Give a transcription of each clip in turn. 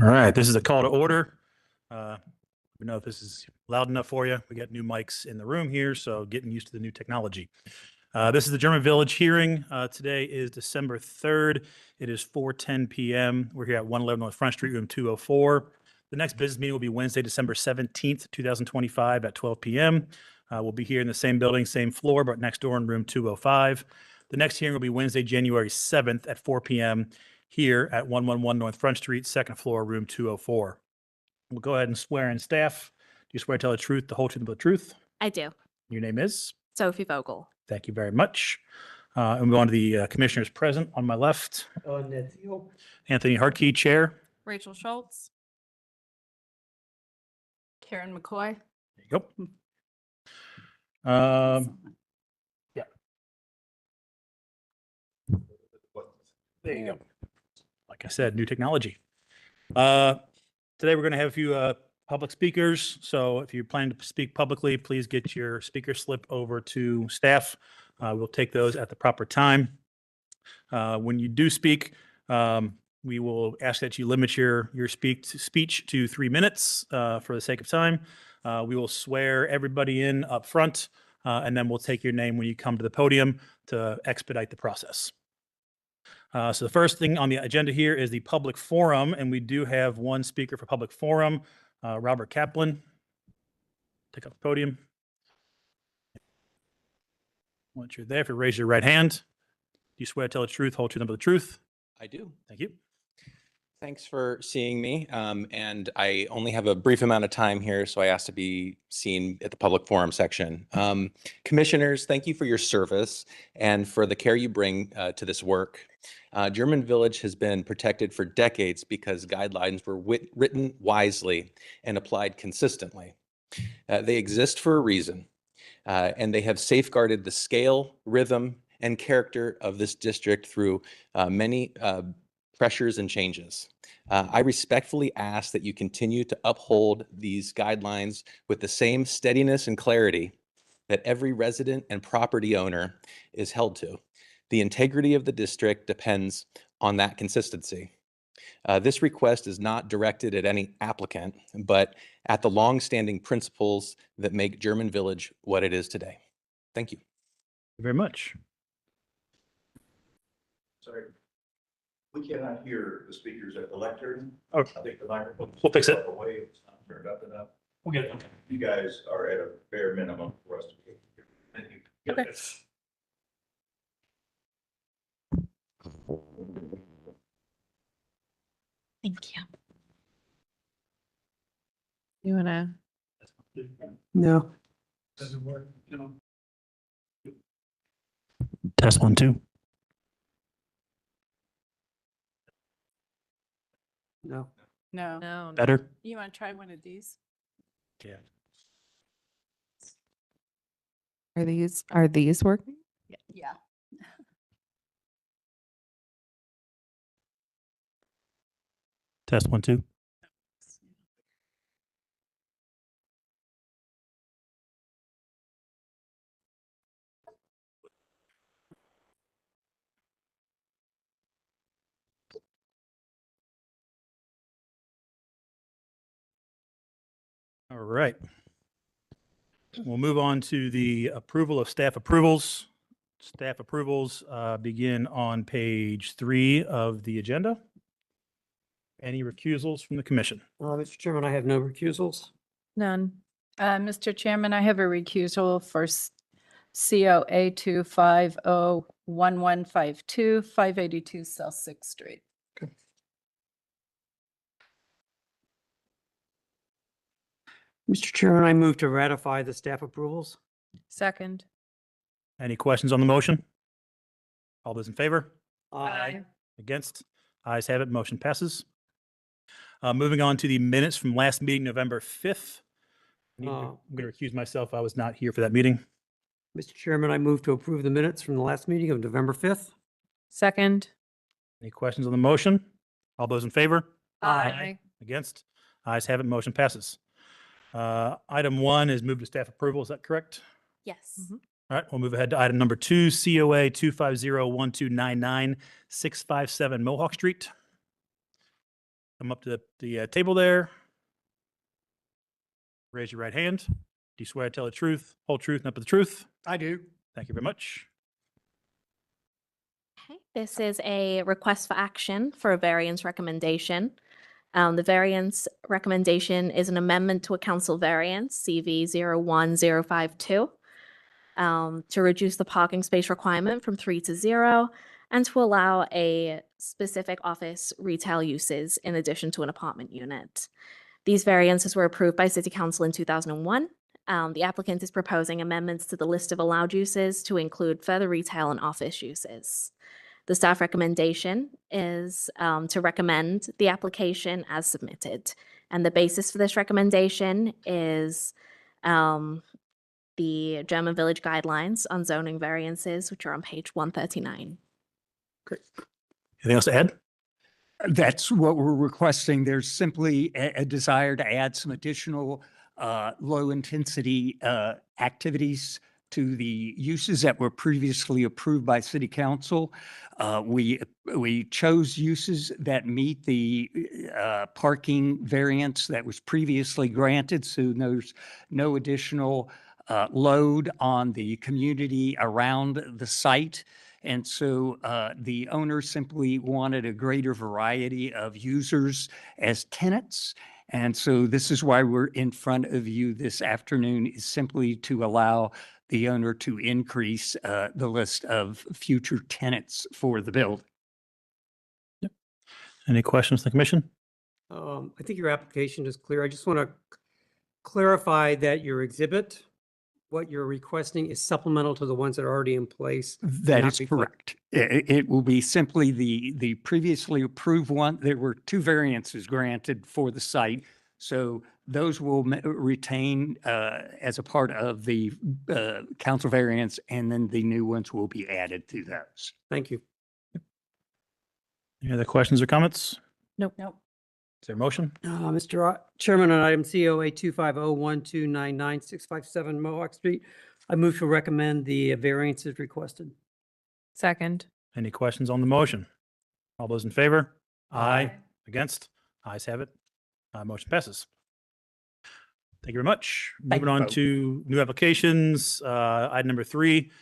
All right, this is a call to order. We know if this is loud enough for you. We got new mics in the room here, so getting used to the new technology. This is the German Village hearing. Today is December 3rd. It is 4:10 p.m. We're here at 111 North Front Street, room 204. The next business meeting will be Wednesday, December 17th, 2025 at 12 p.m. We'll be here in the same building, same floor, but next door in room 205. The next hearing will be Wednesday, January 7th at 4 p.m. here at 111 North Front Street, second floor, room 204. We'll go ahead and swear in staff. Do you swear to tell the truth, the whole truth, and the truth? I do. Your name is? Sophie Vogel. Thank you very much. And we'll go on to the commissioners present on my left. Anthony Hartke, Chair. Rachel Schultz. Karen McCoy. There you go. Yeah. There you go. Like I said, new technology. Today we're going to have a few public speakers. So if you're planning to speak publicly, please get your speaker slip over to staff. We'll take those at the proper time. When you do speak, we will ask that you limit your speech to 3 minutes for the sake of time. We will swear everybody in up front, and then we'll take your name when you come to the podium to expedite the process. So the first thing on the agenda here is the public forum, and we do have one speaker for public forum, Robert Kaplan. Take up the podium. Once you're there, if you raise your right hand, do you swear to tell the truth, whole truth, and but the truth? I do. Thank you. Thanks for seeing me. And I only have a brief amount of time here, so I asked to be seen at the public forum section. Commissioners, thank you for your service and for the care you bring to this work. German Village has been protected for decades because guidelines were written wisely and applied consistently. They exist for a reason, and they have safeguarded the scale, rhythm, and character of this district through many pressures and changes. I respectfully ask that you continue to uphold these guidelines with the same steadiness and clarity that every resident and property owner is held to. The integrity of the district depends on that consistency. This request is not directed at any applicant, but at the long-standing principles that make German Village what it is today. Thank you. Thank you very much. Sorry. We cannot hear the speakers at the lectern. Oh. I think the microphone. We'll fix it. Away. It's not turned up enough. We'll get it. You guys are at a bare minimum for us to hear. Thank you. Okay. Thank you. You want to? No. Doesn't work, you know. Test 1, 2. No. No. No. Better? You want to try one of these? Yeah. Are these working? Yeah. Test 1, 2. All right. We'll move on to the approval of staff approvals. Staff approvals begin on page 3 of the agenda. Any recusals from the commission? Mr. Chairman, I have no recusals. None. Mr. Chairman, I have a recusal for COA 2501152, 582 South 6th Street. Mr. Chairman, I move to ratify the staff approvals. Second. Any questions on the motion? All those in favor? Aye. Against? Ayes have it. Motion passes. Moving on to the minutes from last meeting, November 5th. I'm going to recuse myself. I was not here for that meeting. Mr. Chairman, I move to approve the minutes from the last meeting of November 5th. Second. Any questions on the motion? All those in favor? Aye. Against? Ayes have it. Motion passes. Item 1 is moved to staff approval. Is that correct? Yes. Mhm. All right, we'll move ahead to item number 2, COA 2501299, 657 Mohawk Street. Come up to the table there. Raise your right hand. Do you swear to tell the truth, whole truth, nothing but the truth? I do. Thank you very much. Okay, this is a request for action for a variance recommendation. The variance recommendation is an amendment to a council variance, CV 01052, to reduce the parking space requirement from 3 to 0 and to allow a specific office retail uses in addition to an apartment unit. These variances were approved by City Council in 2001. The applicant is proposing amendments to the list of allowed uses to include further retail and office uses. The staff recommendation is to recommend the application as submitted. And the basis for this recommendation is the German Village Guidelines on zoning variances, which are on page 139. Anything else to add? That's what we're requesting. There's simply a desire to add some additional low-intensity activities to the uses that were previously approved by City Council. We chose uses that meet the parking variance that was previously granted, so there's no additional load on the community around the site. And so the owner simply wanted a greater variety of users as tenants. And so this is why we're in front of you this afternoon, is simply to allow the owner to increase the list of future tenants for the building. Any questions from the commission? I think your application is clear. I just want to clarify that your exhibit, what you're requesting, is supplemental to the ones that are already in place. That not is before. correct. It will be simply the previously approved one. There were 2 variances granted for the site. So those will retain as a part of the council variance, and then the new ones will be added to those. Thank you. Any other questions or comments? Nope. Is there a motion? Mr. Chairman, on item COA 250-1299-657 Mohawk Street, I move to recommend the variances requested. Second. Any questions on the motion? All those in favor? Aye. Against? Ayes have it. Motion passes. Thank you very much. Thank Moving you. on to new applications. Item number 3,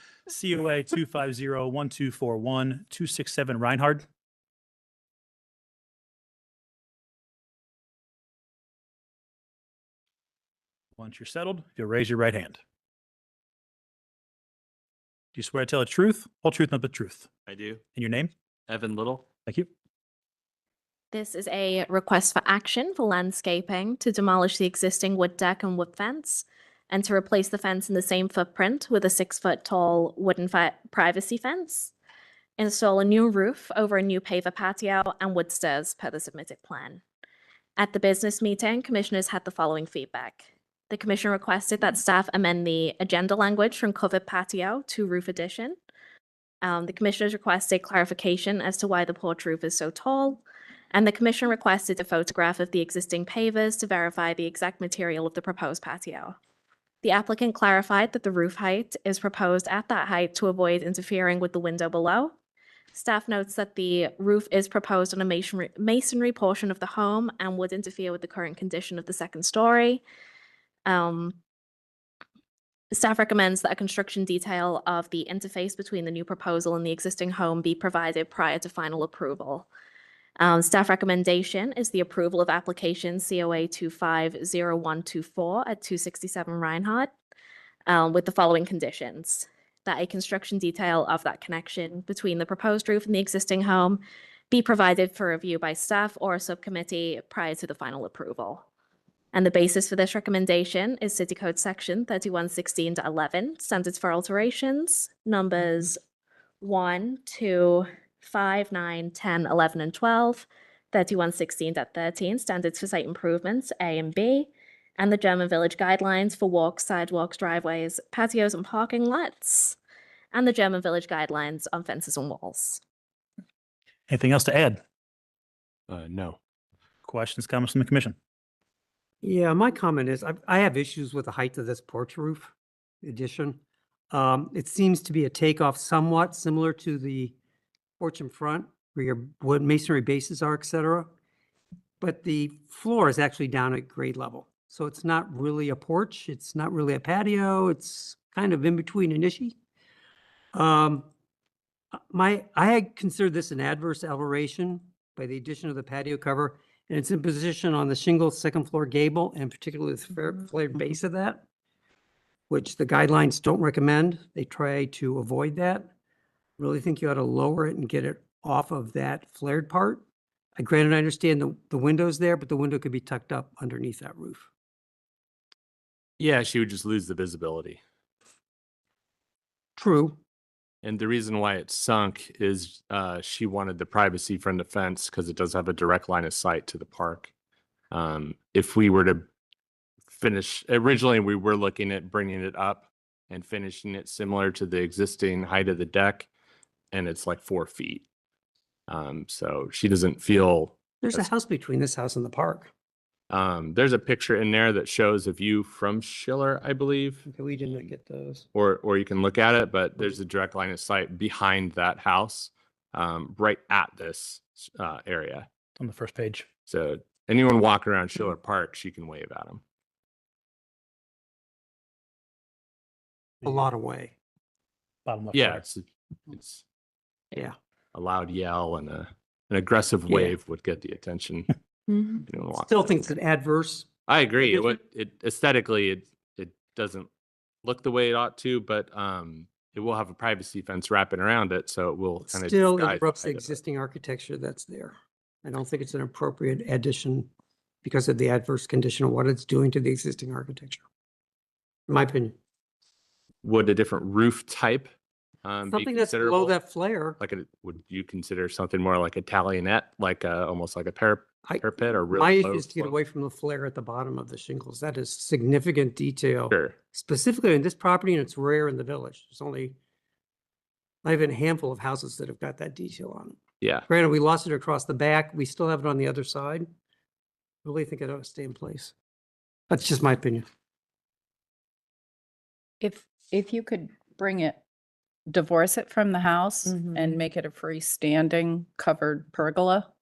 COA 250-1241-267 Reinhard. Once you're settled, if you'll raise your right hand. Do you swear to tell the truth, whole truth, nothing but the truth? I do. And your name? Evan Little. Thank you. This is a request for action for landscaping to demolish the existing wood deck and wood fence and to replace the fence in the same footprint with a 6-foot-tall wooden privacy fence. Install a new roof over a new paver patio and wood stairs per the submitted plan. At the business meeting, commissioners had the following feedback. The commission requested that staff amend the agenda language from covered patio to roof addition. The commissioners requested clarification as to why the porch roof is so tall. And the commission requested a photograph of the existing pavers to verify the exact material of the proposed patio. The applicant clarified that the roof height is proposed at that height to avoid interfering with the window below. Staff notes that the roof is proposed on a masonry portion of the home and would interfere with the current condition of the second story. Staff recommends that a construction detail of the interface between the new proposal and the existing home be provided prior to final approval. Staff recommendation is the approval of application COA 250124 at 267 Reinhardt with the following conditions: that a construction detail of that connection between the proposed roof and the existing home be provided for review by staff or a subcommittee prior to the final approval. And the basis for this recommendation is City Code Section 3116-11, Standards for Alterations, numbers 1, 2, 5, 9, 10, 11, and 12, 3116.13, Standards for Site Improvements, A and B, and the German Village Guidelines for walks, sidewalks, driveways, patios, and parking lots, and the German Village Guidelines on fences and walls. Anything else to add? No. Questions, comments from the commission? Yeah, my comment is I have issues with the height of this porch roof addition. It seems to be a takeoff somewhat similar to the porch in front where your wood masonry bases are, et cetera. but the floor is actually down at grade level. So it's not really a porch. It's not really a patio. It's kind of in between an issue. I had considered this an adverse elevation by the addition of the patio cover, and it's in position on the shingle second floor gable, and particularly the flared base of that, which the guidelines don't recommend. They try to avoid that. Really think you ought to lower it and get it off of that flared part. Granted, I understand the window's there, but the window could be tucked up underneath that roof. Yeah, she would just lose the visibility. True. And the reason why it sunk is she wanted the privacy from the fence because it does have a direct line of sight to the park. If we were to finish, originally we were looking at bringing it up and finishing it similar to the existing height of the deck, and it's like 4 feet. So she doesn't feel. There's a That's- house between this house and the park. There's a picture in there that shows a view from Schiller, I believe. Okay, we didn't get those. Or you can look at it, but there's a direct line of sight behind that house, right at this area. On the first page. So anyone walking around Schiller Park, she can wave at them. A lot away. Bottom left. Yeah, corner. it's Yeah. a loud yell and an aggressive Yeah. wave would get the attention. Mhm. Anyone walking Still around. think it's an adverse. I agree. Addition? It aesthetically it doesn't look the way it ought to, but it will have a privacy fence wrapping around it, so it will kind of Still interrupts the existing architecture that's there. I don't think it's an appropriate addition because of the adverse condition of what it's doing to the existing architecture. In my opinion. Would a different roof type be Something that's below considerable? that flare. Like would you consider something more like Italianette, like almost like a I- parapet or My really issue low is to get slope? away from the flare at the bottom of the shingles. That is significant detail. Sure. Specifically in this property, and it's rare in the village. There's only not even a handful of houses that have got that detail on it. Yeah. Granted, we lost it across the back. We still have it on the other side. Really think it ought to stay in place. That's just my opinion. If you could bring it, divorce it from the house Mhm. and make it a freestanding covered pergola,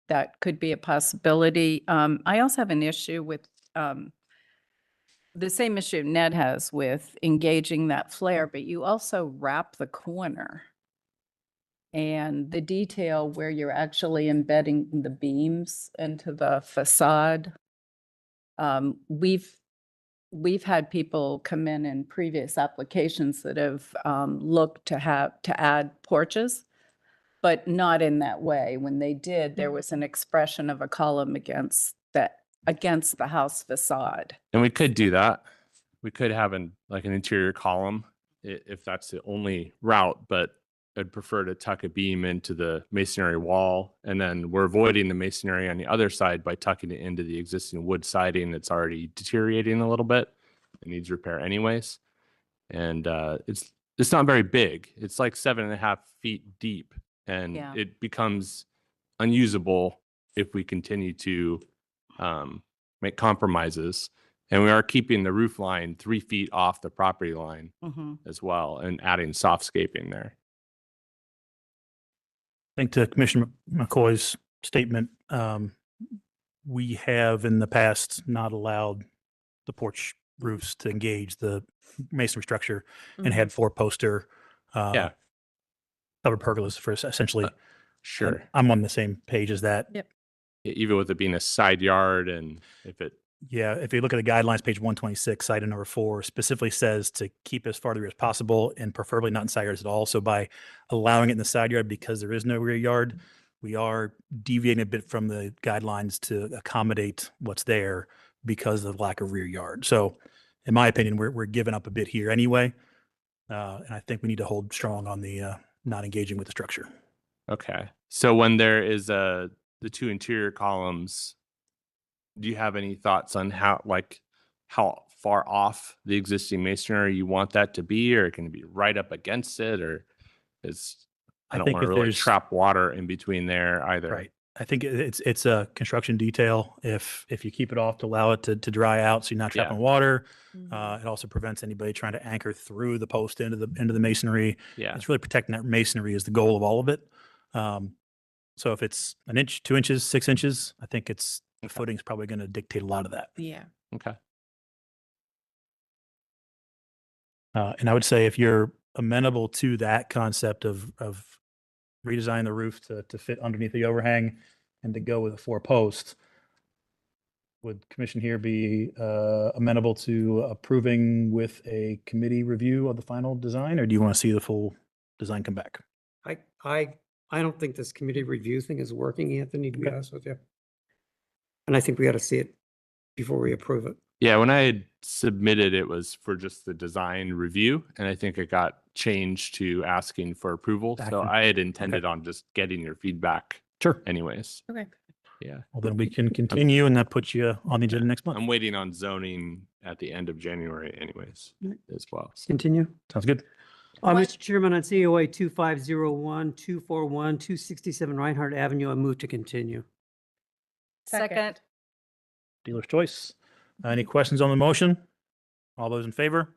that could be a possibility. I also have an issue with, the same issue Ned has with engaging that flare, but you also wrap the corner. And the detail where you're actually embedding the beams into the facade. We've had people come in previous applications that have looked to add porches, but not in that way. When they did, there was an expression of a column against the house facade. And we could do that. We could have an interior column if that's the only route, but I'd prefer to tuck a beam into the masonry wall, and then we're avoiding the masonry on the other side by tucking it into the existing wood siding that's already deteriorating a little bit. It needs repair anyways. And it's not very big. It's like 7.5 feet deep, and Yeah. it becomes unusable if we continue to make compromises. And we are keeping the roof line 3 feet off the property line as well, and adding softscaping there. I think to Commissioner McCoy's statement, we have in the past not allowed the porch roofs to engage the masonry structure and had 4-poster Yeah. covered pergolas for essentially. Sure. and I'm on the same page as that. Yep. Even with it being a side yard, and if it Yeah, if you look at the guidelines, page 126, item number 4 specifically says to keep as far to the rear as possible and preferably not in side yards at all. So by allowing it in the side yard because there is no rear yard, we are deviating a bit from the guidelines to accommodate what's there because of the lack of rear yard. So in my opinion, we're giving up a bit here anyway. And I think we need to hold strong on the not engaging with the structure. okay. So when there is the 2 interior columns, do you have any thoughts on how far off the existing masonry you want that to be, or can it be right up against it, or I don't think want to if really there's- trap water in between there either. Right. I think it's a construction detail. If you keep it off to allow it to dry out, so you're not Yeah. trapping water. Mhm. It also prevents anybody trying to anchor through the post into the masonry. Yeah. It's really protecting that masonry is the goal of all of it. So if it's an inch, 2 inches, 6 inches, I think it's, the footing's probably going to dictate a lot of that. Yeah. Okay. And I would say if you're amenable to that concept of redesigning the roof to fit underneath the overhang and to go with a 4-post, would commission here be amenable to approving with a committee review of the final design, or do you want to see the full design come back? I don't think this committee review thing is working, Anthony, to be Okay. honest with you. And I think we got to see it before we approve it. Yeah, when I had submitted, it was for just the design review, and I think it got changed to asking for approval. So Action. I had intended on just getting your feedback Sure. anyways. Okay. Yeah. Well, then we can continue, and that puts you on the agenda next month. I'm waiting on zoning at the end of January anyways, as well. Continue. Sounds good. Mr. Chairman, on COA 2501, 241, 267 Reinhardt Avenue, I move to continue. Second. Dealer's choice. Any questions on the motion? All those in favor?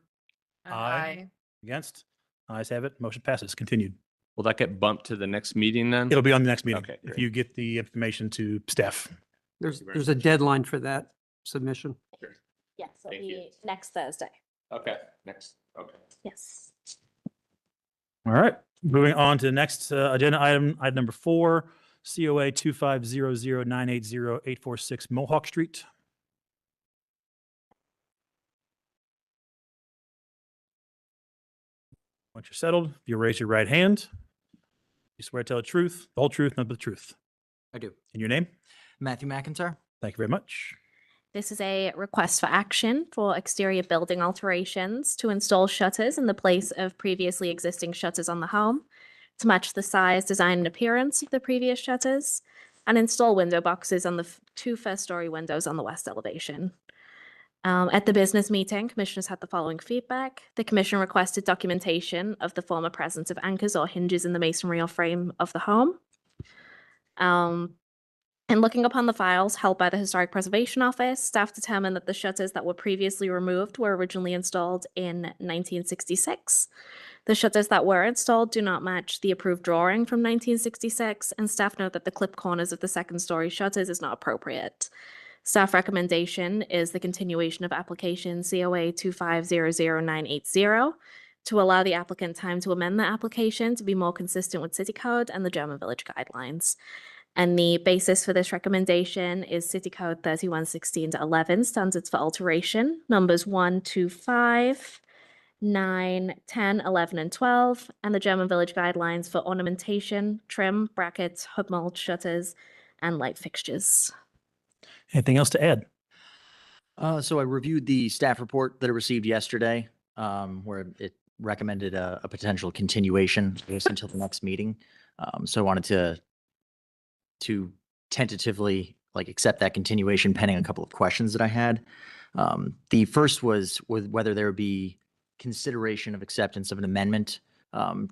Aye. Against? Ayes have it. Motion passes. Continued. Will that get bumped to the next meeting then? It'll be on the next meeting. Okay, If great. you get the information to staff. There's a deadline for that submission. Yes, it'll Thank you. be next Thursday. Okay, next, okay. Yes. All right. Moving on to the next agenda item number 4, COA 2500980-846 Mohawk Street. Once you're settled, if you raise your right hand, you swear to tell the truth, the whole truth, nothing but the truth. I do. And your name? Matthew McIntyre. Thank you very much. This is a request for action for exterior building alterations to install shutters in the place of previously existing shutters on the home, to match the size, design, and appearance of the previous shutters, and install window boxes on the 2 first-story windows on the west elevation. At the business meeting, commissioners had the following feedback. The commission requested documentation of the former presence of anchors or hinges in the masonry or frame of the home. And looking upon the files held by the Historic Preservation Office, staff determined that the shutters that were previously removed were originally installed in 1966. The shutters that were installed do not match the approved drawing from 1966, and staff note that the clip corners of the second-story shutters is not appropriate. Staff recommendation is the continuation of application COA 2500980 to allow the applicant time to amend the application to be more consistent with City Code and the German Village guidelines. And the basis for this recommendation is City Code 3116-11, standards for alteration, numbers 1, 2, 5, 9, 10, 11, and 12, and the German Village guidelines for ornamentation, trim, brackets, hood mold, shutters, and light fixtures. Anything else to add? So I reviewed the staff report that I received yesterday, where it recommended a potential continuation I guess, until the next meeting. So I wanted to tentatively accept that continuation pending a couple of questions that I had. The first was whether there would be consideration of acceptance of an amendment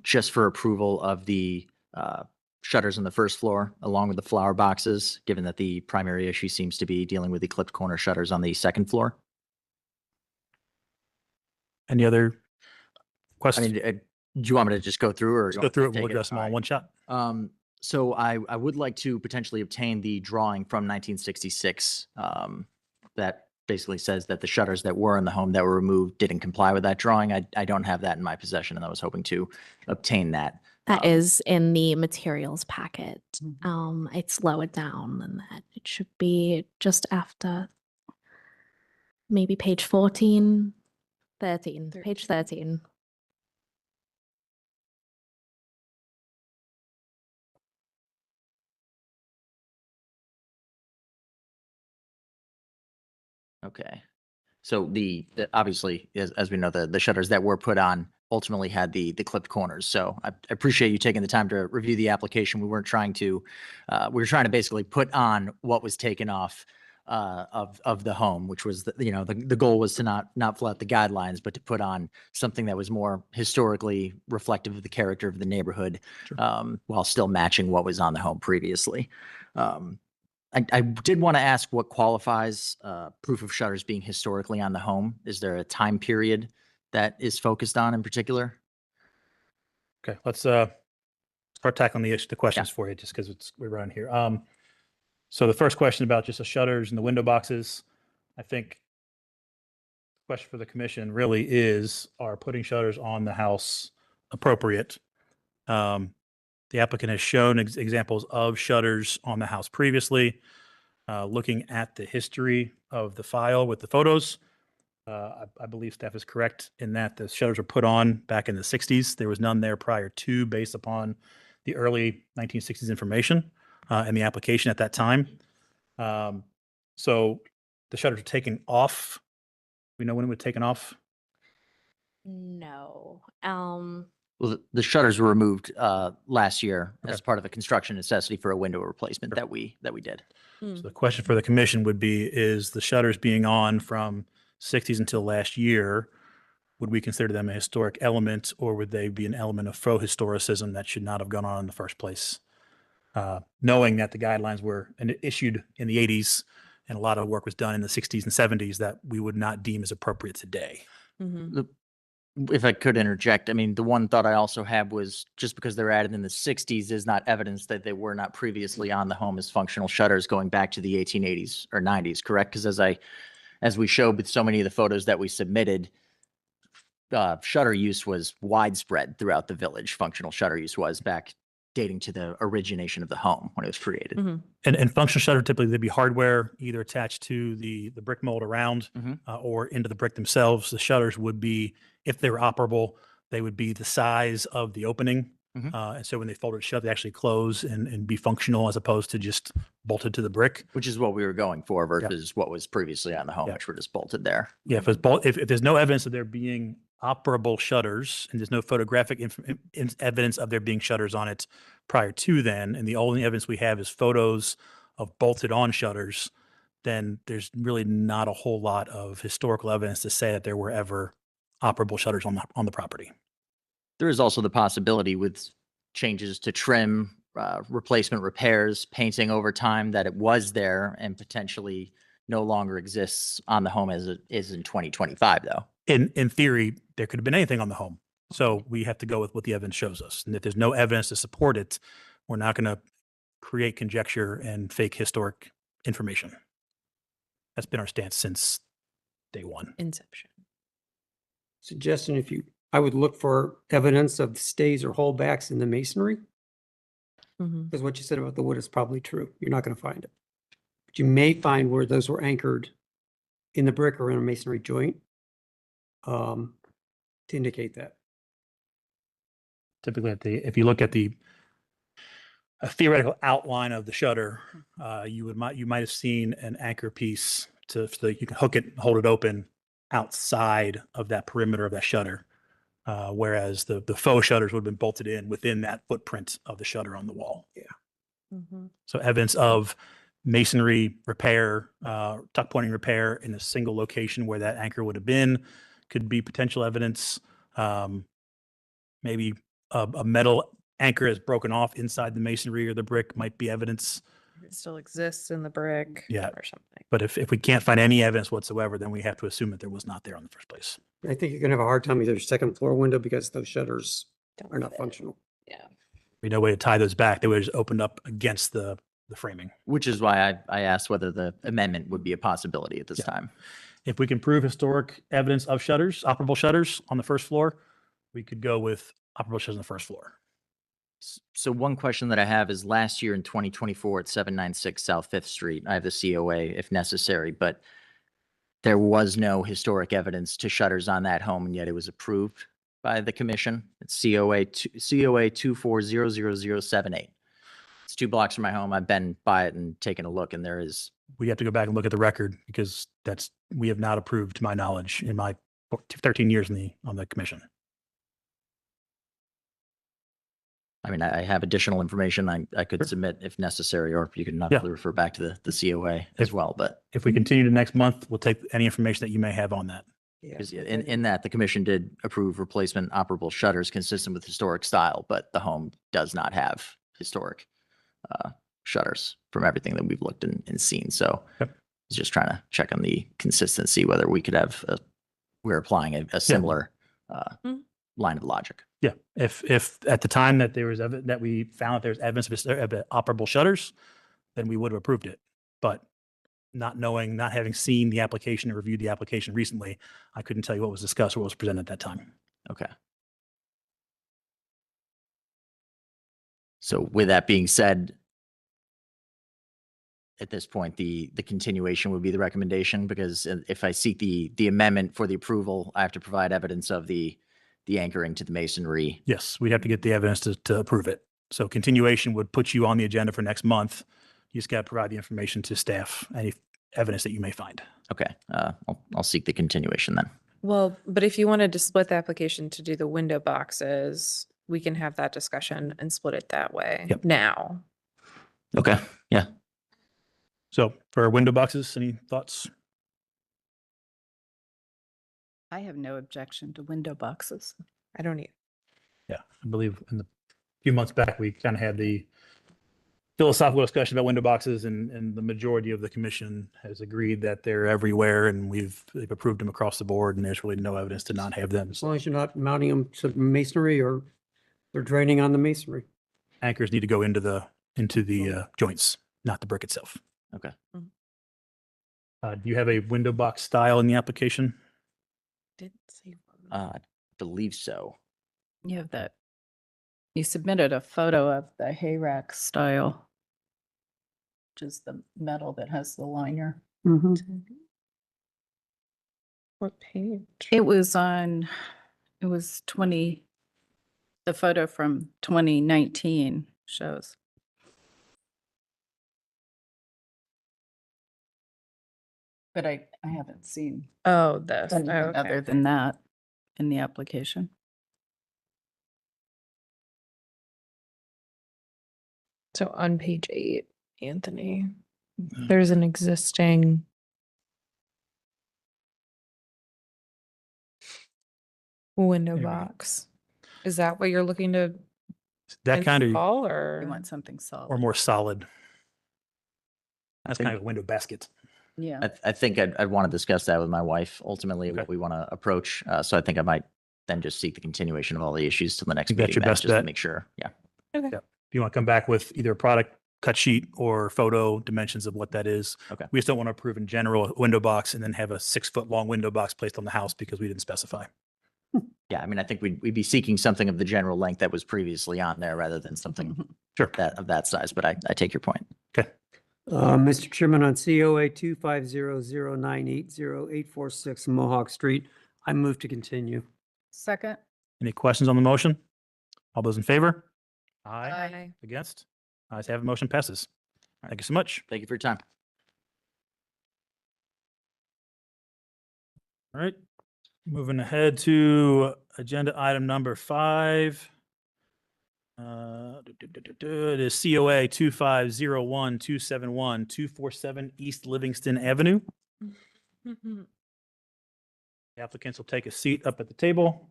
just for approval of the shutters on the first floor along with the flower boxes, given that the primary issue seems to be dealing with the clipped corner shutters on the second floor. Any other I questions? mean, do you want me to just go through or Let's you go want through to it and take we'll address them all in Alright. one shot. So I would like to potentially obtain the drawing from 1966 that basically says that the shutters that were in the home that were removed didn't comply with that drawing. I don't have that in my possession, and I was hoping to obtain that. That is in the materials packet. It's lower down than that. It should be just after maybe page 14, 13, page 13. Okay. So obviously, as we know, the shutters that were put on ultimately had the clipped corners. So I appreciate you taking the time to review the application. We were trying to basically put on what was taken off of the home, which was the goal was to not flout the guidelines, but to put on something that was more historically reflective of the character of the neighborhood, while still matching what was on the home previously. I did want to ask what qualifies proof of shutters being historically on the home. Is there a time period that is focused on in particular? Okay, let's start start tackling the questions for you, just because we're running here. So the first question about just the shutters and the window boxes, I think the question for the commission really is, are putting shutters on the house appropriate? The applicant has shown examples of shutters on the house previously. Looking at the history of the file with the photos, I believe staff is correct in that the shutters were put on back in the 60s. There was none there prior to, based upon the early 1960s information and the application at that time. So the shutters are taken off. We know when it was taken off. No. Well, the shutters were removed last year Okay. as part of a construction necessity for a window replacement Sure. that we did. So the question for the commission would be, is the shutters being on from 60s until last year, would we consider them a historic element, or would they be an element of faux historicism that should not have gone on in the first place? Knowing that the guidelines were issued in the 80s and a lot of work was done in the 60s and 70s that we would not deem as appropriate today. If I could interject, I mean, the one thought I also had was just because they're added in the 60s is not evidence that they were not previously on the home as functional shutters going back to the 1880s or 90s, correct? Because as we showed with so many of the photos that we submitted, shutter use was widespread throughout the village. Functional shutter use was back dating to the origination of the home when it was created. And functional shutter, typically they'd be hardware either attached to the brick mold around or into the brick themselves. The shutters would be, if they were operable, they would be the size of the opening. And so when they folded shut, they actually close and be functional as opposed to just bolted to the brick. Which is what we were going for versus what was previously on the home, Yeah. which were just bolted there. Yeah, if there's no evidence of there being operable shutters and there's no photographic evidence of there being shutters on it prior to then, and the only evidence we have is photos of bolted on shutters, then there's really not a whole lot of historical evidence to say that there were ever operable shutters on the property. There is also the possibility with changes to trim, replacement repairs, painting over time, that it was there and potentially no longer exists on the home as it is in 2025, though. In theory, there could have been anything on the home. So we have to go with what the evidence shows us. And if there's no evidence to support it, we're not going to create conjecture and fake historic information. That's been our stance since day one. Inception. Suggestion, I would look for evidence of stays or holdbacks in the masonry, because what you said about the wood is probably true. You're not going to find it. But you may find where those were anchored in the brick or in a masonry joint to indicate that. Typically, if you look at a theoretical outline of the shutter, you might have seen an anchor piece so that you can hook it, hold it open outside of that perimeter of that shutter, whereas the faux shutters would have been bolted in within that footprint of the shutter on the wall. Yeah. So evidence of masonry repair, tuck pointing repair in a single location where that anchor would have been could be potential evidence. Maybe a metal anchor is broken off inside the masonry or the brick might be evidence. It still exists in the brick Yeah. or something. But if we can't find any evidence whatsoever, then we have to assume that there was not there in the first place. I think you're going to have a hard time with your second floor window because those shutters Don't are not fit. functional. Yeah. We no way to tie those back. They would have just opened up against the framing. Which is why I asked whether the amendment would be a possibility at this Yeah. time. If we can prove historic evidence of shutters, operable shutters on the first floor, we could go with operable shutters on the first floor. So one question that I have is last year in 2024 at 796 South Fifth Street, I have the COA if necessary, but there was no historic evidence to shutters on that home, and yet it was approved by the commission. It's COA 2400078. It's 2 blocks from my home. I've been by it and taken a look, and there is. We have to go back and look at the record because we have not approved, to my knowledge, in my 13 years on the commission. I mean, I have additional information I could Sure. submit if necessary, or you can obviously refer back to the COA as well. But If we continue to next month, we'll take any information that you may have on that. because in that, the commission did approve replacement operable shutters consistent with historic style, but the home does not have historic shutters from everything that we've looked and seen. So Yep. it's just trying to check on the consistency, whether we could have, we're applying a similar line of logic. Yeah, if at the time that there was that we found that there was evidence of operable shutters, then we would have approved it. But not knowing, not having seen the application or reviewed the application recently, I couldn't tell you what was discussed or what was presented at that time. Okay. So with that being said, at this point, the continuation would be the recommendation, because if I seek the amendment for the approval, I have to provide evidence of the anchoring to the masonry. Yes, we'd have to get the evidence to approve it. So continuation would put you on the agenda for next month. You just got to provide the information to staff, any evidence that you may find. Okay, I'll seek the continuation then. Well, but if you wanted to split the application to do the window boxes, we can have that discussion and split it that way Yep. now. Okay, yeah. So for window boxes, any thoughts? I have no objection to window boxes. I don't need. Yeah, I believe in the few months back, we kind of had the philosophical discussion about window boxes, and the majority of the commission has agreed that they're everywhere, and they've approved them across the board, and there's really no evidence to not have them. As long as you're not mounting them to masonry or they're draining on the masonry. Anchors need to go into the joints, not the brick itself. Okay. Do you have a window box style in the application? Didn't say. I believe so. You have that. You submitted a photo of the hay rack style, which is the metal that has the liner. What page? It was 20, the photo from 2019 shows. But I haven't seen Oh, this. anything Oh, okay. other than that in the application. So on page 8, Anthony, there's an existing window There we go. box. Is that what you're looking to That kind of, install, You or? want something solid. or more solid. That's think- kind of a window basket. Yeah. I think I'd want to discuss that with my wife, ultimately, Okay. what we want to approach. So I think I might then just seek the continuation of all the issues till the next Think that's meeting, your then, best just to bet? make sure. Yeah. Okay. If you want to come back with either a product cut sheet or photo dimensions of what that is. Okay. We just don't want to approve in general a window box and then have a 6-foot long window box placed on the house because we didn't specify. Yeah, I mean, I think we'd be seeking something of the general length that was previously on there rather than something Sure. of that size, but I take your point. Okay. Mr. Chairman, on COA 25009808846 Mohawk Street, I move to continue. Second? Any questions on the motion? All those in favor? Aye. Against? Ayes have it, motion passes. Thank you so much. Thank you for your time. All right. Moving ahead to agenda item number 5. It is COA 2501271-247 East Livingston Avenue. The applicants will take a seat up at the table.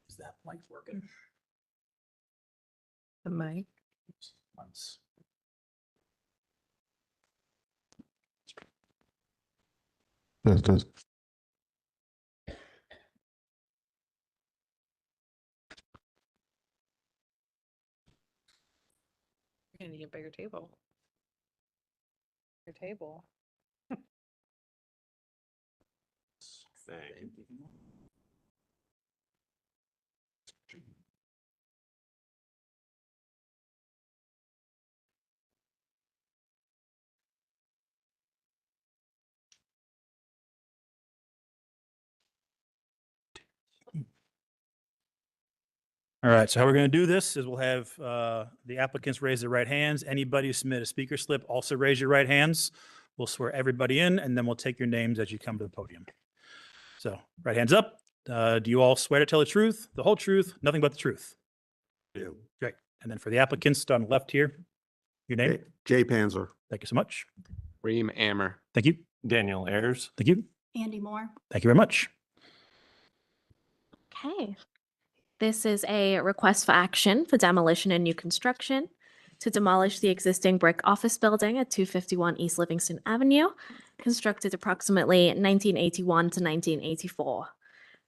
Is that mic working? The mic. Once. You're gonna need a bigger table. Your table. All right, so how we're going to do this is we'll have the applicants raise their right hands. Anybody who submit a speaker slip, also raise your right hands. We'll swear everybody in, and then we'll take your names as you come to the podium. So right hands up. Do you all swear to tell the truth, the whole truth, nothing but the truth? Do. Great. And then for the applicants on the left here, your name? Jay Panzer. Thank you so much. Reem Ammer. Thank you. Daniel Ayers. Thank you. Andy Moore. Thank you very much. Okay. This is a request for action for demolition and new construction to demolish the existing brick office building at 251 East Livingston Avenue constructed approximately 1981 to 1984,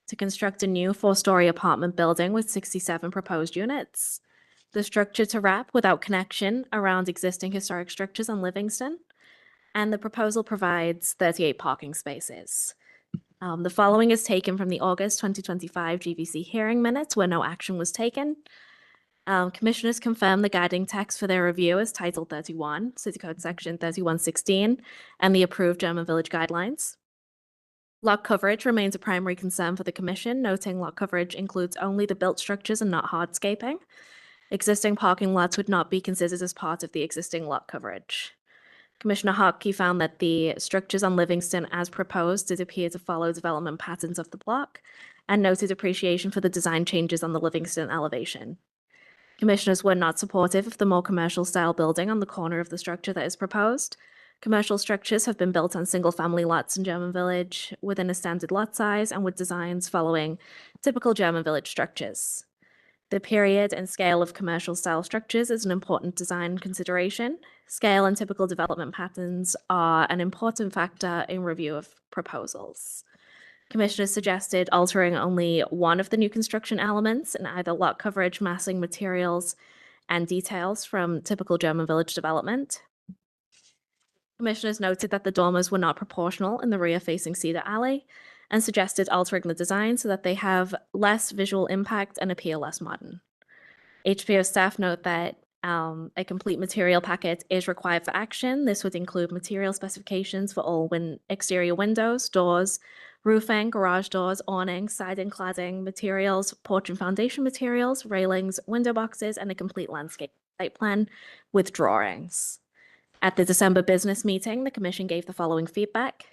to construct a new 4-story apartment building with 67 proposed units. The structure to wrap without connection around existing historic structures on Livingston. And the proposal provides 38 parking spaces. The following is taken from the August 2025 GVC hearing minutes where no action was taken. Commissioners confirm the guiding text for their review is Title 31, City Code Section 3116, and the approved German Village guidelines. Lot coverage remains a primary concern for the Commission, noting lot coverage includes only the built structures and not hardscaping. Existing parking lots would not be considered as part of the existing lot coverage. Commissioner Hockey found that the structures on Livingston as proposed did appear to follow development patterns of the block and noted appreciation for the design changes on the Livingston elevation. Commissioners were not supportive of the more commercial style building on the corner of the structure that is proposed. Commercial structures have been built on single-family lots in German Village within a standard lot size and with designs following typical German Village structures. The period and scale of commercial style structures is an important design consideration. Scale and typical development patterns are an important factor in review of proposals. Commissioners suggested altering only one of the new construction elements in either lot coverage, massing, materials, and details from typical German Village development. Commissioners noted that the dormers were not proportional in the rear facing Cedar Alley and suggested altering the design so that they have less visual impact and appear less modern. HPO staff note that a complete material packet is required for action. This would include material specifications for all exterior windows, doors, roofing, garage doors, awnings, siding, cladding materials, porch and foundation materials, railings, window boxes, and a complete landscape site plan with drawings. At the December business meeting, the Commission gave the following feedback.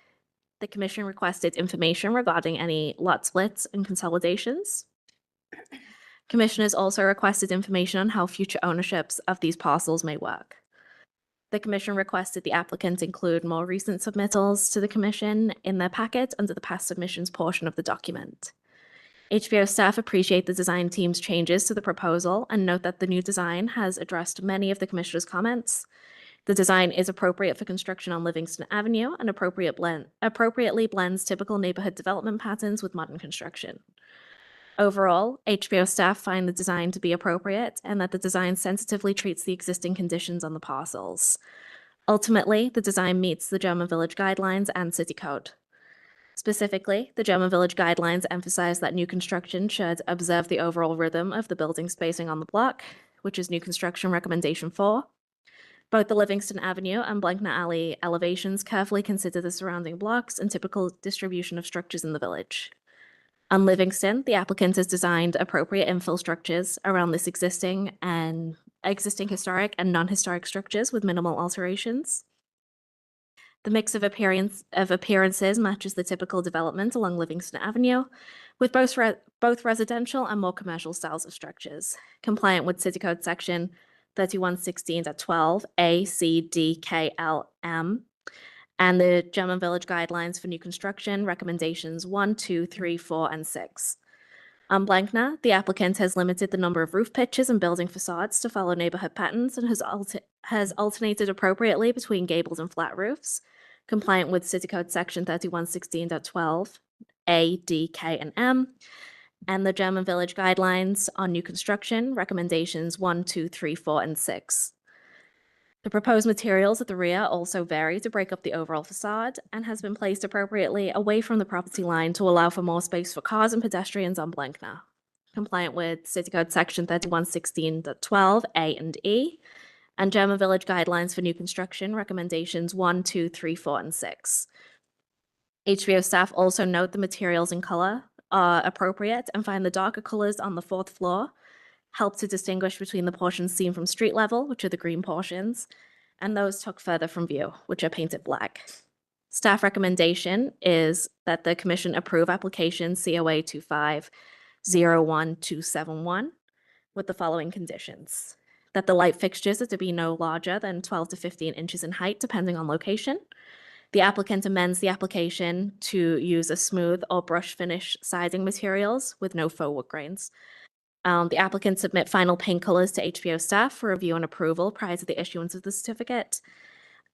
The Commission requested information regarding any lot splits and consolidations. Commissioners also requested information on how future ownerships of these parcels may work. The Commission requested the applicant include more recent submittals to the Commission in their packet under the past submissions portion of the document. HPO staff appreciate the design team's changes to the proposal and note that the new design has addressed many of the Commissioner's comments. The design is appropriate for construction on Livingston Avenue and appropriately blends typical neighborhood development patterns with modern construction. Overall, HPO staff find the design to be appropriate and that the design sensitively treats the existing conditions on the parcels. Ultimately, the design meets the German Village guidelines and City Code. Specifically, the German Village guidelines emphasize that new construction should observe the overall rhythm of the building spacing on the block, which is new construction recommendation 4. Both the Livingston Avenue and Blankner Alley elevations carefully consider the surrounding blocks and typical distribution of structures in the village. On Livingston, the applicant has designed appropriate infill structures around this existing historic and non-historic structures with minimal alterations. The mix of appearances matches the typical development along Livingston Avenue, with both residential and more commercial styles of structures, compliant with City Code Section 3116.12 A, C, D, K, L, M, and the German Village Guidelines for New Construction, recommendations 1, 2, 3, 4, and 6. On Blankner, the applicant has limited the number of roof pitches and building facades to follow neighborhood patterns and has alternated appropriately between gabled and flat roofs, compliant with City Code Section 3116.12 A, D, K, and M, and the German Village Guidelines on New Construction, recommendations 1, 2, 3, 4, and 6. The proposed materials at the rear also vary to break up the overall facade and has been placed appropriately away from the property line to allow for more space for cars and pedestrians on Blankner, compliant with City Code Section 3116.12 A and E, and German Village Guidelines for New Construction, recommendations 1, 2, 3, 4, and 6. HVO staff also note the materials and color are appropriate and find the darker colors on the 4th floor help to distinguish between the portions seen from street level, which are the green portions, and those took further from view, which are painted black. Staff recommendation is that the Commission approve application COA 2501271 with the following conditions: that the light fixtures are to be no larger than 12 to 15 inches in height, depending on location. The applicant amends the application to use a smooth or brush finish siding materials with no faux wood grains. The applicant submit final paint colors to HPO staff for review and approval prior to the issuance of the certificate.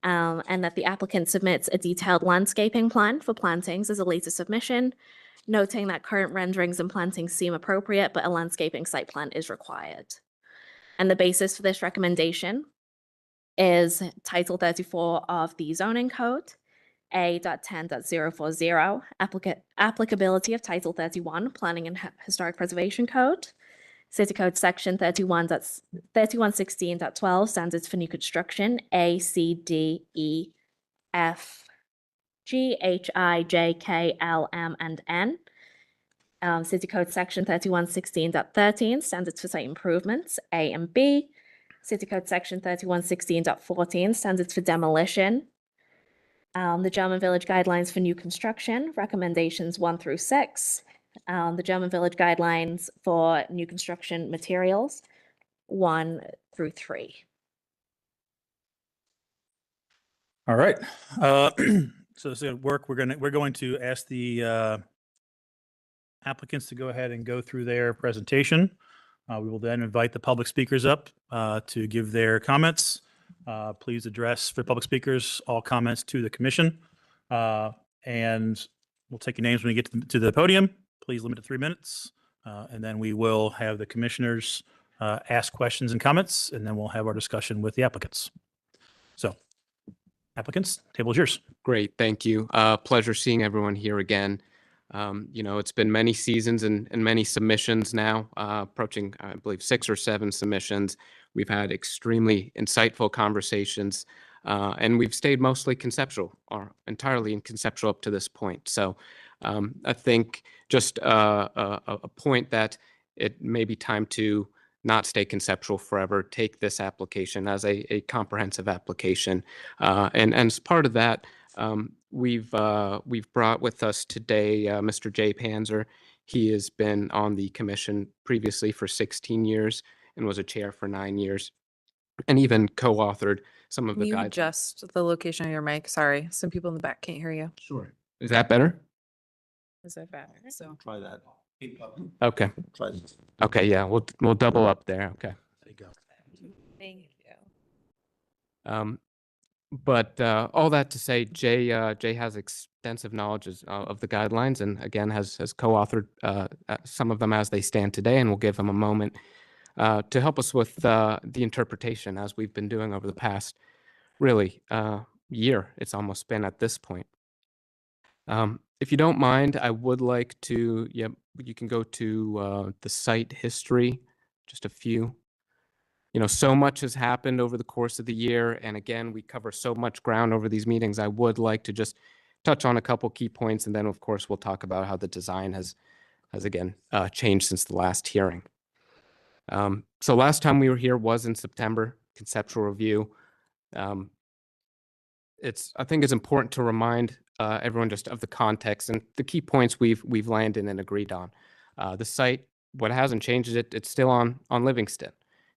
and that the applicant submits a detailed landscaping plan for plantings as a later submission, noting that current renderings and plantings seem appropriate, but a landscaping site plan is required. And the basis for this recommendation is Title 34 of the zoning code, A.10.040, applicability of Title 31, Planning and Historic Preservation Code, City Code Section 3116.12, Standards for New Construction, A, C, D, E, F, G, H, I, J, K, L, M, and N. City Code Section 3116.13, Standards for Site Improvements, A and B. City Code Section 3116.14, Standards for Demolition. The German Village Guidelines for New Construction, Recommendations 1 through 6. The German Village Guidelines for New Construction Materials, 1 through 3. All right. So this is gonna work. We're going to ask the applicants to go ahead and go through their presentation. We will then invite the public speakers up to give their comments. Please address for public speakers all comments to the commission. And we'll take your names when we get to the podium. Please limit to 3 minutes. And then we will have the commissioners ask questions and comments, and then we'll have our discussion with the applicants. So applicants, table is yours. Great, thank you. Pleasure seeing everyone here again. It's been many seasons and many submissions now, approaching, I believe, 6 or 7 submissions. We've had extremely insightful conversations, and we've stayed mostly conceptual or entirely in conceptual up to this point. So I think just a point that it may be time to not stay conceptual forever, take this application as a comprehensive application. And as part of that, we've brought with us today Mr. Jay Panzer. He has been on the commission previously for 16 years and was a chair for 9 years, and even co-authored some of Can the you guidelines. adjust the location of your mic? Sorry, some people in the back can't hear you. Sure. Is that better? Is that better? So. Try that. Okay. Try this. Okay. Yeah. We'll double up there. Okay. There you go. Thank you. But all that to say, Jay has extensive knowledge of the guidelines, and again has co-authored some of them as they stand today, and we'll give him a moment to help us with the interpretation as we've been doing over the past really year. It's almost been at this point. If you don't mind, I would like to. You can go to the site history. Just a few. So much has happened over the course of the year. And again, we cover so much ground over these meetings. I would like to just touch on a couple key points. And then, of course, we'll talk about how the design has again, changed since the last hearing. So last time we were here was in September, conceptual review. I think it's important to remind everyone just of the context and the key points we've landed and agreed on. The site, what hasn't changed is it's still on Livingston.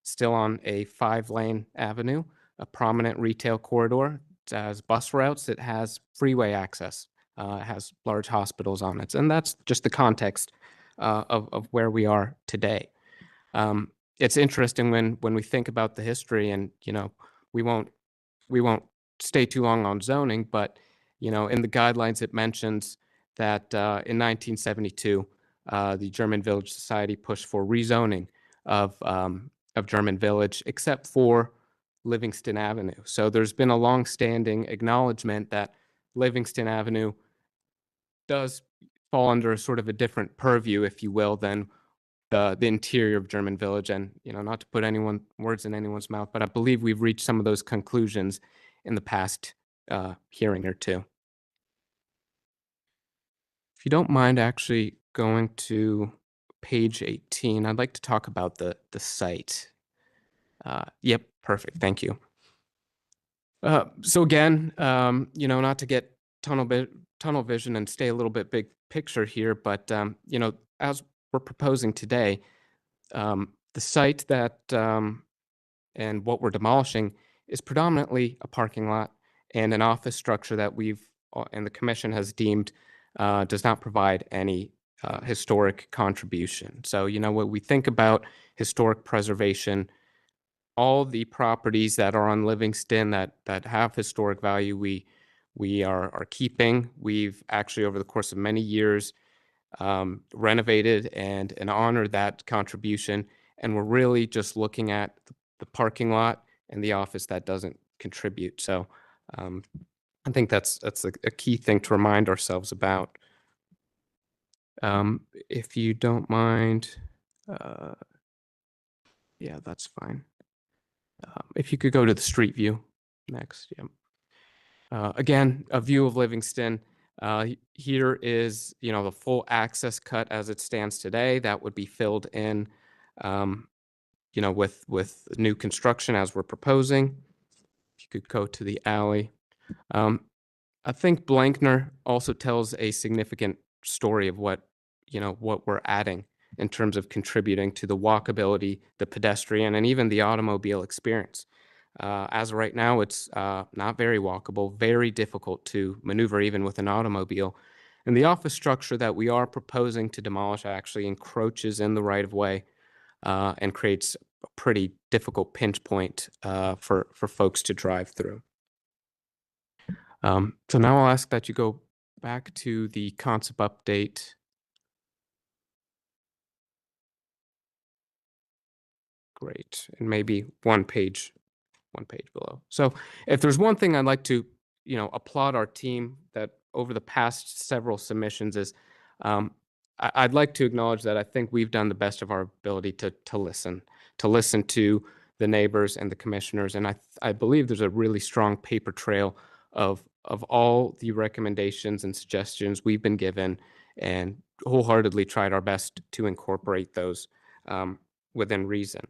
Still on a 5-lane avenue, a prominent retail corridor. It has bus routes. It has freeway access. It has large hospitals on it. And that's just the context of where we are today. It's interesting when we think about the history, and we won't stay too long on zoning, but in the guidelines it mentions that in 1972 the German Village Society pushed for rezoning of German Village, except for Livingston Avenue. So there's been a long-standing acknowledgement that Livingston Avenue does fall under a sort of a different purview, if you will, than the interior of German Village. And not to put words in anyone's mouth, but I believe we've reached some of those conclusions in the past hearing or two. If you don't mind actually going to page 18, I'd like to talk about the site. Yep, perfect. Thank you. So again, not to get tunnel vision and stay a little bit big picture here, but as we're proposing today, the site that and what we're demolishing is predominantly a parking lot and an office structure that and the commission has deemed does not provide any historic contribution. So when we think about historic preservation, all the properties that are on Livingston that have historic value, we are keeping. We've actually, over the course of many years, renovated and honored that contribution. And we're really just looking at the parking lot and the office that doesn't contribute. So I think that's a key thing to remind ourselves about. If you don't mind, yeah, that's fine. If you could go to the street view next, yeah. Again, a view of Livingston. Here is, the full access cut as it stands today. That would be filled in, with new construction as we're proposing. If you could go to the alley. I think Blankner also tells a significant story of what we're adding in terms of contributing to the walkability, the pedestrian, and even the automobile experience. As of right now, it's not very walkable, very difficult to maneuver even with an automobile. And the office structure that we are proposing to demolish actually encroaches in the right of way and creates a pretty difficult pinch point for folks to drive through. So now I'll ask that you go back to the concept update. Great, and maybe one page below. So if there's one thing I'd like to, applaud our team that over the past several submissions is, I'd like to acknowledge that I think we've done the best of our ability to listen to the neighbors and the commissioners, and I believe there's a really strong paper trail of all the recommendations and suggestions we've been given, and wholeheartedly tried our best to incorporate those within reason.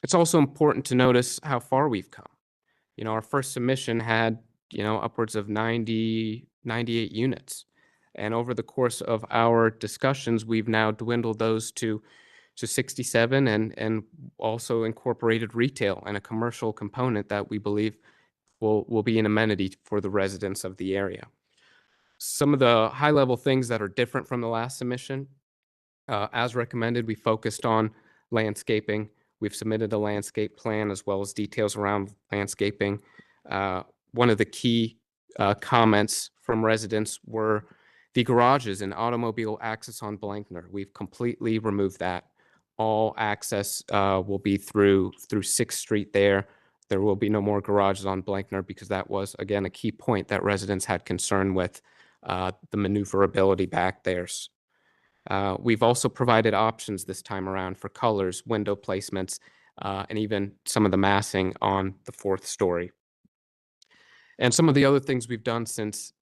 It's also important to notice how far we've come. Our first submission had, upwards of 98 units. And over the course of our discussions, we've now dwindled those to 67 and also incorporated retail and a commercial component that we believe will be an amenity for the residents of the area. Some of the high-level things that are different from the last submission, as recommended, we focused on landscaping. We've submitted a landscape plan as well as details around landscaping. One of the key comments from residents were the garages and automobile access on Blankner. We've completely removed that. All access will be through 6th Street there. There will be no more garages on Blankner because that was, again, a key point that residents had concern with, the maneuverability back there. We've also provided options this time around for colors, window placements, and even some of the massing on the 4th story. And some of the other things we've done since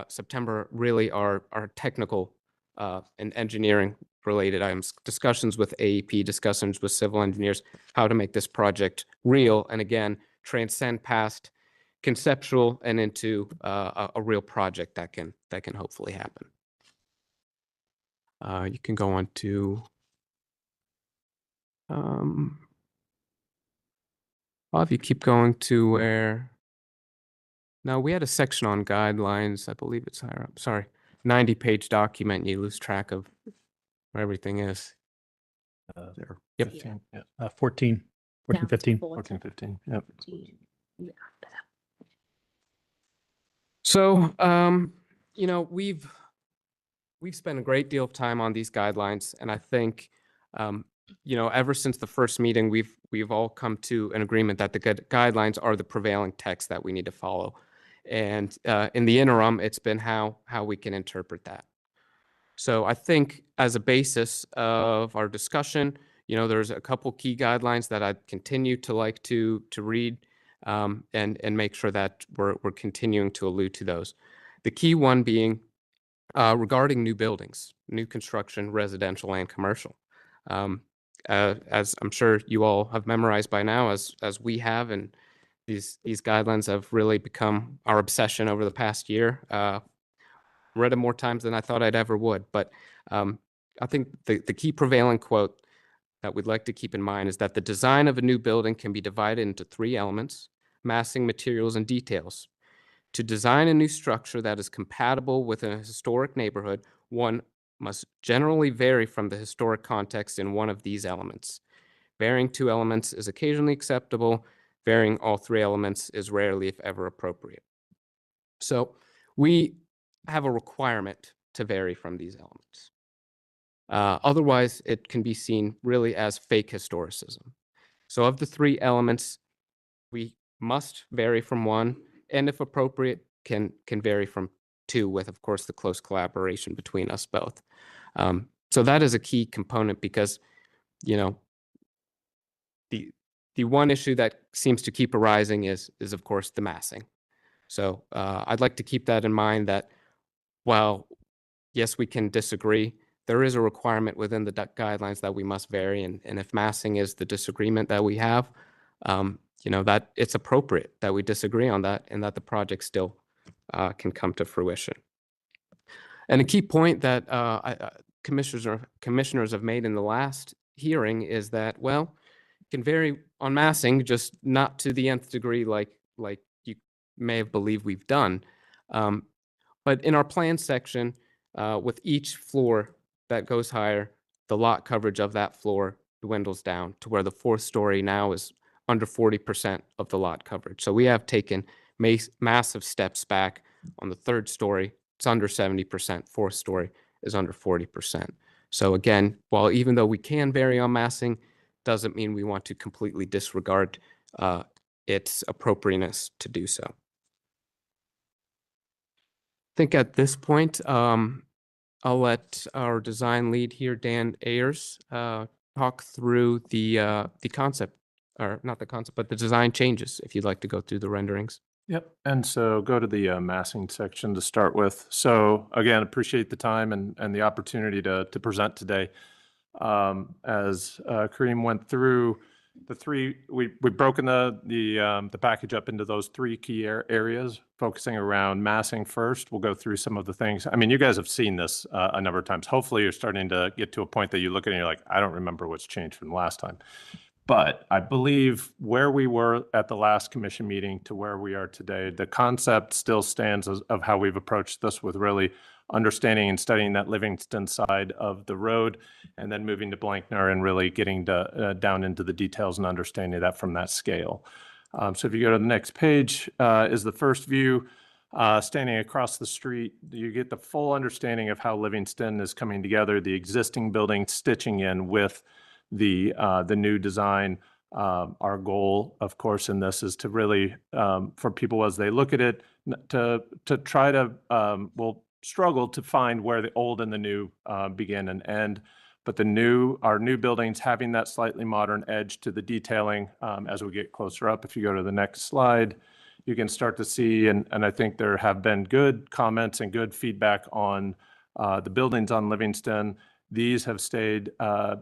September really are technical and engineering related items, discussions with AEP, discussions with civil engineers, how to make this project real, and again, transcend past conceptual and into a real project that can hopefully happen. You can go on to well, if you keep going to where now we had a section on guidelines. I believe it's higher up. Sorry, 90-page document. You lose track of where everything is. There. Yep. 15, 14, Down to 15. 14, 15, yep. Yeah. So, we've spent a great deal of time on these guidelines, and I think, ever since the first meeting, we've all come to an agreement that the guidelines are the prevailing text that we need to follow. And in the interim, it's been how we can interpret that. So I think as a basis of our discussion, there's a couple key guidelines that I'd continue to like to read and make sure that we're continuing to allude to those. The key one being regarding new buildings, new construction, residential and commercial. As I'm sure you all have memorized by now, as we have, and these guidelines have really become our obsession over the past year. Read them more times than I thought I'd ever would. But I think the key prevailing quote that we'd like to keep in mind is that the design of a new building can be divided into 3 elements: massing, materials, and details. To design a new structure that is compatible with a historic neighborhood, one must generally vary from the historic context in one of these elements. Varying 2 elements is occasionally acceptable. Varying all 3 elements is rarely, if ever, appropriate. So we have a requirement to vary from these elements. Otherwise, it can be seen really as fake historicism. So of the 3 elements, we must vary from 1, and if appropriate, can vary from 2, with, of course, the close collaboration between us both. So that is a key component because, you know, the one issue that seems to keep arising is of course the massing. So I'd like to keep that in mind, that while yes, we can disagree, there is a requirement within the guidelines that we must vary, and if massing is the disagreement that we have, you know, that it's appropriate that we disagree on that, and that the project still can come to fruition. And a key point that commissioners have made in the last hearing is that, well, it can vary on massing, just not to the nth degree like you may have believed we've done. But in our plan section, with each floor that goes higher, the lot coverage of that floor dwindles down to where the 4th story now is under 40% of the lot coverage. So we have taken massive steps back. On the 3rd story, it's under 70%. 4th story is under 40%. So again, while even though we can vary on massing, doesn't mean we want to completely disregard its appropriateness to do so. I think at this point, I'll let our design lead here, Dan Ayers, talk through the concept, or not the concept, but the design changes, if you'd like to go through the renderings. Yep. And so go to the massing section to start with. So again, appreciate the time and the opportunity to present today. As Kareem went through the 3, we've broken the package up into those 3 key areas, focusing around massing first. We'll go through some of the things. I mean, you guys have seen this a number of times. Hopefully you're starting to get to a point that you look at it and you're like, I don't remember what's changed from last time. But I believe where we were at the last commission meeting to where we are today, the concept still stands of how we've approached this, with really understanding and studying that Livingston side of the road, and then moving to Blankner and really getting down into the details and understanding that from that scale. So if you go to the next page, is the first view. Standing across the street, you get the full understanding of how Livingston is coming together, the existing building stitching in with the new design. Our goal, of course, in this is to really, for people as they look at it, to try to, we'll struggle to find where the old and the new begin and end. But our new buildings having that slightly modern edge to the detailing as we get closer up. If you go to the next slide, you can start to see, and I think there have been good comments and good feedback on the buildings on Livingston. These have stayed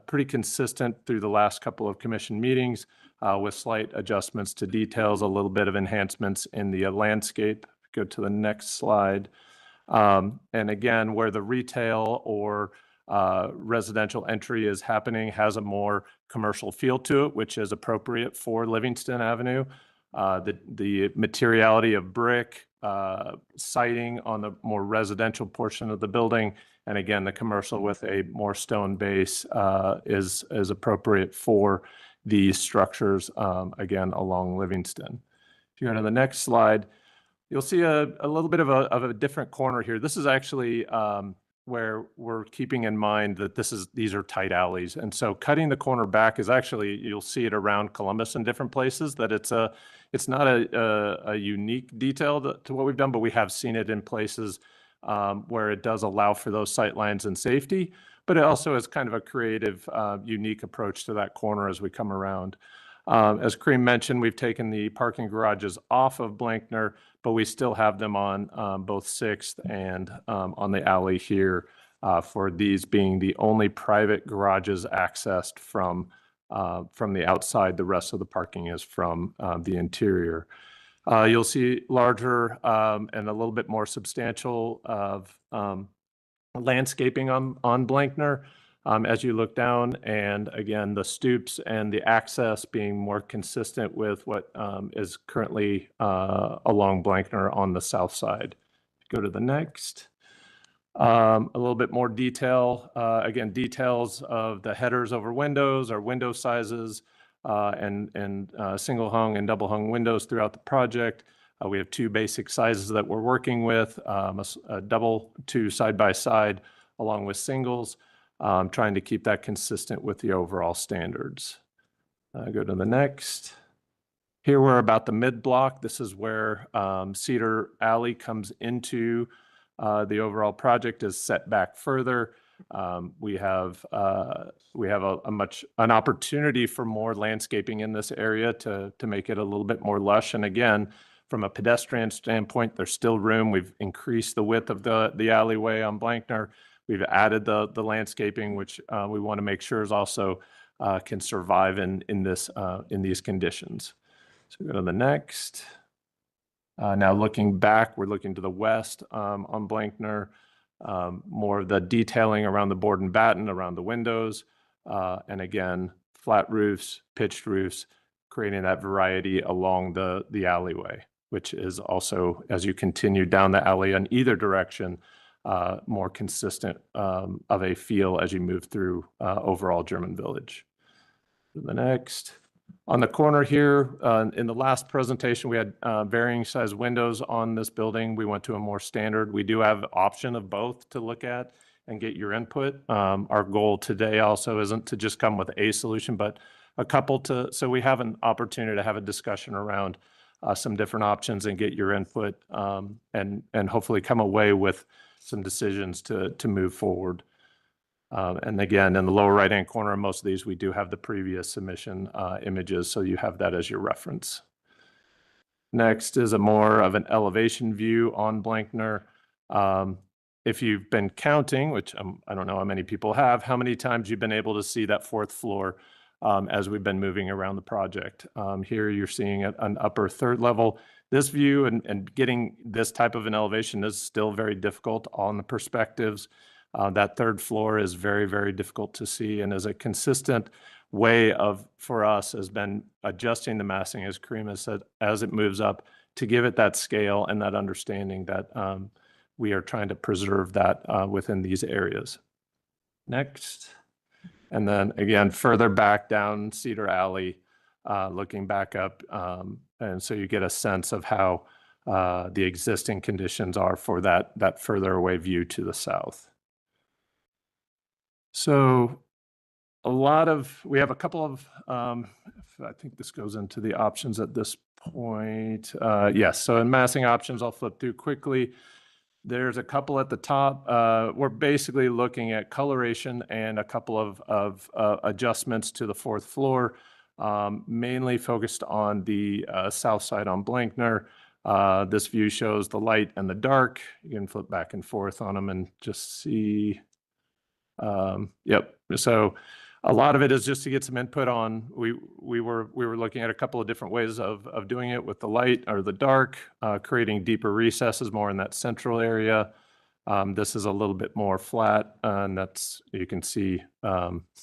pretty consistent through the last couple of commission meetings, with slight adjustments to details, a little bit of enhancements in the landscape. Go to the next slide. And again, where the retail or residential entry is happening has a more commercial feel to it, which is appropriate for Livingston Avenue. The materiality of brick, siding on the more residential portion of the building, and again, the commercial with a more stone base is appropriate for these structures, again, along Livingston. If you go to the next slide, you'll see a little bit of a different corner here. This is actually where we're keeping in mind that these are tight alleys. And so cutting the corner back is actually, you'll see it around Columbus in different places, that it's not a unique detail to what we've done, but we have seen it in places where it does allow for those sight lines and safety, but it also is kind of a creative, unique approach to that corner as we come around. As Kareem mentioned, we've taken the parking garages off of Blankner, but we still have them on both 6th and on the alley here, for these being the only private garages accessed from the outside. The rest of the parking is from the interior. You'll see larger and a little bit more substantial of landscaping on Blankner as you look down, and again, the stoops and the access being more consistent with what is currently along Blankner on the south side. Go to the next. A little bit more detail, again, details of the headers over windows, our window sizes, and single hung and double hung windows throughout the project. We have 2 basic sizes that we're working with, a double 2 side by side along with singles, trying to keep that consistent with the overall standards. Go to the next. Here we're about the mid block. This is where Cedar Alley comes into the overall project, is set back further. We have an opportunity for more landscaping in this area to make it a little bit more lush. And again, from a pedestrian standpoint, there's still room. We've increased the width of the alleyway on Blankner. We've added the landscaping, which we want to make sure is also can survive in these conditions. So go to the next. Now looking back, we're looking to the west on Blankner, more of the detailing around the board and batten, around the windows, and again, flat roofs, pitched roofs, creating that variety along the alleyway, which is also, as you continue down the alley in either direction, more consistent of a feel as you move through overall German Village. The next. On the corner here, in the last presentation, we had varying size windows on this building. We went to a more standard. We do have option of both to look at and get your input. Our goal today also isn't to just come with a solution, but a couple so we have an opportunity to have a discussion around some different options and get your input, and hopefully come away with some decisions to move forward. And again, in the lower right-hand corner of most of these, we do have the previous submission images, so you have that as your reference. Next is a more of an elevation view on Blankner. If you've been counting, which I don't know how many people have, how many times you've been able to see that 4th floor as we've been moving around the project. Here you're seeing an upper 3rd level. This view and getting this type of an elevation is still very difficult on the perspectives. That 3rd floor is very, very difficult to see, and is a consistent way for us has been adjusting the massing, as Kareem has said, as it moves up, to give it that scale and that understanding that we are trying to preserve that within these areas. Next. And then again, further back down Cedar Alley, looking back up, and so you get a sense of how the existing conditions are for that further away view to the south. So we have a couple of, I think this goes into the options at this point. Yes, so in massing options, I'll flip through quickly. There's a couple at the top. We're basically looking at coloration and a couple of adjustments to the 4th floor, mainly focused on the south side on Blankner. This view shows the light and the dark. You can flip back and forth on them and just see. Yep. So a lot of it is just to get some input on. We were looking at a couple of different ways of doing it with the light or the dark, creating deeper recesses more in that central area. This is a little bit more flat, and you can see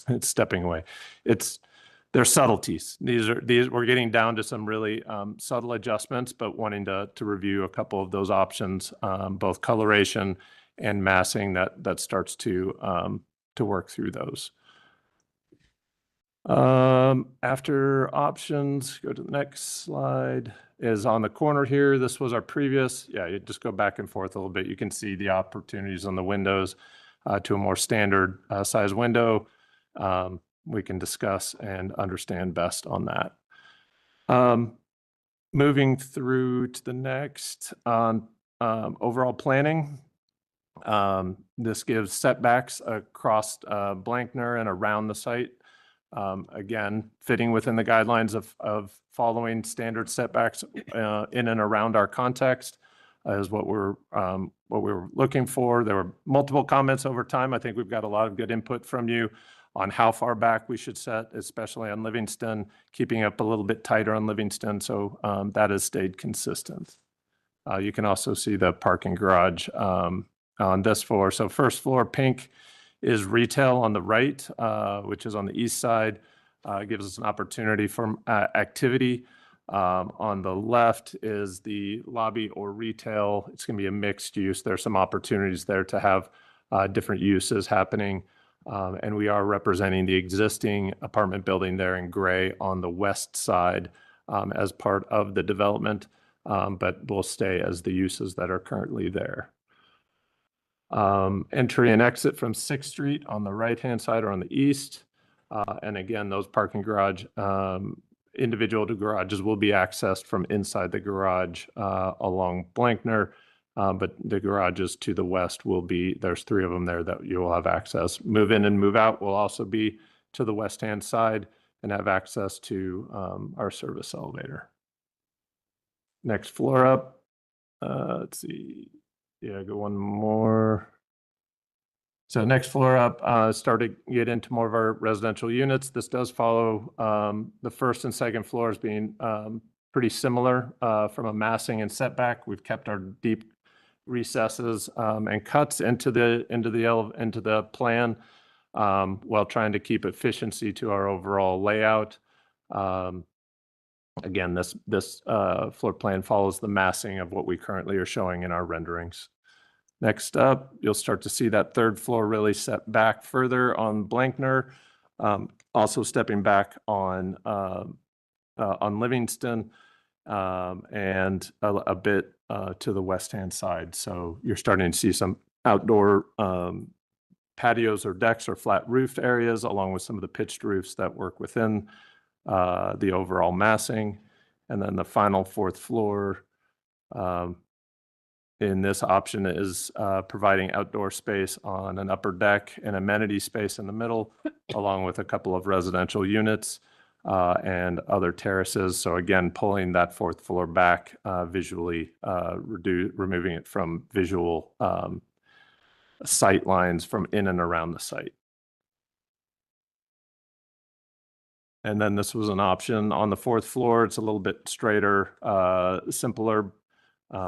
it's stepping away. They're subtleties. We're getting down to some really subtle adjustments, but wanting to review a couple of those options, both coloration and massing that starts to work through those. After options, go to the next slide, is on the corner here. This was our previous, you just go back and forth a little bit. You can see the opportunities on the windows to a more standard size window. We can discuss and understand best on that. Moving through to the next on overall planning. This gives setbacks across Blankner and around the site. Again, fitting within the guidelines of following standard setbacks in and around our context is what we were looking for. There were multiple comments over time. I think we've got a lot of good input from you on how far back we should set, especially on Livingston, keeping up a little bit tighter on Livingston. So that has stayed consistent. You can also see the parking garage on this floor. So 1st floor pink is retail on the right, which is on the east side. Gives us an opportunity for activity. On the left is the lobby or retail. It's going to be a mixed use. There's some opportunities there to have different uses happening. And we are representing the existing apartment building there in gray on the west side as part of the development, but will stay as the uses that are currently there. Entry and exit from 6th Street on the right-hand side or on the east. And again, those parking garage, individual garages will be accessed from inside the garage along Blankner. But the garages to the west will be, there's 3 of them there that you will have access. Move in and move out will also be to the west-hand side and have access to our service elevator. Next floor up, let's see. Yeah, go one more. So next floor up, start to get into more of our residential units. This does follow the first and second floors being pretty similar from a massing and setback. We've kept our deep recesses and cuts into the plan while trying to keep efficiency to our overall layout. Again, this floor plan follows the massing of what we currently are showing in our renderings. Next up, you'll start to see that 3rd floor really set back further on Blankner, also stepping back on Livingston, and a bit to the west-hand side. So you're starting to see some outdoor patios or decks or flat roofed areas, along with some of the pitched roofs that work within the overall massing. And then the final 4th floor in this option is providing outdoor space on an upper deck and amenity space in the middle, along with a couple of residential units and other terraces. So again, pulling that 4th floor back visually, removing it from visual sight lines from in and around the site. And then this was an option on the 4th floor. It's a little bit straighter, simpler.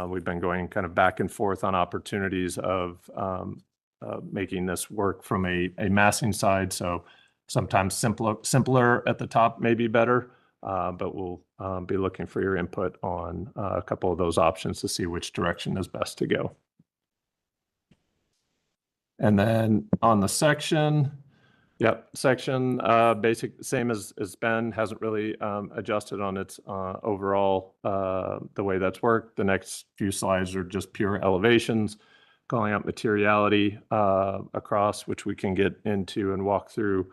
We've been going kind of back and forth on opportunities of making this work from a massing side. So sometimes simpler at the top may be better, but we'll be looking for your input on a couple of those options to see which direction is best to go. And then on the section, section basic, same as Ben, hasn't really adjusted on its overall, the way that's worked. The next few slides are just pure elevations, calling out materiality across, which we can get into and walk through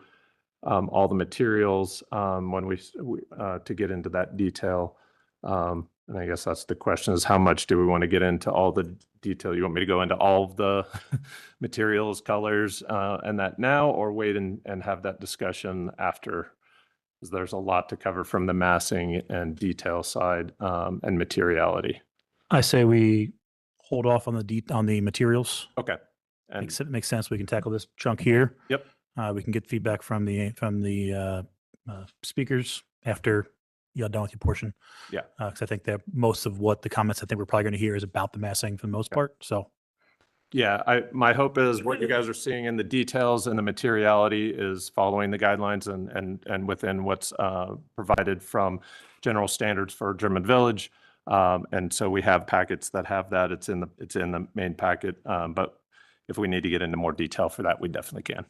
all the materials when we to get into that detail. And I guess that's the question, is how much do we want to get into all the detail? You want me to go into all of the materials, colors, and that now, or wait and have that discussion after? Because there's a lot to cover from the massing and detail side and materiality. I say we hold off on the materials. Okay. And Makes sense. We can tackle this chunk here. Yep. We can get feedback from the speakers after you're done with your portion. Yeah. Because I think that most of what the comments I think we're probably going to hear is about the massing for the most part. So. Yeah, my hope is what you guys are seeing in the details and the materiality is following the guidelines and within what's provided from general standards for German Village. And so we have packets that have that. It's in the main packet. But if we need to get into more detail for that, we definitely can.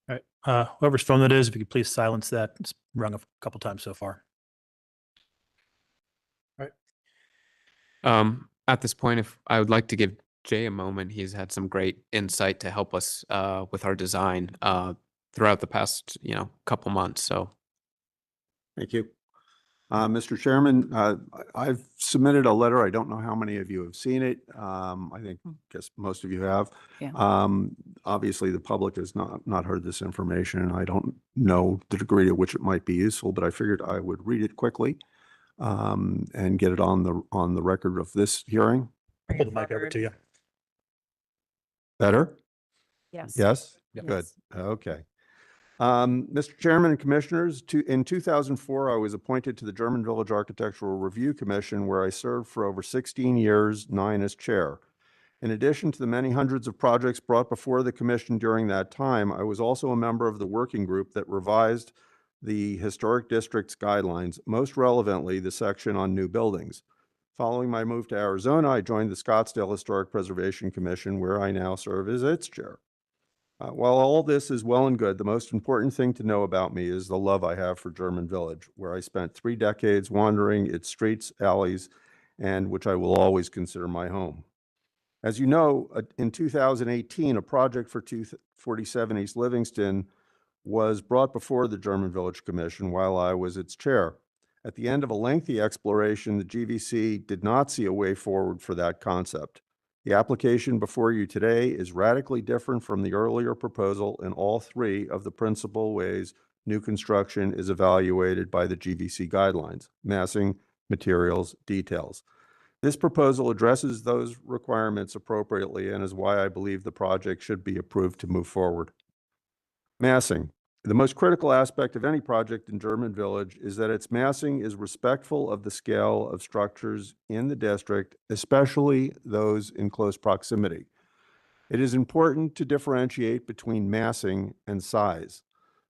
All right. Whoever's phone that is, if you could please silence that. It's rung a couple times so far. All right. At this point, if I would like to give Jay a moment, he's had some great insight to help us with our design throughout the past, couple months. So, Thank you. Mr. Chairman, I've submitted a letter. I don't know how many of you have seen it. Guess most of you have. Yeah. Obviously, the public has not heard this information, and I don't know the degree to which it might be useful, but I figured I would read it quickly and get it on the record of this hearing. Hold the mic over to you. Better? Yes. Yes? Yep. Good. Okay. Mr. Chairman and Commissioners, in 2004, I was appointed to the German Village Architectural Review Commission, where I served for over 16 years, 9 as chair. In addition to the many hundreds of projects brought before the commission during that time, I was also a member of the working group that revised the Historic District's guidelines, most relevantly, the section on new buildings. Following my move to Arizona, I joined the Scottsdale Historic Preservation Commission, where I now serve as its chair. While all this is well and good, the most important thing to know about me is the love I have for German Village, where I spent 3 decades wandering its streets, alleys, and which I will always consider my home. As you know, in 2018, a project for 247 East Livingston was brought before the German Village Commission while I was its chair. At the end of a lengthy exploration, the GVC did not see a way forward for that concept. The application before you today is radically different from the earlier proposal in all 3 of the principal ways new construction is evaluated by the GVC guidelines: massing, materials, details. This proposal addresses those requirements appropriately and is why I believe the project should be approved to move forward. Massing. The most critical aspect of any project in German Village is that its massing is respectful of the scale of structures in the district, especially those in close proximity. It is important to differentiate between massing and size.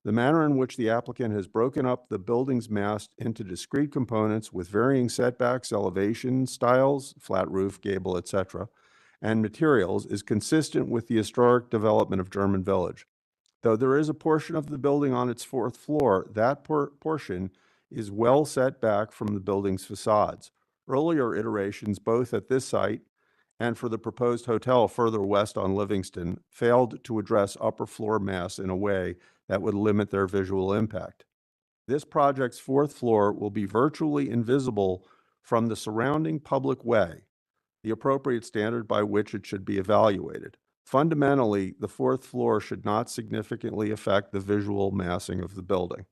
The manner in which the applicant has broken up the building's mass into discrete components with varying setbacks, elevation, styles, flat roof, gable, etc., and materials is consistent with the historic development of German Village. Though there is a portion of the building on its 4th floor, that portion is well set back from the building's facades. Earlier iterations, both at this site and for the proposed hotel further west on Livingston, failed to address upper floor mass in a way that would limit their visual impact. This project's 4th floor will be virtually invisible from the surrounding public way, the appropriate standard by which it should be evaluated. Fundamentally, the 4th floor should not significantly affect the visual massing of the building.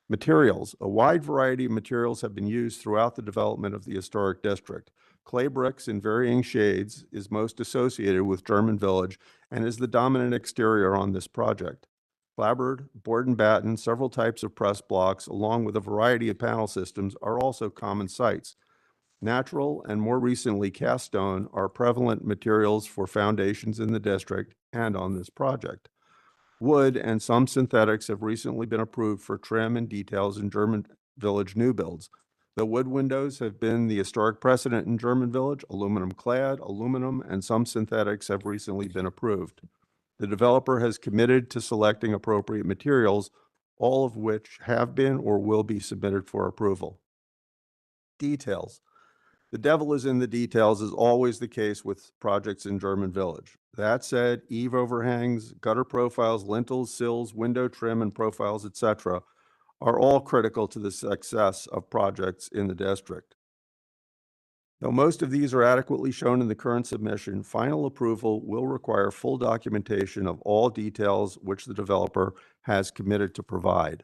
Materials. A wide variety of materials have been used throughout the development of the historic district. Clay bricks in varying shades is most associated with German Village and is the dominant exterior on this project. Clapboard, board and batten, several types of press blocks, along with a variety of panel systems are also common sites. Natural and more recently cast stone are prevalent materials for foundations in the district and on this project. Wood and some synthetics have recently been approved for trim and details in German Village new builds. The wood windows have been the historic precedent in German Village. Aluminum clad, aluminum, and some synthetics have recently been approved. The developer has committed to selecting appropriate materials, all of which have been or will be submitted for approval. Details. The devil is in the details, is always the case with projects in German Village. That said, eave overhangs, gutter profiles, lintels, sills, window trim and profiles, etc., are all critical to the success of projects in the district. Though most of these are adequately shown in the current submission, final approval will require full documentation of all details which the developer has committed to provide.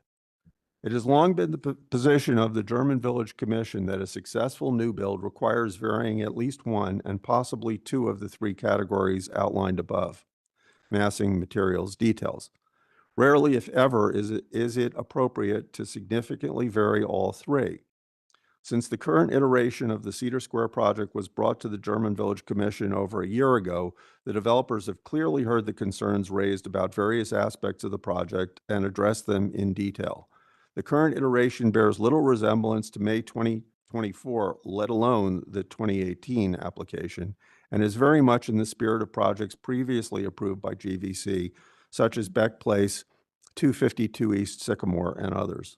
It has long been the position of the German Village Commission that a successful new build requires varying at least 1 and possibly 2 of the 3 categories outlined above: massing, materials, details. Rarely, if ever, is it appropriate to significantly vary all 3. Since the current iteration of the Cedar Square project was brought to the German Village Commission over a year ago, the developers have clearly heard the concerns raised about various aspects of the project and addressed them in detail. The current iteration bears little resemblance to May 2024, let alone the 2018 application, and is very much in the spirit of projects previously approved by GVC, such as Beck Place, 252 East Sycamore, and others.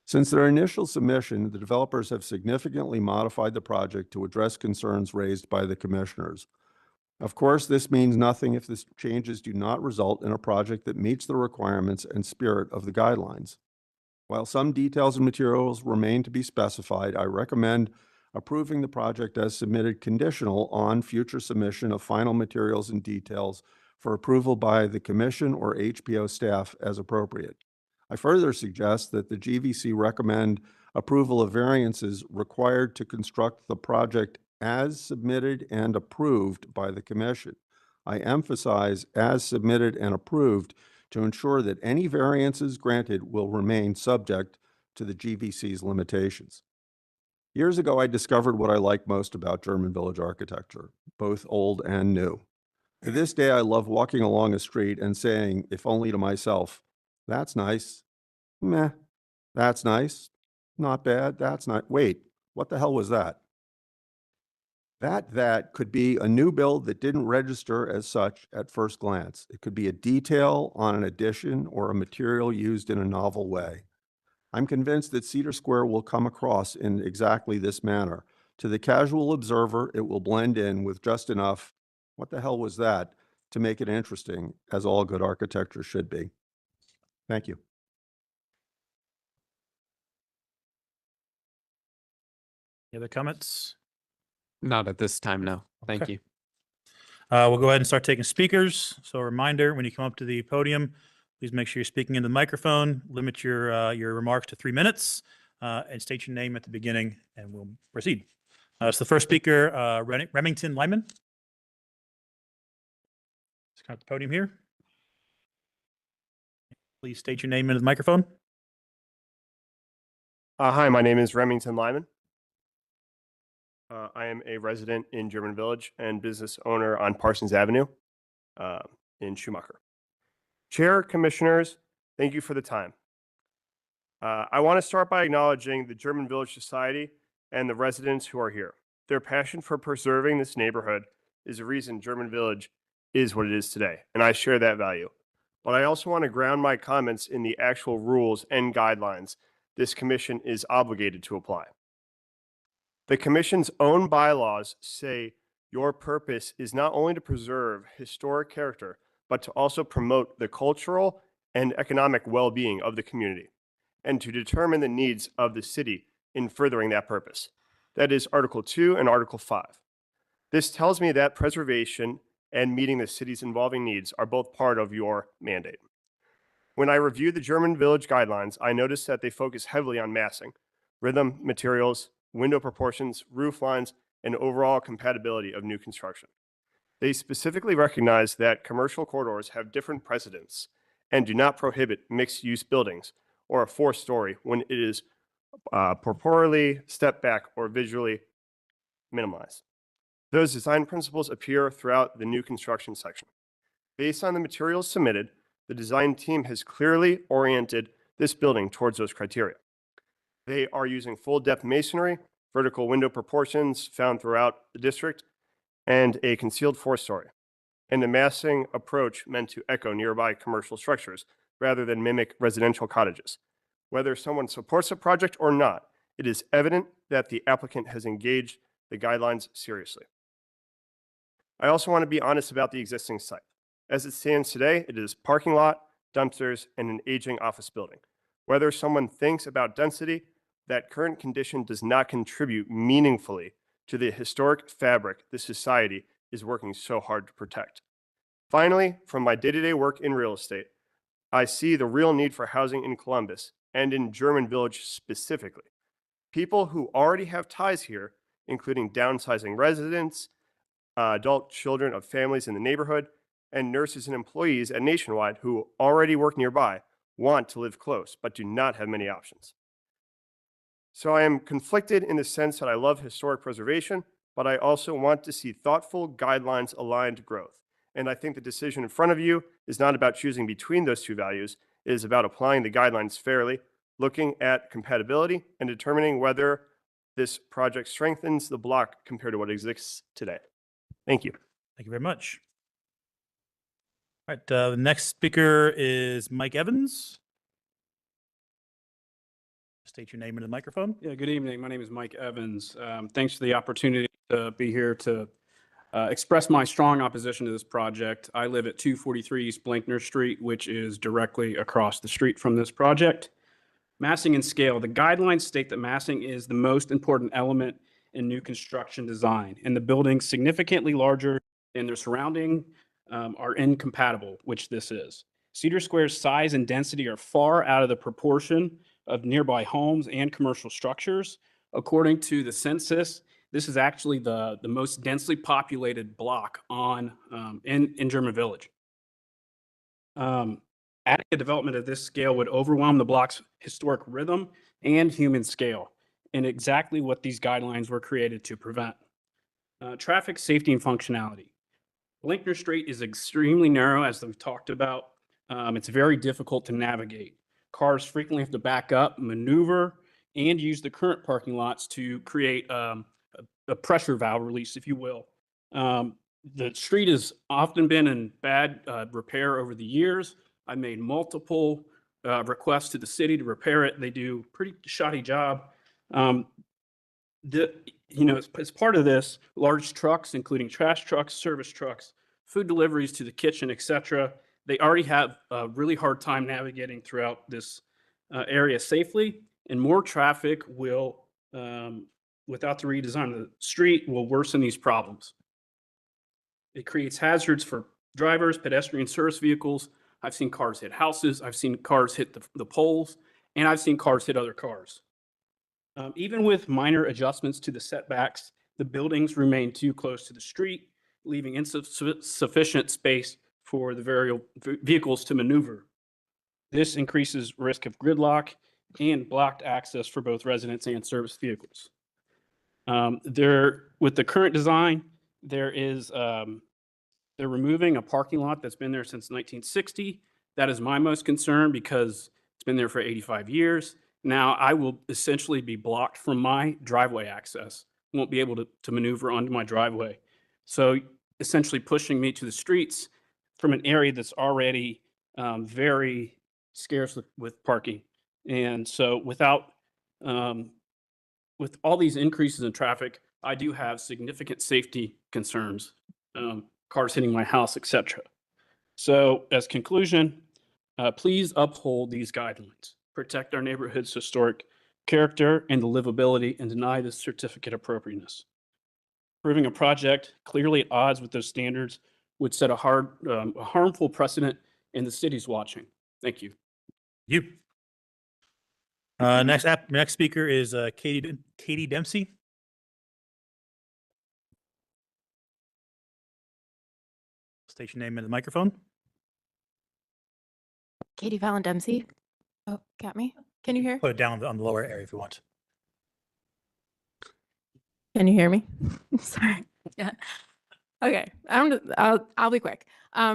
Since their initial submission, the developers have significantly modified the project to address concerns raised by the commissioners. Of course, this means nothing if the changes do not result in a project that meets the requirements and spirit of the guidelines. While some details and materials remain to be specified, I recommend approving the project as submitted, conditional on future submission of final materials and details for approval by the Commission or HPO staff as appropriate. I further suggest that the GVC recommend approval of variances required to construct the project as submitted and approved by the Commission. I emphasize as submitted and approved to ensure that any variances granted will remain subject to the GVC's limitations. Years ago, I discovered what I like most about German Village architecture, both old and new. To this day, I love walking along a street and saying, if only to myself, that's nice. Meh, that's nice. Not bad, that's not, wait, what the hell was that? That could be a new build that didn't register as such at first glance. It could be a detail on an addition or a material used in a novel way. I'm convinced that Cedar Square will come across in exactly this manner. To the casual observer, it will blend in with just enough, what the hell was that, to make it interesting, as all good architecture should be. Thank you. Any other comments? Not at this time, no. Thank Okay. you. We'll go ahead and start taking speakers. So a reminder, when you come up to the podium, please make sure you're speaking into the microphone. Limit your remarks to 3 minutes and state your name at the beginning, and we'll proceed. So the first speaker, Remington Lyman. Just come up to the podium here. Please state your name into the microphone. Hi, my name is Remington Lyman. I am a resident in German Village and business owner on Parsons Avenue in Schumacher. Chair, commissioners, thank you for the time. I want to start by acknowledging the German Village Society and the residents who are here. Their passion for preserving this neighborhood is the reason German Village is what it is today, and I share that value. But I also want to ground my comments in the actual rules and guidelines this commission is obligated to apply. The commission's own bylaws say your purpose is not only to preserve historic character, but to also promote the cultural and economic well-being of the community, and to determine the needs of the city in furthering that purpose. That is Article 2 and Article 5. This tells me that preservation and meeting the city's evolving needs are both part of your mandate. When I reviewed the German Village guidelines, I noticed that they focus heavily on massing, rhythm, materials, window proportions, roof lines, and overall compatibility of new construction. They specifically recognize that commercial corridors have different precedents and do not prohibit mixed-use buildings or a 4-story when it is properly stepped back or visually minimized. Those design principles appear throughout the new construction section. Based on the materials submitted, the design team has clearly oriented this building towards those criteria. They are using full depth masonry, vertical window proportions found throughout the district, and a concealed 4-story, and a massing approach meant to echo nearby commercial structures rather than mimic residential cottages. Whether someone supports a project or not, it is evident that the applicant has engaged the guidelines seriously. I also want to be honest about the existing site. As it stands today, it is parking lot, dumpsters, and an aging office building. Whether someone thinks about density, that current condition does not contribute meaningfully to the historic fabric this society is working so hard to protect. Finally, from my day-to-day work in real estate, I see the real need for housing in Columbus and in German Village specifically. People who already have ties here, including downsizing residents, adult children of families in the neighborhood, and nurses and employees at Nationwide who already work nearby, want to live close, but do not have many options. So I am conflicted in the sense that I love historic preservation, but I also want to see thoughtful guidelines aligned growth. And I think the decision in front of you is not about choosing between those two values. It is about applying the guidelines fairly, looking at compatibility, and determining whether this project strengthens the block compared to what exists today. Thank you. Thank you very much. All right, the next speaker is Mike Evans. State your name into the microphone. Yeah, good evening. My name is Mike Evans. Thanks for the opportunity to be here to express my strong opposition to this project. I live at 243 East Blinkner Street, which is directly across the street from this project. Massing and scale. The guidelines state that massing is the most important element in new construction design, and the buildings significantly larger than their surrounding are incompatible, which this is. Cedar Square's size and density are far out of the proportion of nearby homes and commercial structures. According to the census, this is actually the most densely populated block in German Village. Adding a development of this scale would overwhelm the block's historic rhythm and human scale, and exactly what these guidelines were created to prevent. Traffic safety and functionality. Blinkner Street is extremely narrow, as we've talked about. It's very difficult to navigate. Cars frequently have to back up, maneuver, and use the current parking lots to create a pressure valve release, if you will. The street has often been in bad repair over the years. I made multiple requests to the city to repair it. They do a pretty shoddy job. As part of this, large trucks, including trash trucks, service trucks, food deliveries to the kitchen, etc., they already have a really hard time navigating throughout this area safely, and more traffic will, without the redesign of the street, will worsen these problems. It creates hazards for drivers, pedestrian service vehicles. I've seen cars hit houses. I've seen cars hit the poles, and I've seen cars hit other cars. Even with minor adjustments to the setbacks, the buildings remain too close to the street, leaving insufficient space for the vehicles to maneuver. This increases risk of gridlock and blocked access for both residents and service vehicles. With the current design, they're removing a parking lot that's been there since 1960. That is my most concern because it's been there for 85 years. Now I will essentially be blocked from my driveway access. Won't be able to maneuver onto my driveway. So essentially pushing me to the streets from an area that's already very scarce with parking. And so with all these increases in traffic, I do have significant safety concerns, cars hitting my house, etc. So as conclusion, please uphold these guidelines, protect our neighborhood's historic character and the livability, and deny this certificate appropriateness. Approving a project clearly at odds with those standards would set a harmful precedent, and the city's watching. Thank you. You. Next speaker is Katie Dempsey. State your name in the microphone. Katie Fallon Dempsey. Oh, got me. Can you hear? Put it down on the lower area if you want. Can you hear me? Sorry. Yeah. Okay. I'll be quick.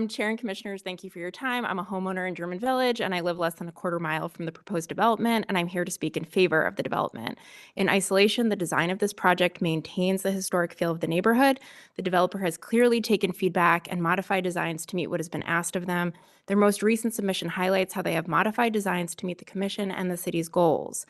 Chair and commissioners, thank you for your time. I'm a homeowner in German Village, and I live less than a quarter mile from the proposed development, and I'm here to speak in favor of the development. In isolation, the design of this project maintains the historic feel of the neighborhood. The developer has clearly taken feedback and modified designs to meet what has been asked of them. Their most recent submission highlights how they have modified designs to meet the commission and the city's goals.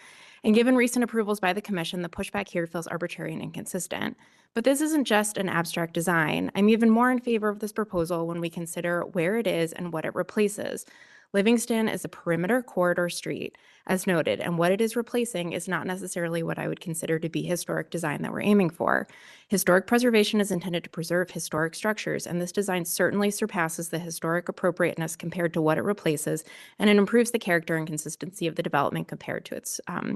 And given recent approvals by the commission, the pushback here feels arbitrary and inconsistent. But this isn't just an abstract design. I'm even more in favor of this proposal when we consider where it is and what it replaces. Livingston is a perimeter corridor street, as noted, and what it is replacing is not necessarily what I would consider to be historic design that we're aiming for. Historic preservation is intended to preserve historic structures, and this design certainly surpasses the historic appropriateness compared to what it replaces, and it improves the character and consistency of the development compared to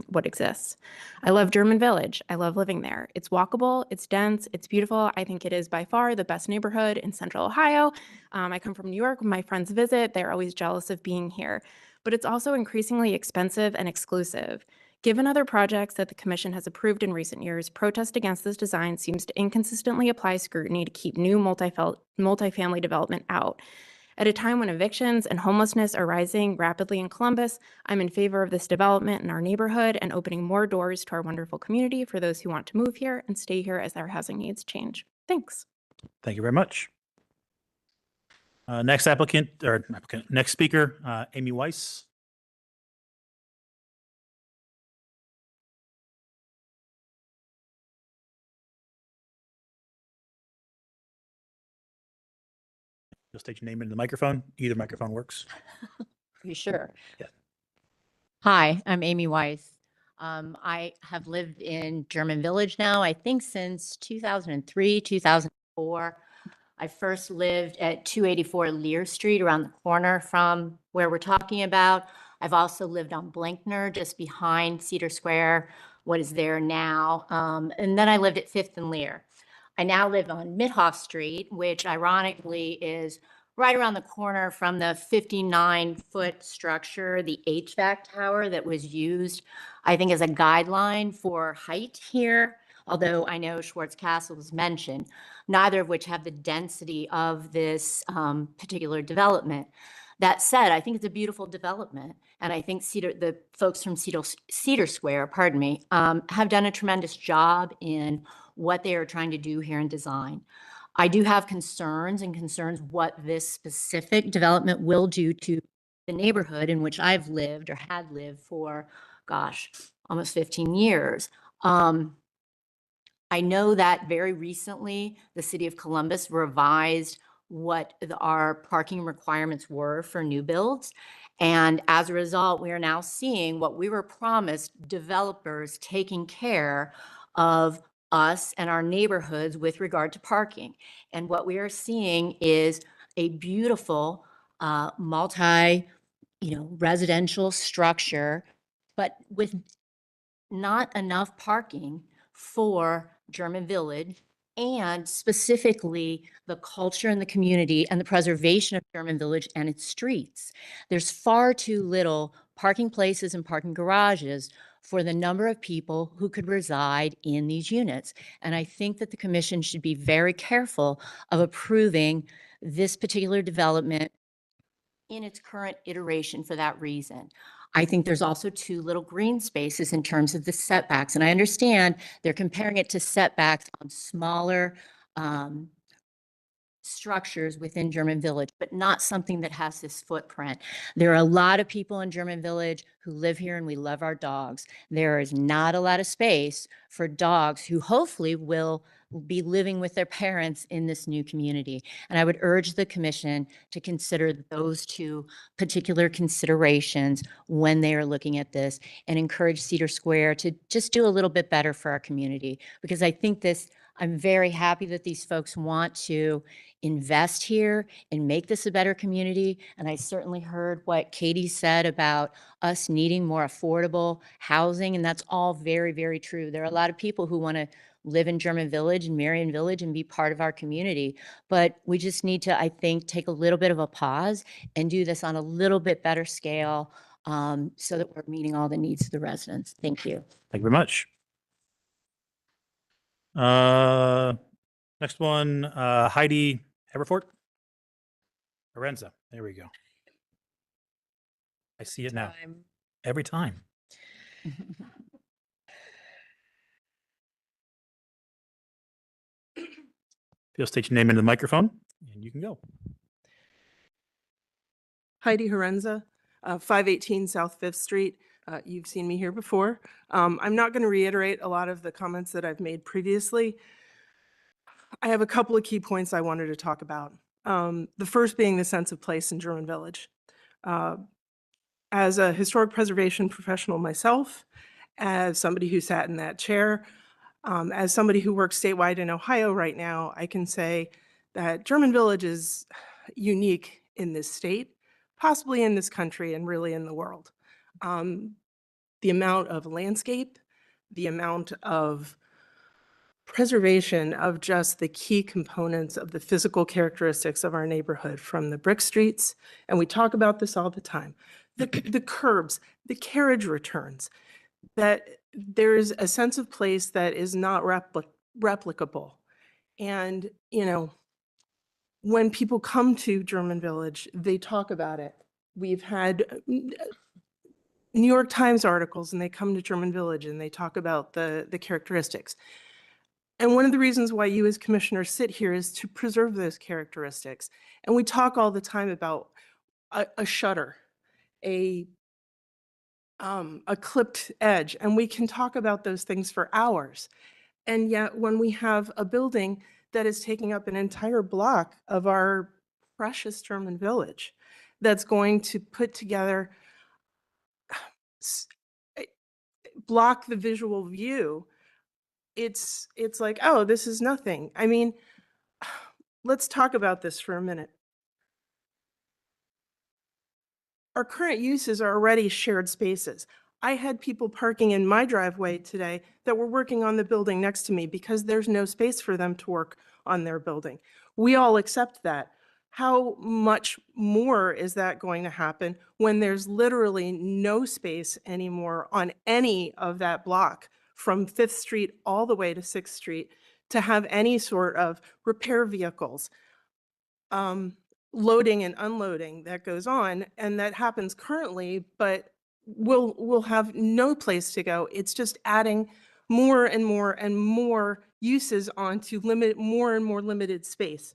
what exists. I love German Village. I love living there. It's walkable, it's dense, it's beautiful. I think it is by far the best neighborhood in Central Ohio. I come from New York. When my friends visit, they're always jealous of being here. But it's also increasingly expensive and exclusive. Given other projects that the commission has approved in recent years, protest against this design seems to inconsistently apply scrutiny to keep new multifamily development out. At a time when evictions and homelessness are rising rapidly in Columbus, I'm in favor of this development in our neighborhood and opening more doors to our wonderful community for those who want to move here and stay here as their housing needs change. Thanks. Thank you very much. Next speaker, Amy Weiss. You'll state your name into the microphone. Either microphone works. You sure? Yeah. Hi, I'm Amy Weiss. I have lived in German Village now, I think since 2003, 2004. I first lived at 284 Lear Street around the corner from where we're talking about. I've also lived on Blinkner, just behind Cedar Square, what is there now. And then I lived at 5th and Lear. I now live on Midhoff Street, which ironically is right around the corner from the 59-foot structure, the HVAC tower that was used, I think, as a guideline for height here. Although I know Schwartz Castle was mentioned, neither of which have the density of this particular development. That said, I think it's a beautiful development, and I think the folks from Cedar Square, pardon me, have done a tremendous job in what they are trying to do here in design. I do have concerns what this specific development will do to the neighborhood in which I've lived or had lived for, gosh, almost 15 years. I know that very recently, the city of Columbus revised what our parking requirements were for new builds. And as a result, we are now seeing what we were promised, developers taking care of us and our neighborhoods with regard to parking. And what we are seeing is a beautiful residential structure, but with not enough parking for German Village and specifically the culture and the community and the preservation of German Village and its streets. There's far too little parking places and parking garages for the number of people who could reside in these units. And I think that the commission should be very careful of approving this particular development in its current iteration for that reason. I think there's also too little green spaces in terms of the setbacks. And I understand they're comparing it to setbacks on smaller structures within German Village, but not something that has this footprint. There are a lot of people in German Village who live here and we love our dogs. There is not a lot of space for dogs who hopefully will be living with their parents in this new community. And I would urge the commission to consider those two particular considerations when they are looking at this and encourage Cedar Square to just do a little bit better for our community. Because I think I'm very happy that these folks want to invest here and make this a better community. And I certainly heard what Katie said about us needing more affordable housing. And that's all very, very true. There are a lot of people who want to live in German Village and Marion Village and be part of our community. But we just need to, I think, take a little bit of a pause and do this on a little bit better scale so that we're meeting all the needs of the residents. Thank you. Thank you very much. Next one, Heidi Haverford. Lorenza, there we go. I see it now. Every time. You'll state your name into the microphone and you can go. Heidi Horenza, 518 South 5th Street. You've seen me here before. I'm not going to reiterate a lot of the comments that I've made previously. I have a couple of key points I wanted to talk about. The first being the sense of place in German Village. As a historic preservation professional myself, as somebody who sat in that chair, as somebody who works statewide in Ohio right now, I can say that German Village is unique in this state, possibly in this country, and really in the world. The amount of landscape, the amount of preservation of just the key components of the physical characteristics of our neighborhood, from the brick streets, and we talk about this all the time, the curbs, the carriage returns, that there's a sense of place that is not replicable. And, you know, when people come to German Village, they talk about it. We've had New York Times articles and they come to German Village and they talk about the characteristics. And one of the reasons why you as commissioners sit here is to preserve those characteristics. And we talk all the time about a shutter, a clipped edge, and we can talk about those things for hours. And yet when we have a building that is taking up an entire block of our precious German Village, that's going to put together, block the visual view, it's like, oh, this is nothing. I mean, let's talk about this for a minute. Our current uses are already shared spaces. I had people parking in my driveway today that were working on the building next to me because there's no space for them to work on their building. We all accept that. How much more is that going to happen when there's literally no space anymore on any of that block from 5th Street all the way to 6th Street to have any sort of repair vehicles? loading and unloading that goes on, and that happens currently, but will have no place to go. It's just adding more and more and more uses onto more and more limited space.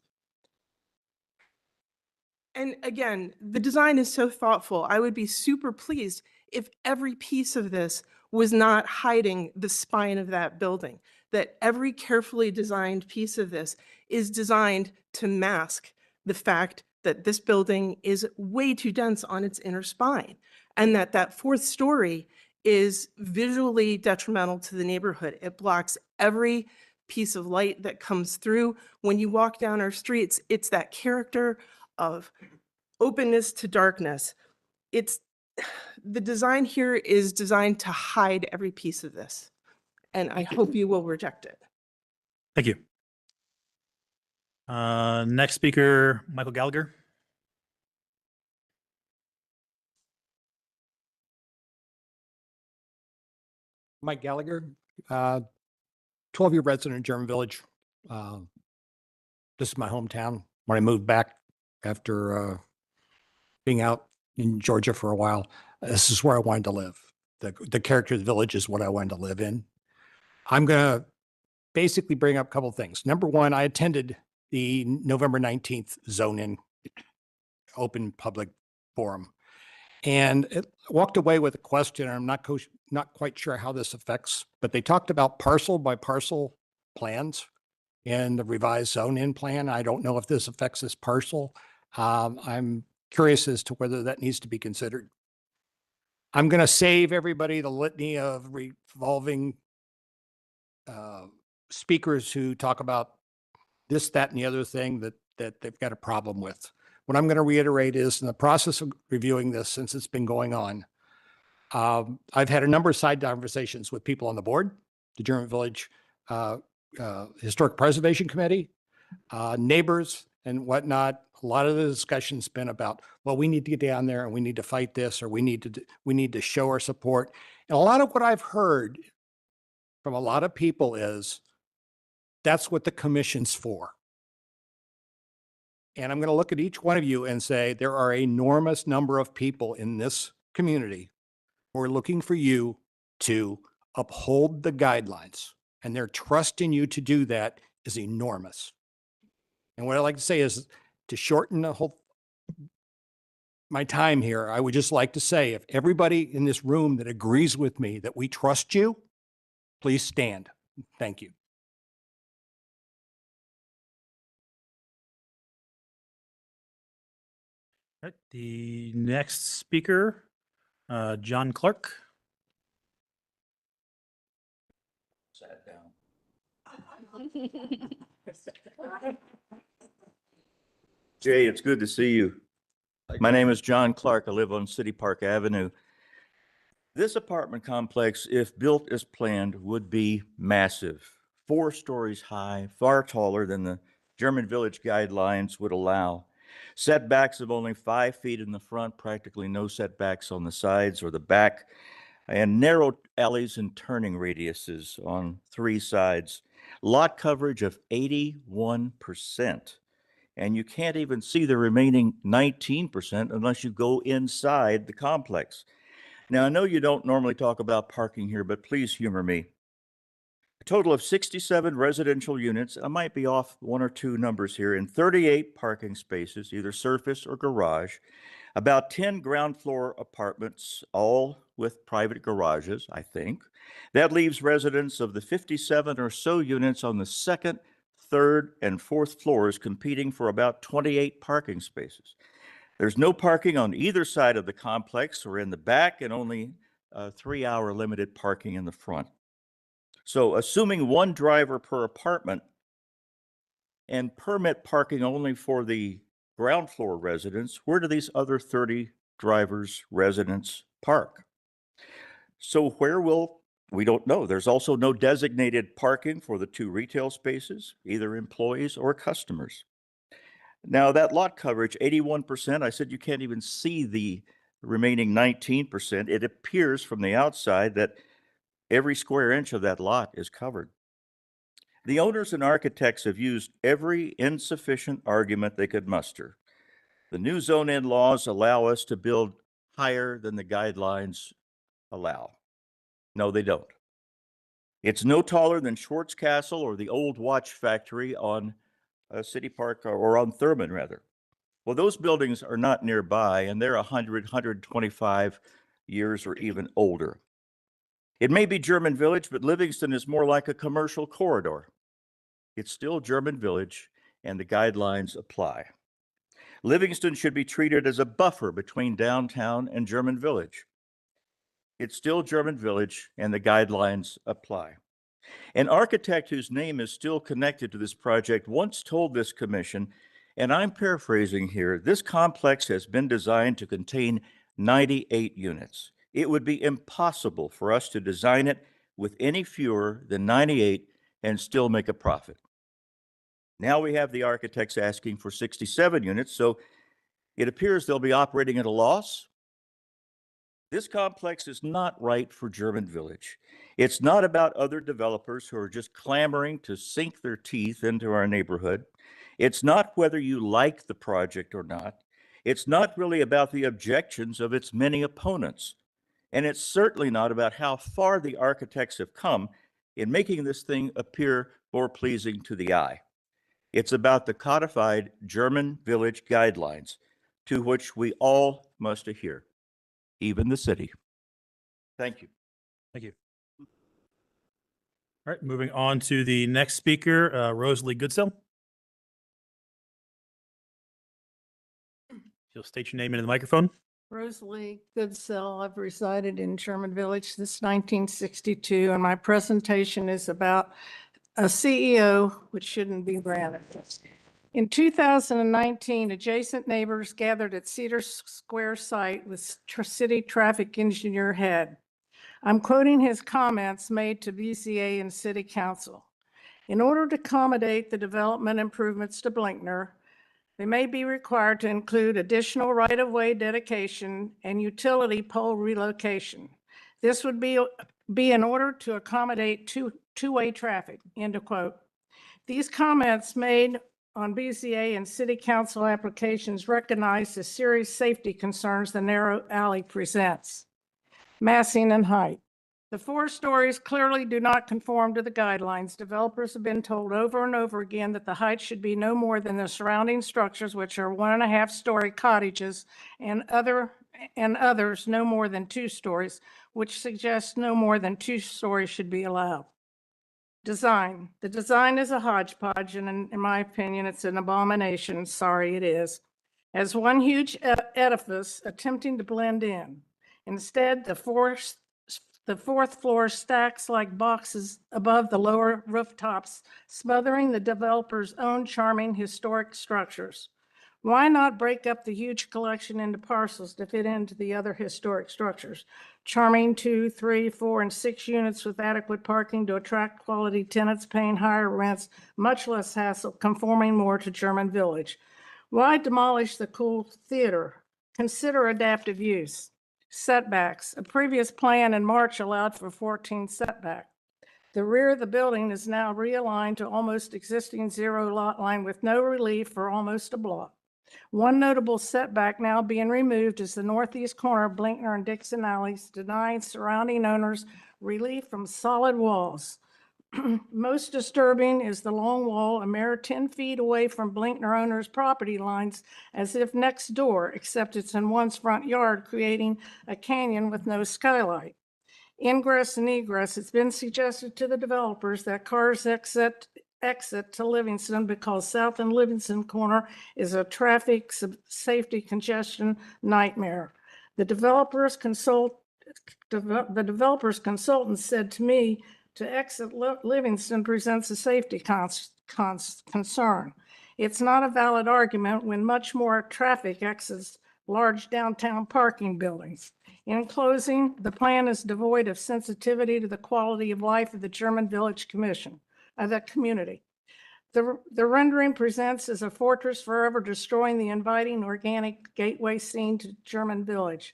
And again, the design is so thoughtful. I would be super pleased if every piece of this was not hiding the spine of that building, that every carefully designed piece of this is designed to mask the fact that this building is way too dense on its inner spine, and that fourth story is visually detrimental to the neighborhood. It blocks every piece of light that comes through. When you walk down our streets, it's that character of openness to darkness. It's the design here is designed to hide every piece of this, and I hope you will reject it. Thank you. Next speaker, Michael Gallagher. Mike Gallagher, 12-year resident in German Village. This is my hometown. When I moved back after being out in Georgia for a while, this is where I wanted to live. The character of the village is what I wanted to live in. I'm going to basically bring up a couple of things. Number one, I attended the November 19th zone-in open public forum, and walked away with a question. I'm not quite sure how this affects, but they talked about parcel by parcel plans in the revised zone-in plan. I don't know if this affects this parcel. I'm curious as to whether that needs to be considered. I'm going to save everybody the litany of revolving speakers who talk about this, that, and the other thing that they've got a problem with. What I'm going to reiterate is, in the process of reviewing this, since it's been going on, I've had a number of side conversations with people on the board, the German Village Historic Preservation Committee, neighbors and whatnot. A lot of the discussion's been about, well, we need to get down there and we need to fight this, or we need to show our support. And a lot of what I've heard from a lot of people is, that's what the commission's for. And I'm going to look at each one of you and say, there are an enormous number of people in this community who are looking for you to uphold the guidelines, and their trust in you to do that is enormous. And what I like to say is, to shorten my time here, I would just like to say, if everybody in this room that agrees with me that we trust you, please stand. Thank you. All right, the next speaker, John Clark. Sat down. Jay, it's good to see you. My name is John Clark. I live on City Park Avenue. This apartment complex, if built as planned, would be massive. 4 stories high, far taller than the German Village guidelines would allow. Setbacks of only 5 feet in the front, practically no setbacks on the sides or the back, and narrow alleys and turning radiuses on 3 sides. Lot coverage of 81%. And you can't even see the remaining 19% unless you go inside the complex. Now, I know you don't normally talk about parking here, but please humor me. A total of 67 residential units, I might be off 1 or 2 numbers here, and 38 parking spaces, either surface or garage, about 10 ground floor apartments, all with private garages, I think. That leaves residents of the 57 or so units on the 2nd, 3rd, and 4th floors competing for about 28 parking spaces. There's no parking on either side of the complex or in the back, and only 3-hour limited parking in the front. So assuming 1 driver per apartment and permit parking only for the ground floor residents, where do these other 30 drivers, residents park? So where will, we don't know. There's also no designated parking for the 2 retail spaces, either employees or customers. Now, that lot coverage, 81%, I said you can't even see the remaining 19%. It appears from the outside that every square inch of that lot is covered. The owners and architects have used every insufficient argument they could muster. The new zone end laws allow us to build higher than the guidelines allow. No, they don't. It's no taller than Schwartz Castle or the old watch factory on City Park, or on Thurman rather. Well, those buildings are not nearby, and they're 100, 125 years or even older. It may be German Village, but Livingston is more like a commercial corridor. It's still German Village, and the guidelines apply. Livingston should be treated as a buffer between downtown and German Village. It's still German Village, and the guidelines apply. An architect whose name is still connected to this project once told this commission, and I'm paraphrasing here, this complex has been designed to contain 98 units. It would be impossible for us to design it with any fewer than 98 and still make a profit. Now we have the architects asking for 67 units, so it appears they'll be operating at a loss. This complex is not right for German Village. It's not about other developers who are just clamoring to sink their teeth into our neighborhood. It's not whether you like the project or not. It's not really about the objections of its many opponents. And it's certainly not about how far the architects have come in making this thing appear more pleasing to the eye. It's about the codified German Village guidelines to which we all must adhere, even the city. Thank you. Thank you. All right, moving on to the next speaker, Rosalie Goodsill. You'll state your name into the microphone. Rosalie Goodsill. I've resided in Sherman Village since 1962, and my presentation is about a CEO, which shouldn't be granted. In 2019, adjacent neighbors gathered at Cedar Square site with city traffic engineer head. I'm quoting his comments made to BCA and City Council. In order to accommodate the development improvements to Blinkner, they may be required to include additional right-of-way dedication and utility pole relocation. This would be in order to accommodate two-way traffic, end of quote. These comments made on BCA and City Council applications recognize the serious safety concerns the narrow alley presents. Massing and height. The 4 stories clearly do not conform to the guidelines. Developers have been told over and over again that the height should be no more than the surrounding structures, which are 1.5-story cottages, and others no more than 2 stories, which suggests no more than 2 stories should be allowed. Design. The design is a hodgepodge, and in my opinion, it's an abomination. Sorry, it is. As one huge edifice attempting to blend in. Instead, the fourth floor stacks like boxes above the lower rooftops, smothering the developer's own charming historic structures. Why not break up the huge collection into parcels to fit into the other historic structures? Charming 2, 3, 4, and 6 units with adequate parking to attract quality tenants paying higher rents, much less hassle, conforming more to German Village. Why demolish the cool theater? Consider adaptive use. Setbacks. A previous plan in March allowed for 14 setback. The rear of the building is now realigned to almost existing 0 lot line with no relief for almost a block. One notable setback now being removed is the northeast corner of Blinkner and Dixon Alleys, denying surrounding owners relief from solid walls. Most disturbing is the long wall, a mere 10 feet away from Blinkner owners' property lines, as if next door, except it's in one's front yard, creating a canyon with no skylight. Ingress and egress. It's been suggested to the developers that cars exit to Livingston because South and Livingston corner is a traffic safety congestion nightmare. The developers consultant said to me, to exit Livingston presents a safety concern. It's not a valid argument when much more traffic exits large downtown parking buildings. In closing, the plan is devoid of sensitivity to the quality of life of the German Village the community. The rendering presents as a fortress forever destroying the inviting organic gateway scene to German Village.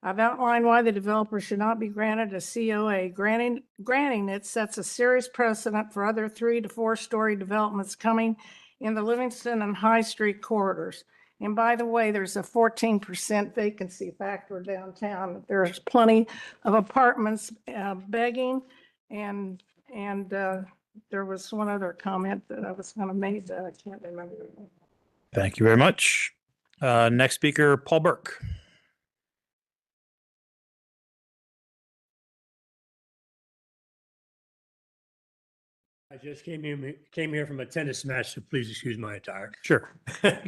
I've outlined why the developer should not be granted a COA. Granting it sets a serious precedent for other 3 to 4 story developments coming in the Livingston and High Street corridors. And by the way, there's a 14% vacancy factor downtown. There's plenty of apartments begging. And there was one other comment that I was going to make that I can't remember. Thank you very much. Next speaker, Paul Burke. I just came here from a tennis match, so please excuse my attire. Sure.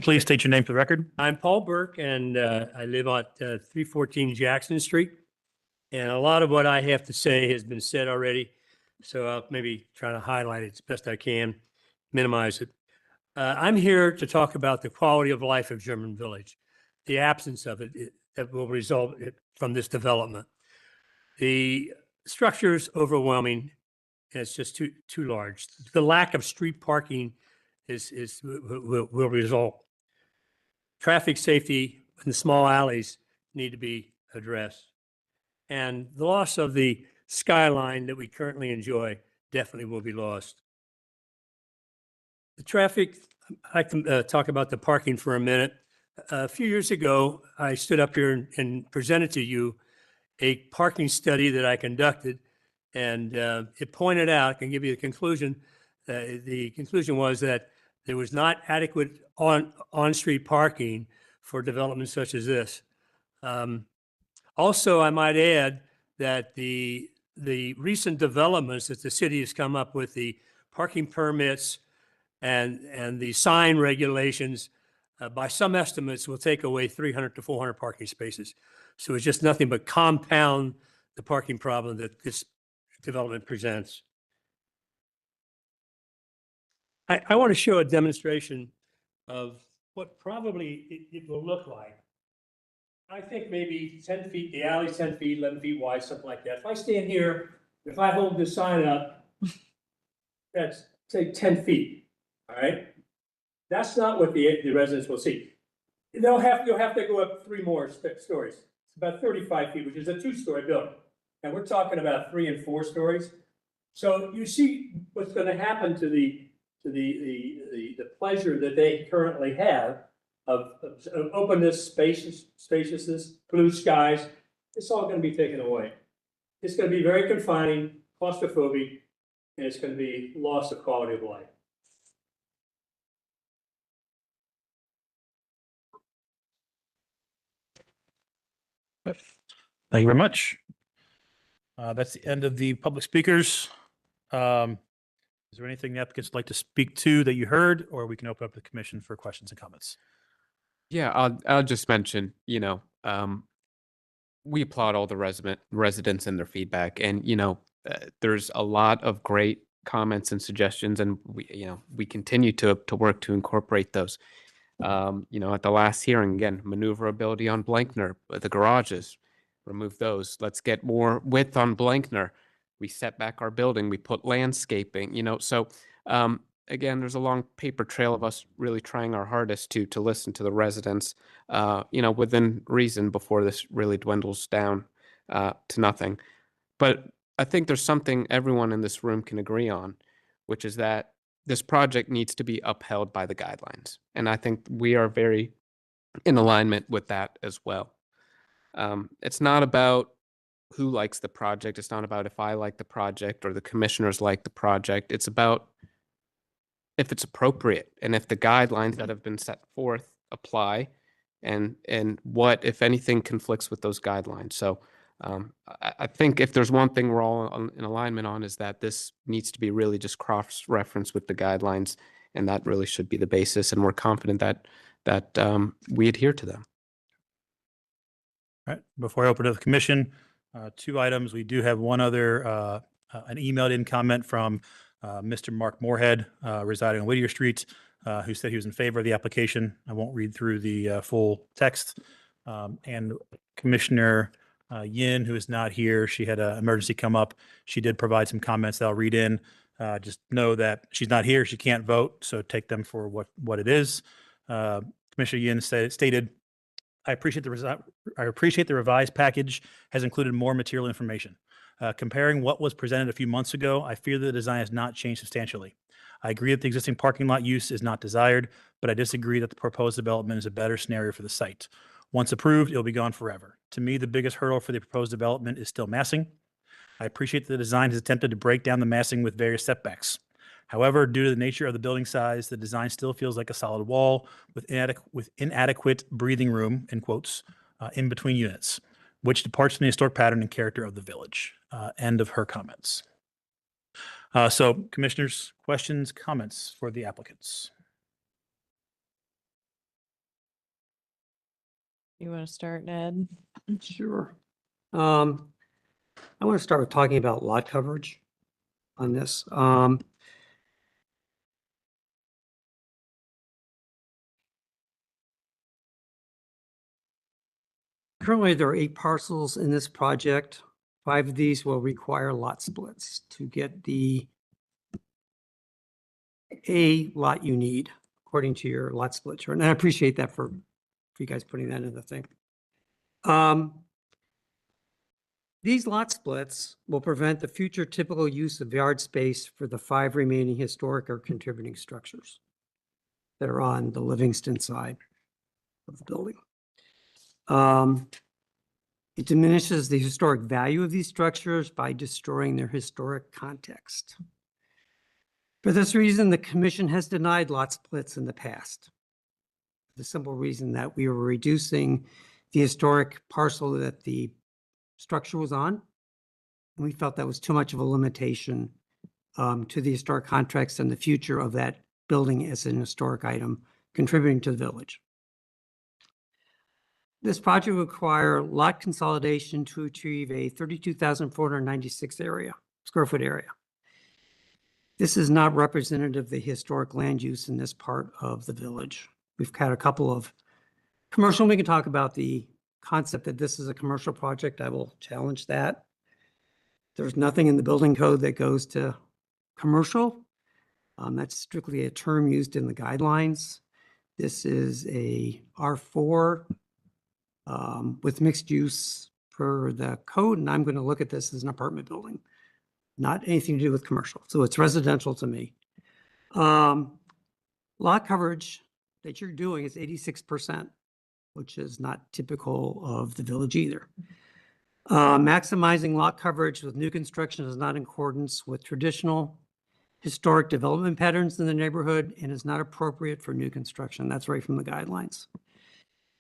Please state your name for the record. I'm Paul Burke, and I live at 314 Jackson Street. And a lot of what I have to say has been said already, so I'll maybe try to highlight it as best I can, minimize it. I'm here to talk about the quality of life of German Village, the absence of it that will result from this development. The structure is overwhelming. And it's just too large. The lack of street parking will result. Traffic safety in the small alleys need to be addressed. And the loss of the skyline that we currently enjoy definitely will be lost. The traffic, I can talk about the parking for a minute. A few years ago, I stood up here and presented to you a parking study that I conducted. And it pointed out, I can give you the conclusion. The conclusion was that there was not adequate on-street parking for developments such as this. Also, I might add that the recent developments that the city has come up with, the parking permits and the sign regulations, by some estimates, will take away 300 to 400 parking spaces. So it's just nothing but compound the parking problem that this development presents. I want to show a demonstration of what probably it will look like. I think maybe 10 feet, the alley's 10 feet, 11 feet wide, something like that. If I stand here, if I hold this sign up, that's say 10 feet, all right? That's not what the residents will see. You'll have to go up 3 more stories. It's about 35 feet, which is a 2-story building. And we're talking about 3 and 4 stories. So you see what's going to happen to the pleasure that they currently have of openness, spaciousness, blue skies. It's all going to be taken away. It's going to be very confining, claustrophobic, and it's going to be loss of quality of life. Thank you very much. That's the end of the public speakers. Is there anything the applicants would like to speak to that you heard, or we can open up the commission for questions and comments? Yeah, I'll just mention, we applaud all the residents and their feedback, and there's a lot of great comments and suggestions, and we continue to work to incorporate those. At the last hearing, again, maneuverability on Blankner, the garages, remove those. Let's get more width on Blankner. We set back our building. We put landscaping. So again, there's a long paper trail of us really trying our hardest to listen to the residents, within reason before this really dwindles down to nothing. But I think there's something everyone in this room can agree on, which is that this project needs to be upheld by the guidelines. And I think we are very in alignment with that as well. It's not about who likes the project. It's not about if I like the project or the commissioners like the project. It's about if it's appropriate and if the guidelines that have been set forth apply and what, if anything, conflicts with those guidelines. So I think if there's one thing we're all in alignment on is that this needs to be really just cross-referenced with the guidelines, and that really should be the basis. And we're confident that we adhere to them. All right. Before I open to the commission, 2 items. We do have one other, an emailed in comment from Mr. Mark Moorhead, residing on Whittier Street, who said he was in favor of the application. I won't read through the full text. And Commissioner Yin, who is not here, she had an emergency come up. She did provide some comments that I'll read in. Just know that she's not here. She can't vote, so take them for what it is. Commissioner Yin stated, I appreciate the revised package has included more material information. Comparing what was presented a few months ago, I fear the design has not changed substantially. I agree that the existing parking lot use is not desired, but I disagree that the proposed development is a better scenario for the site. Once approved, it'll be gone forever. To me, the biggest hurdle for the proposed development is still massing. I appreciate that the design has attempted to break down the massing with various setbacks. However, due to the nature of the building size, the design still feels like a solid wall with inadequate breathing room, in quotes, in between units, which departs from the historic pattern and character of the village. End of her comments. So commissioners, questions, comments for the applicants? You want to start, Ned? Sure. I want to start with talking about lot coverage on this. Currently, there are 8 parcels in this project. 5 of these will require lot splits to get the lot you need according to your lot split chart. And I appreciate that for you guys putting that in the thing. These lot splits will prevent the future typical use of yard space for the 5 remaining historic or contributing structures that are on the Livingston side of the building. It diminishes the historic value of these structures by destroying their historic context. For this reason, the commission has denied lot splits in the past. The simple reason that we were reducing the historic parcel that the structure was on. And we felt that was too much of a limitation to the historic context and the future of that building as an historic item contributing to the village. This project will require lot consolidation to achieve a 32,496 square foot area. This is not representative of the historic land use in this part of the village. We've had a couple of commercial, we can talk about the concept that this is a commercial project. I will challenge that. There's nothing in the building code that goes to commercial. That's strictly a term used in the guidelines. This is a R4 with mixed use per the code, and I'm going to look at this as an apartment building, not anything to do with commercial. So it's residential to me. Lot coverage that you're doing is 86%, which is not typical of the village either. Maximizing lot coverage with new construction is not in accordance with traditional historic development patterns in the neighborhood and is not appropriate for new construction. That's right from the guidelines.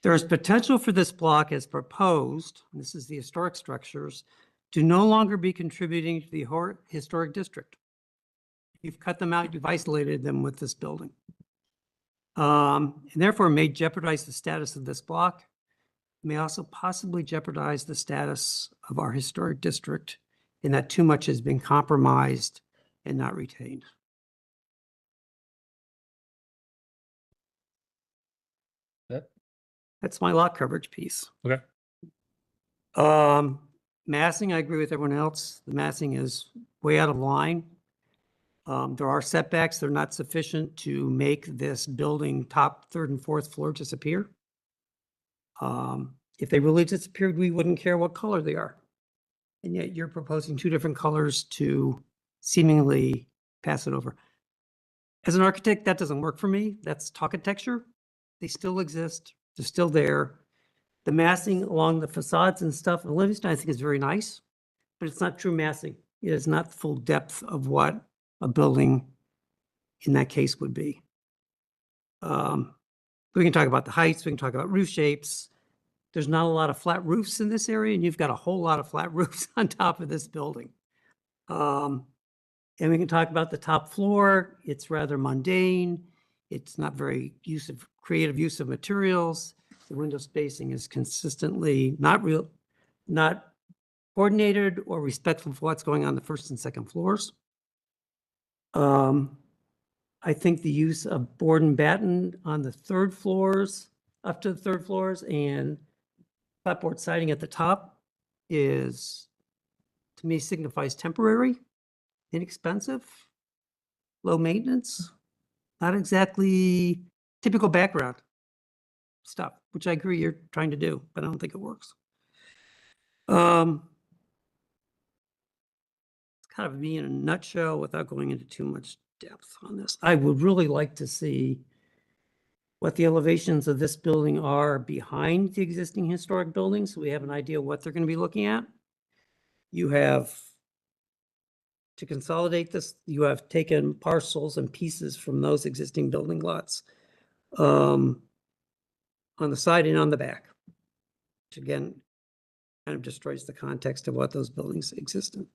There is potential for this block as proposed, and this is the historic structures, to no longer be contributing to the historic district. You've cut them out, you've isolated them with this building. And therefore may jeopardize the status of this block, may also possibly jeopardize the status of our historic district in that too much has been compromised and not retained. That's my lot coverage piece. Okay. Massing, I agree with everyone else. The massing is way out of line. There are setbacks. They're not sufficient to make this building top 3rd and 4th floor disappear. If they really disappeared, we wouldn't care what color they are. And yet you're proposing 2 different colors to seemingly pass it over. As an architect, that doesn't work for me. That's architecture. They still exist. They're still there. The massing along the facades and stuff in Livingston, I think, is very nice, but it's not true massing. It is not the full depth of what a building in that case would be. We can talk about the heights. We can talk about roof shapes. There's not a lot of flat roofs in this area, and you've got a whole lot of flat roofs on top of this building. And we can talk about the top floor. It's rather mundane. It's not very creative use of materials. The window spacing is consistently not coordinated or respectful of what's going on the 1st and 2nd floors. I think the use of board and batten on the 3rd floors, up to the 3rd floors, and clapboard siding at the top is, to me, signifies temporary, inexpensive, low maintenance, not exactly typical background stuff, which I agree you're trying to do, but I don't think it works. kind of me in a nutshell without going into too much depth on this. I would really like to see what the elevations of this building are behind the existing historic buildings, so we have an idea what they're going to be looking at. You have, to consolidate this, you have taken parcels and pieces from those existing building lots on the side and on the back, which again, kind of destroys the context of what those buildings exist in.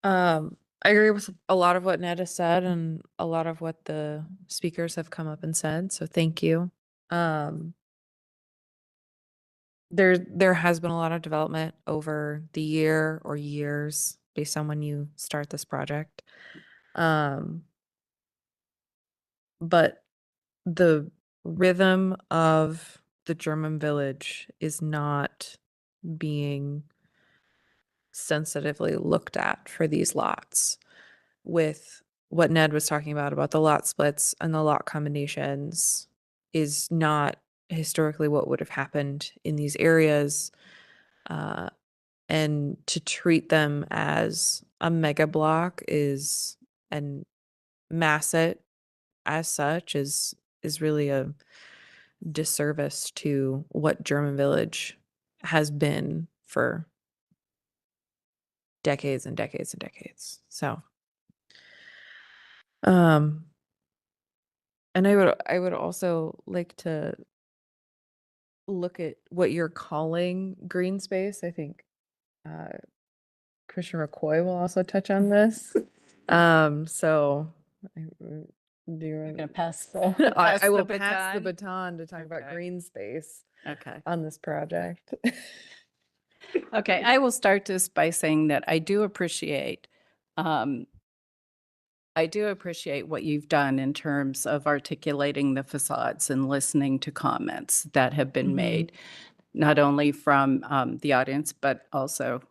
I agree with a lot of what Ned has said and a lot of what the speakers have come up and said, so thank you. There has been a lot of development over the year or years based on when you start this project. But the rhythm of the German village is not being sensitively looked at for these lots, with what Ned was talking about the lot splits and the lot combinations is not historically what would have happened in these areas. And to treat them as a mega block is, and mass it as such is really a disservice to what German Village has been for decades and decades and decades. So, and I would also like to look at what you're calling green space. I think Commissioner McCoy will also touch on this. So do you You're gonna pass the I will the pass the baton? baton to talk about Okay. green space Okay. on this project. Okay, I will start this by saying that I do appreciate what you've done in terms of articulating the facades and listening to comments that have been made, not only from the audience, but also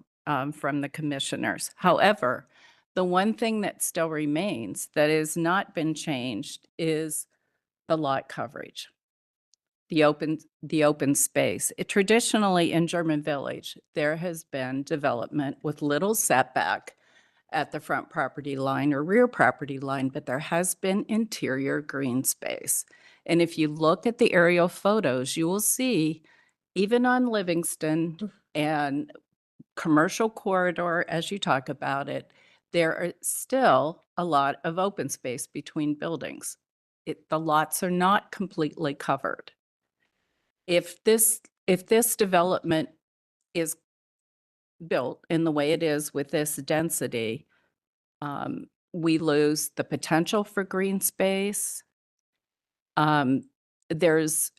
from the commissioners. However, the one thing that still remains that has not been changed is the lot coverage, the open space. Traditionally in German Village, there has been development with little setback at the front property line or rear property line, but there has been interior green space. And if you look at the aerial photos, you will see, even on Livingston and Commercial Corridor, as you talk about it, there are still a lot of open space between buildings. The lots are not completely covered. If this development is built in the way it is with this density, we lose the potential for green space. There's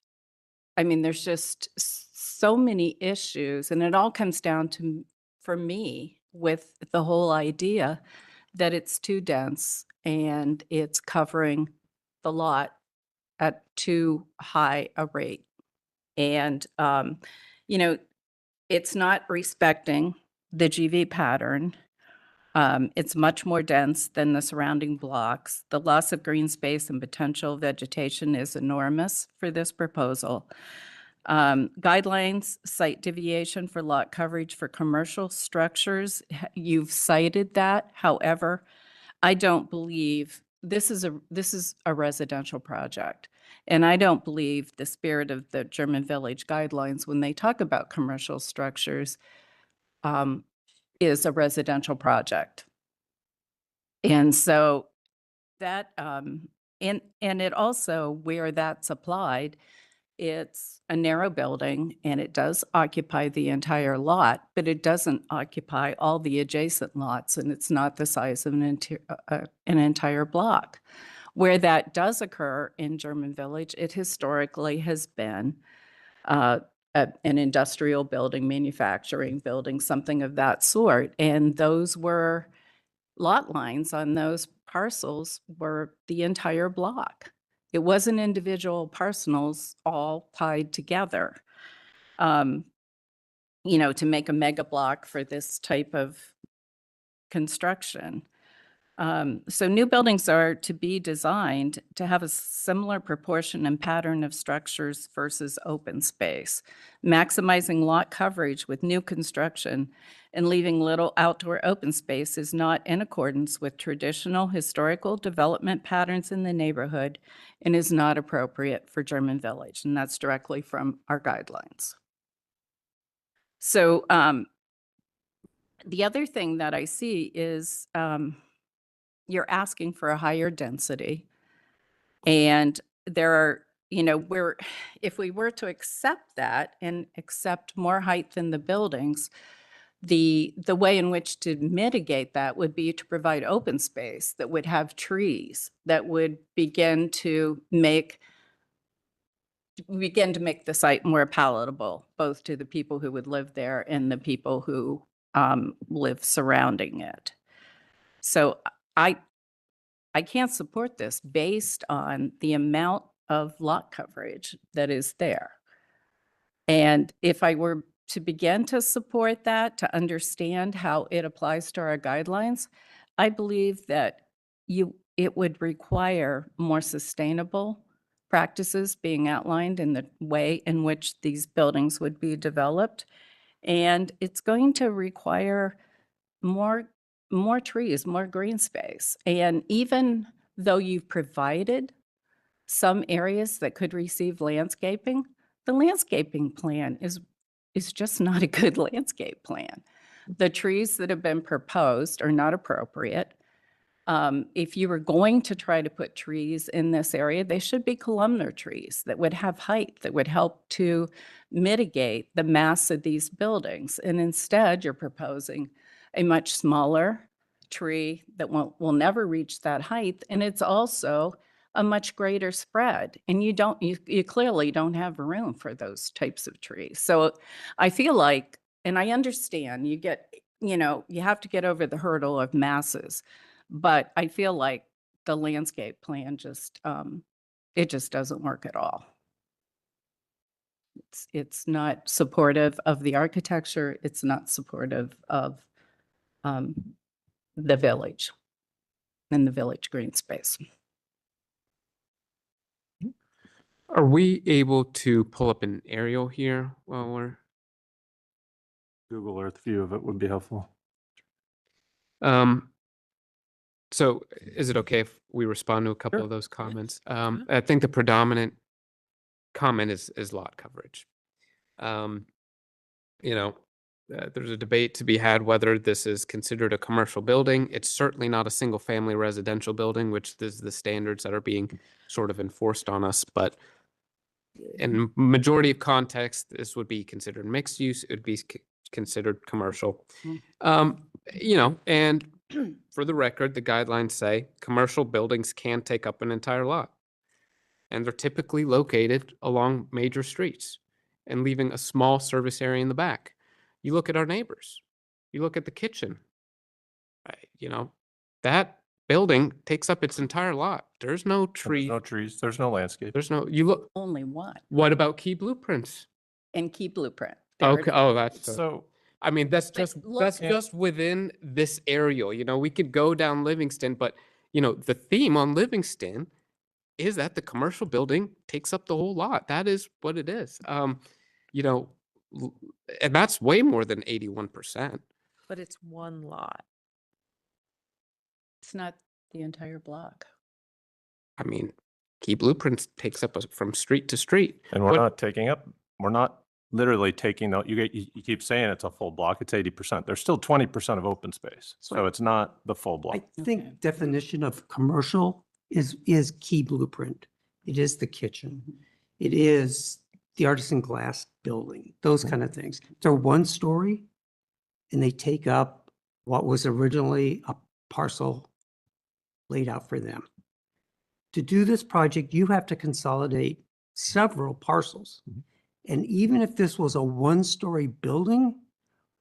just so many issues, and it all comes down to, for me, with the whole idea that it's too dense and it's covering the lot at too high a rate. And, it's not respecting the GV pattern. It's much more dense than the surrounding blocks. The loss of green space and potential vegetation is enormous for this proposal. Guidelines, site deviation for lot coverage for commercial structures, you've cited that. However, I don't believe this is a residential project. And I don't believe the spirit of the German Village guidelines when they talk about commercial structures is a residential project. And so that, and it also, where that's applied, it's a narrow building and it does occupy the entire lot, but it doesn't occupy all the adjacent lots, and it's not the size of an entire block. Where that does occur in German Village, it historically has been an industrial building, manufacturing building, something of that sort. And those were lot lines on those parcels were the entire block. It wasn't individual parcels all tied together. To make a mega block for this type of construction. So new buildings are to be designed to have a similar proportion and pattern of structures versus open space, maximizing lot coverage with new construction and leaving little outdoor open space is not in accordance with traditional historical development patterns in the neighborhood and is not appropriate for German Village. And that's directly from our guidelines. So the other thing that I see is you're asking for a higher density. And there are, if we were to accept that and accept more height than the buildings, the way in which to mitigate that would be to provide open space that would have trees that would begin to make the site more palatable, both to the people who would live there and the people who live surrounding it. So I can't support this based on the amount of lot coverage that is there. And if I were to begin to support that, to understand how it applies to our guidelines, I believe that it would require more sustainable practices being outlined in the way in which these buildings would be developed. And it's going to require more trees, more green space. And even though you've provided some areas that could receive landscaping, the landscaping plan is just not a good landscape plan. The trees that have been proposed are not appropriate. If you were going to try to put trees in this area, they should be columnar trees that would have height, that would help to mitigate the mass of these buildings. And instead, you're proposing a much smaller tree that will never reach that height. And it's also a much greater spread. And you clearly don't have room for those types of trees. So I feel like, and I understand you have to get over the hurdle of masses, but I feel like the landscape plan it just doesn't work at all. It's not supportive of the architecture. It's not supportive of the village and the village green space. Are we able to pull up an aerial here while we're? Google Earth view of it would be helpful. So is it okay if we respond to a couple of those comments? I think the predominant comment is lot coverage. There's a debate to be had whether this is considered a commercial building. It's certainly not a single family residential building, which is the standards that are being sort of enforced on us. But in majority of contexts, this would be considered mixed use. It would be considered commercial. And for the record, the guidelines say commercial buildings can take up an entire lot. And they're typically located along major streets and leaving a small service area in the back. You look at our neighbors, you look at the kitchen, that building takes up its entire lot. There's no tree. There's no trees. There's no landscape. You look. Only one. What about Key Blueprints? And Key Blueprint. Okay. Oh, that's so. I mean, that's just within this area. We could go down Livingston, but the theme on Livingston is that the commercial building takes up the whole lot. That is what it is. And that's way more than 81%. But it's one lot. It's not the entire block. I mean, Key Blueprints takes up from street to street. And we're not literally taking you keep saying it's a full block. It's 80%. There's still 20% of open space. So it's not the full block. I think definition of commercial is Key Blueprint. It is the kitchen. It is the artisan glass building, those kind of things. They're one story and they take up what was originally a parcel laid out for them. To do this project, you have to consolidate several parcels. And even if this was a one-story building,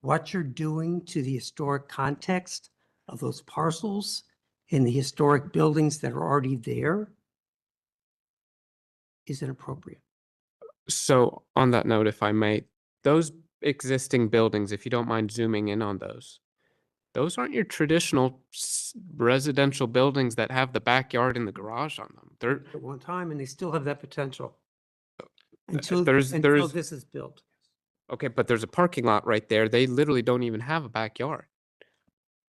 what you're doing to the historic context of those parcels and the historic buildings that are already there is inappropriate. So on that note, if I may, those existing buildings, if you don't mind zooming in on those Those aren't your traditional residential buildings that have the backyard and the garage on them. They're At one time, and they still have that potential. there's- Until there's- this is built. okay, but there's a parking lot right there. They literally don't even have a backyard.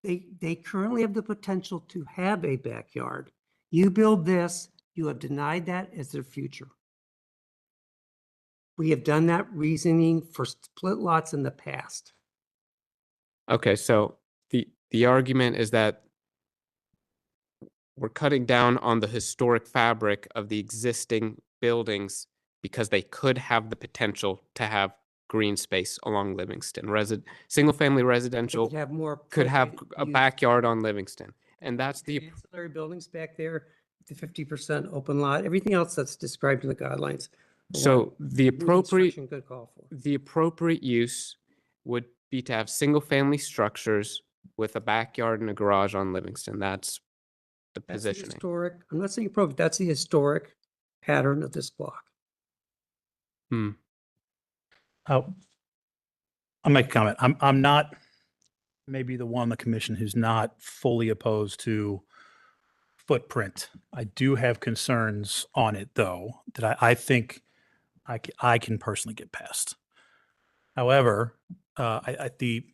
They currently have the potential to have a backyard. You build this, you have denied that as their future. We have done that reasoning for split lots in the past. Okay, so the argument is that we're cutting down on the historic fabric of the existing buildings because they could have the potential to have green space along Livingston. Single-family residential Could have more. could have appropriate a use. backyard on Livingston. And that's the, Ancillary buildings back there, the 50% open lot, everything else that's described in the guidelines. so the New appropriate, construction could call for. the appropriate use would be to have single-family structures with a backyard and a garage on Livingston. That's the That's the positioning. historic, I'm not saying appropriate, that's the historic pattern of this block. Hmm. Oh, I'll make a comment. I'm not maybe the one on the commission who's not fully opposed to footprint. I do have concerns on it though, that I think I can personally get past. However, the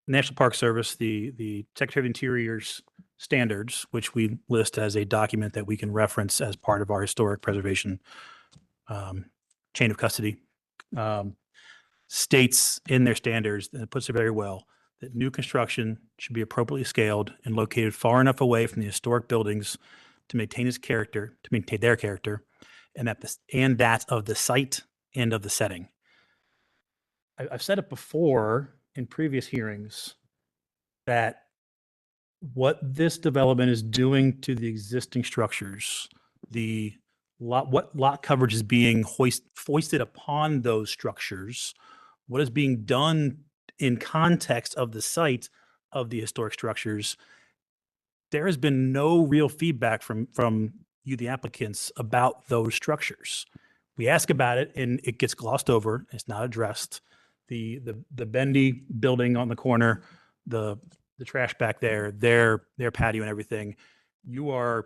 National Park Service, the Secretary of Interior's standards, which we list as a document that we can reference as part of our historic preservation chain of custody, states in their standards, and it puts it very well, that new construction should be appropriately scaled and located far enough away from the historic buildings to maintain its character, to maintain their character, and that of the site and of the setting. I've said it before in previous hearings that what this development is doing to the existing structures, what lot coverage is being foisted upon those structures, what is being done in context of the site of the historic structures, there has been no real feedback from you, the applicants, about those structures. We ask about it and it gets glossed over. It's not addressed. The bendy building on the corner, the trash back there, their patio and everything, you are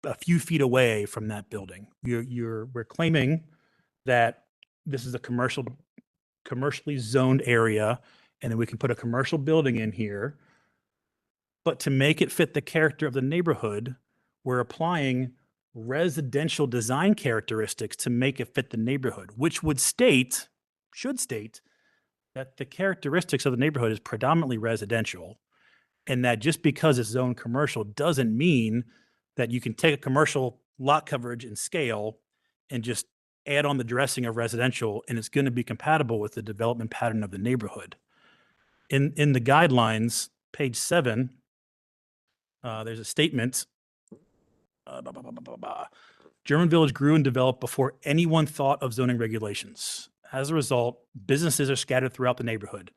a few feet away from that building. We're claiming that this is a commercially zoned area, and then we can put a commercial building in here. But to make it fit the character of the neighborhood, we're applying residential design characteristics to make it fit the neighborhood, which should state that the characteristics of the neighborhood is predominantly residential, and that just because it's zoned commercial doesn't mean that you can take a commercial lot coverage and scale and just add on the dressing of residential, and it's going to be compatible with the development pattern of the neighborhood. In the guidelines, page 7, there's a statement. German Village grew and developed before anyone thought of zoning regulations. As a result, businesses are scattered throughout the neighborhood.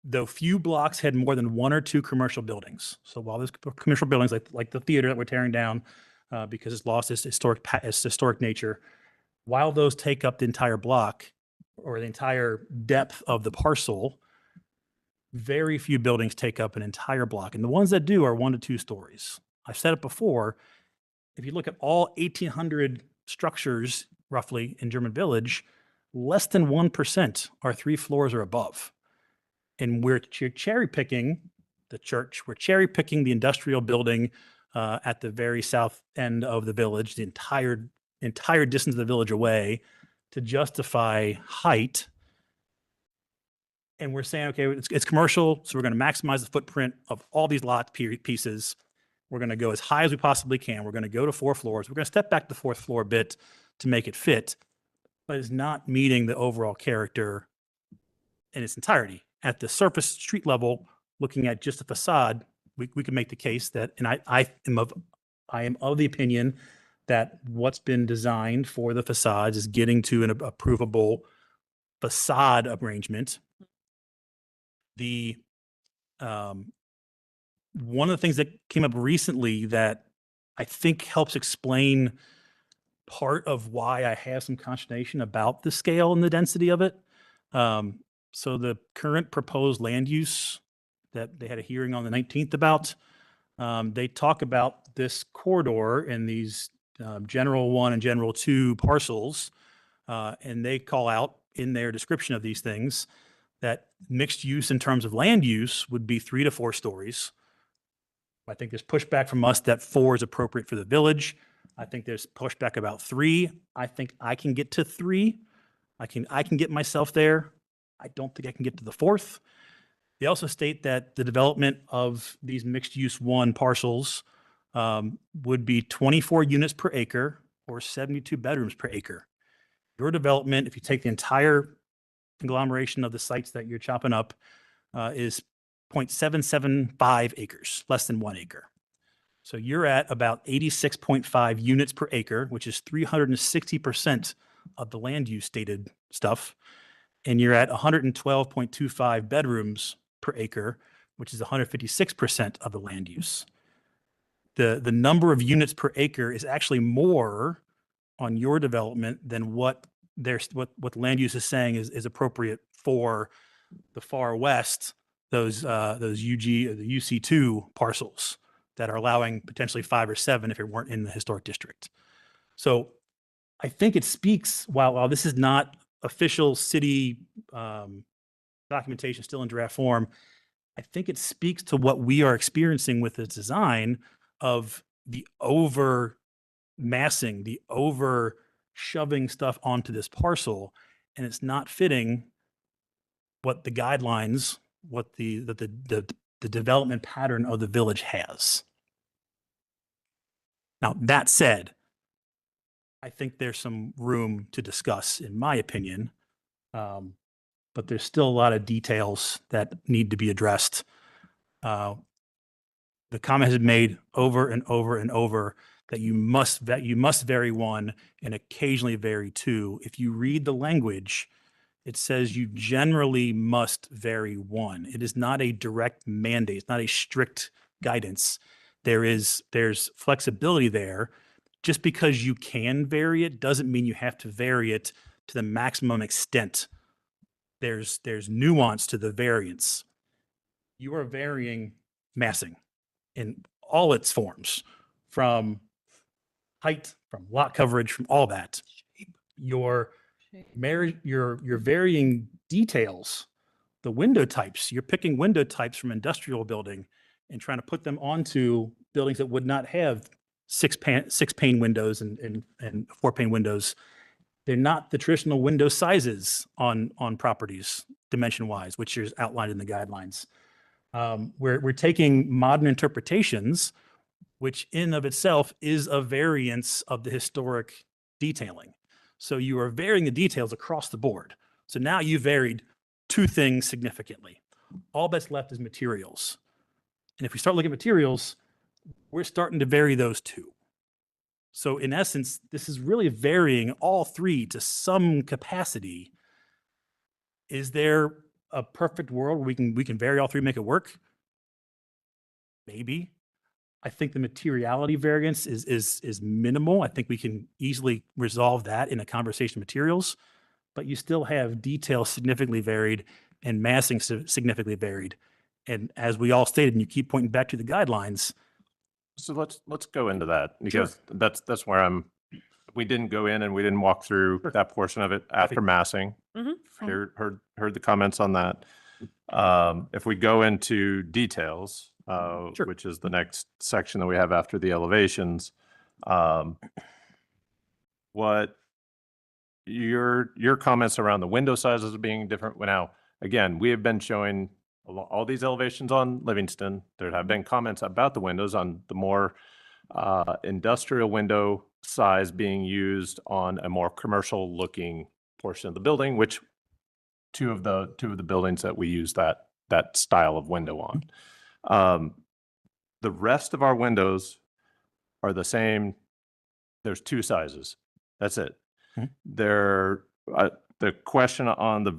Though few blocks had more than one or two commercial buildings. So while there's commercial buildings like the theater that we're tearing down because it's lost its historic nature, while those take up the entire block or the entire depth of the parcel, very few buildings take up an entire block. And the ones that do are 1 to 2 stories. I've said it before, if you look at all 1,800 structures roughly in German Village, less than 1% are 3 floors or above. And we're cherry picking the church, we're cherry picking the industrial building at the very south end of the village, the entire distance of the village away, to justify height. And we're saying, okay, it's commercial, so we're going to maximize the footprint of all these lot pieces. We're going to go as high as we possibly can. We're going to go to 4 floors. We're going to step back the 4th floor a bit to make it fit, but it's not meeting the overall character in its entirety. At the surface street level, looking at just the facade, we can make the case that, and I am of the opinion that what's been designed for the facades is getting to an approvable facade arrangement. One of the things that came up recently that I think helps explain part of why I have some consternation about the scale and the density of it. So the current proposed land use that they had a hearing on the 19th about. They talk about this corridor and these General 1 and General 2 parcels, and they call out in their description of these things that mixed use in terms of land use would be 3 to 4 stories. I think there's pushback from us that 4 is appropriate for the village. I think there's pushback about 3. I think I can get to 3. I can get myself there. I don't think I can get to the 4th. They also state that the development of these mixed use 1 parcels would be 24 units per acre or 72 bedrooms per acre. Your development, if you take the entire conglomeration of the sites that you're chopping up, is 0.775 acres, less than 1 acre. So you're at about 86.5 units per acre, which is 360% of the land use stated stuff. And you're at 112.25 bedrooms per acre, which is 156% of the land use. The number of units per acre is actually more on your development than what land use is saying is appropriate for the far west, those UG or the UC2 parcels that are allowing potentially 5 or 7 if it weren't in the historic district. So I think it speaks, while this is not official city documentation, still in draft form, I think it speaks to what we are experiencing with the design of the over massing, the over shoving stuff onto this parcel, and it's not fitting what the guidelines, what the development pattern of the village has. Now, that said, I think there's some room to discuss, in my opinion, but there's still a lot of details that need to be addressed. The comment has been made over and over and over that you must vary 1 and occasionally vary 2. If you read the language, it says you generally must vary 1. It is not a direct mandate. It's not a strict guidance. There's flexibility there. Just because you can vary it doesn't mean you have to vary it to the maximum extent. There's nuance to the variance. You are varying massing in all its forms, from height, from lot coverage, from all that. You're varying details, the window types. You're picking window types from industrial building and trying to put them onto buildings that would not have 6 pane windows and 4 pane windows. They're not the traditional window sizes on properties dimension wise, which is outlined in the guidelines. We're taking modern interpretations, which in of itself is a variance of the historic detailing. So you are varying the details across the board. So now you varied 2 things significantly. All that's left is materials. And if we start looking at materials, we're starting to vary those 2. So in essence, this is really varying all 3 to some capacity. Is there a perfect world where we can vary all 3, make it work? Maybe. I think the materiality variance is minimal. I think we can easily resolve that in a conversation of materials, but you still have detail significantly varied and massing significantly varied. And as we all stated, and you keep pointing back to the guidelines. So let's go into that, because that's where we didn't go in and we didn't walk through that portion of it after massing. Heard the comments on that. If we go into details, which is the next section that we have after the elevations, what your comments around the window sizes being different. Now, again, we have been showing all these elevations on Livingston. There have been comments about the windows on the more industrial window size being used on a more commercial looking portion of the building, which two of the buildings that we use that style of window on. The rest of our windows are the same. There's 2 sizes. That's it. The question on the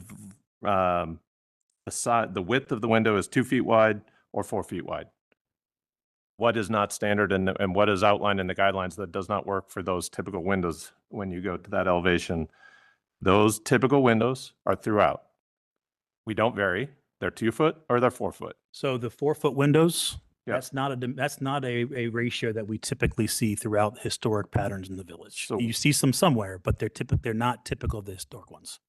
side, the width of the window is 2 feet wide or 4 feet wide. What is not standard and what is outlined in the guidelines that does not work for those typical windows when you go to that elevation? Those typical windows are throughout. We don't vary. They're 2 foot or they're 4 foot? So the 4-foot windows, Yeah. that's not a ratio that we typically see throughout historic patterns in the village. So- You see some somewhere, but they're not typical of the historic ones.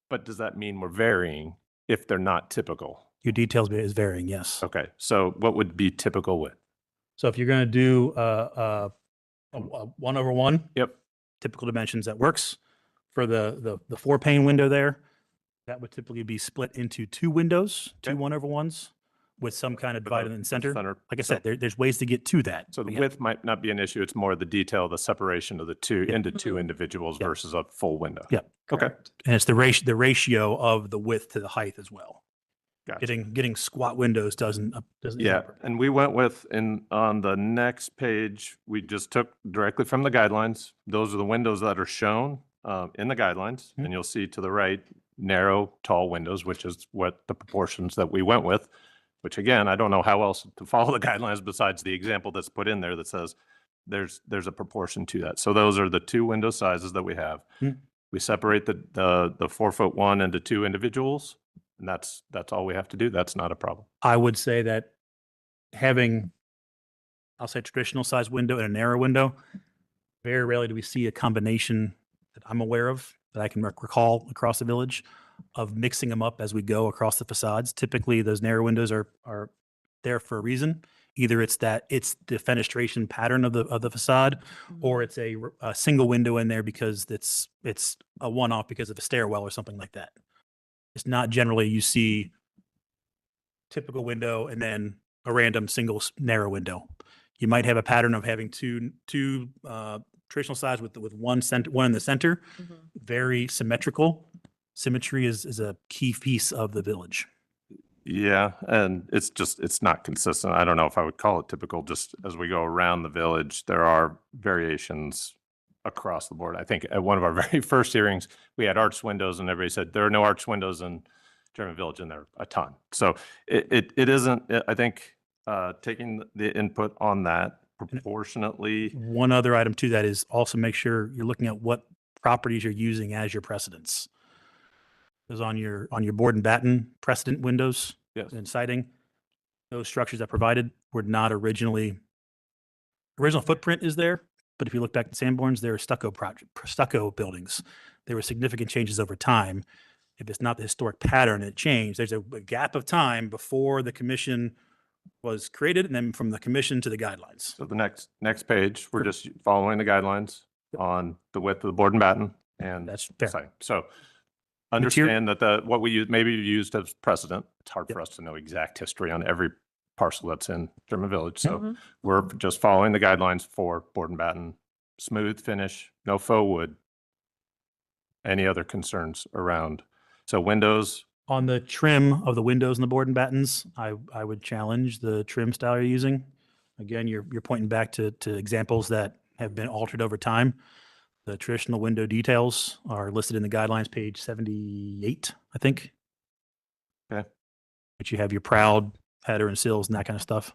But does that mean we're varying if they're not typical? Your details is varying, yes. Okay, so what would be typical width? So if you're going to do a 1/1, Yep. typical dimensions, that works. For the 4-pane window there, that would typically be split into 2 windows, 2 Okay. 1/1s, with some kind of divided in the center. center. Like I So- said, there's ways to get to that. So the Again, width might not be an issue. It's more the detail, the separation of the two Yeah. into 2 individuals Yeah. versus a full window. Yeah. Okay. And it's the ratio of the width to the height as well. Gotcha. Getting squat windows doesn't. Yeah, and we went with, on the next page, we just took directly from the guidelines. Those are the windows that are shown in the guidelines. Mhm. And you'll see to the right, narrow, tall windows, which is what the proportions that we went with, which again, I don't know how else to follow the guidelines besides the example that's put in there that says there's a proportion to that. So those are the 2 window sizes that we have. Mhm. We separate the 4-foot one into 2 individuals, and that's all we have to do. That's not a problem. I would say that having, I'll say, traditional size window and a narrow window, very rarely do we see a combination that I'm aware of, that I can recall across the village, of mixing them up as we go across the facades. Typically, those narrow windows are there for a reason. Either it's the fenestration pattern of the facade, or it's a single window in there because it's a one-off because of a stairwell or something like that. It's not generally you see typical window and then a random single narrow window. You might have a pattern of having two traditional sides with one in the center, very symmetrical. Symmetry is a key piece of the village. Yeah, and it's not consistent. I don't know if I would call it typical. Just as we go around the village, there are variations across the board. I think at one of our very first hearings, we had arched windows and everybody said, there are no arched windows in German Village, and there are a ton. So it isn't, I think, taking the input on that proportionately. One other item to that is also make sure you're looking at what properties you're using as your precedents. Because on your board and batten precedent windows Yes. and siding, those structures that provided were not original footprint is there, but if you look back at Sanborn's, there are stucco buildings. There were significant changes over time. If it's not the historic pattern, it changed. There's a gap of time before the commission was created, and then from the commission to the guidelines. So the next page, we're just following the guidelines on the width of the board and batten and That's fair. siding. So understand that what we maybe used as precedent. It's hard for us to know exact history on every parcel that's in German Village. So we're just following the guidelines for board and batten, smooth finish, no faux wood. Any other concerns around? So windows, On the trim of the windows and the board and battens, I would challenge the trim style you're using. Again, you're pointing back to examples that have been altered over time. The traditional window details are listed in the guidelines, page 78, I think. Okay. But you have your proud header and sills and that kind of stuff.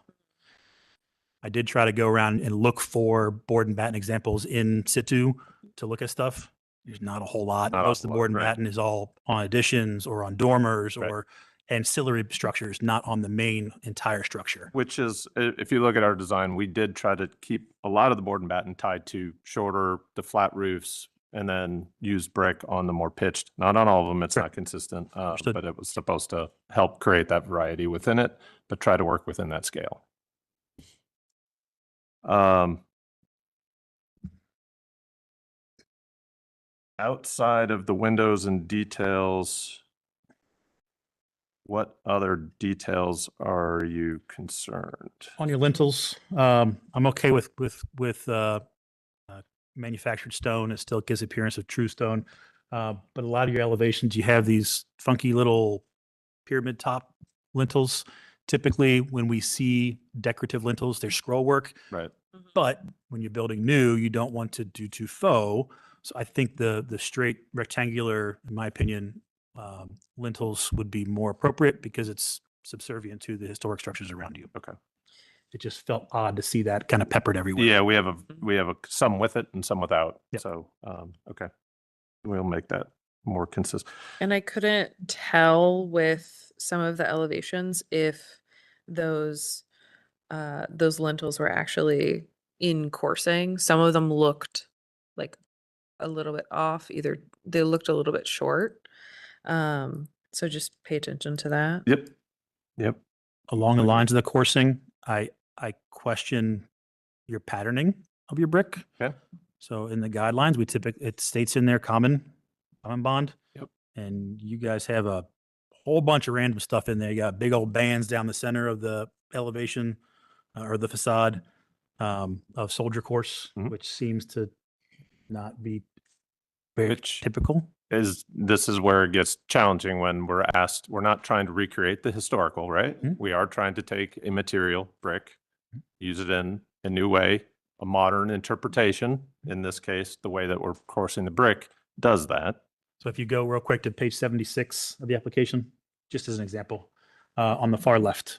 I did try to go around and look for board and batten examples in situ to look at stuff. There's not a whole lot. Not a Most of the whole lot, board and right. batten is all on additions or on dormers Right. or ancillary structures, not on the main entire structure. which is, if you look at our design, we did try to keep a lot of the board and batten tied to shorter, the flat roofs, and then use brick on the more pitched. Not on all of them, it's not consistent, Understood. but it was supposed to help create that variety within it, but try to work within that scale. Outside of the windows and details, what other details are you concerned? On your lintels, I'm okay with manufactured stone. It still gives appearance of true stone. But a lot of your elevations, you have these funky little pyramid top lintels. Typically, when we see decorative lintels, they're scroll work. Right. But when you're building new, you don't want to do too faux. So I think the straight rectangular, in my opinion, lintels would be more appropriate because it's subservient to the historic structures around you. Okay. It just felt odd to see that kind of peppered everywhere. Yeah, we have some with it and some without. Yep. So, okay. We'll make that more consistent. And I couldn't tell with some of the elevations if those lintels were actually in coursing. Some of them looked like a little bit off, either they looked a little bit short. So just pay attention to that. Yep. Yep. Along the lines of the coursing, I question your patterning of your brick. Okay. So in the guidelines, it states in there common bond. Yep. And you guys have a whole bunch of random stuff in there. You got big old bands down the center of the elevation or the facade of soldier course, which seems to not be very typical. This is where it gets challenging when we're asked, we're not trying to recreate the historical, right? We are trying to take a material, brick, use it in a new way, a modern interpretation. In this case, the way that we're coursing the brick does that. So if you go real quick to page 76 of the application, just as an example, on the far left.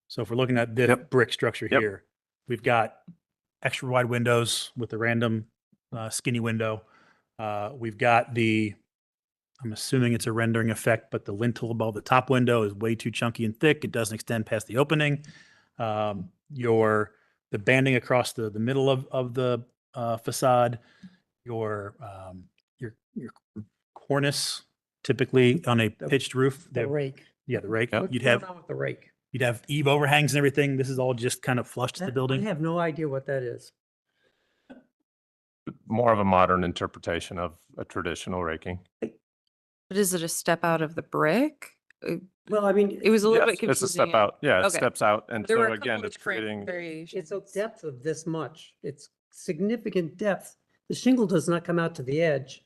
So if we're looking at this brick structure here, we've got extra wide windows with the random skinny window. We've got I'm assuming it's a rendering effect, but the lintel above the top window is way too chunky and thick. It doesn't extend past the opening. The banding across the middle of the facade, your cornice, typically on a pitched roof. The rake. Yeah, the rake. What's going on with the rake? You'd have eave overhangs and everything. This is all just kind of flush to the building. I have no idea what that is. More of a modern interpretation of a traditional raking. But is it a step out of the brick? Well, I mean, it was a little bit It's confusing. a step out. Yeah, it Okay. steps out. And There were so a couple again, of it's different creating. variations. It's a depth of this much. It's significant depth. The shingle does not come out to the edge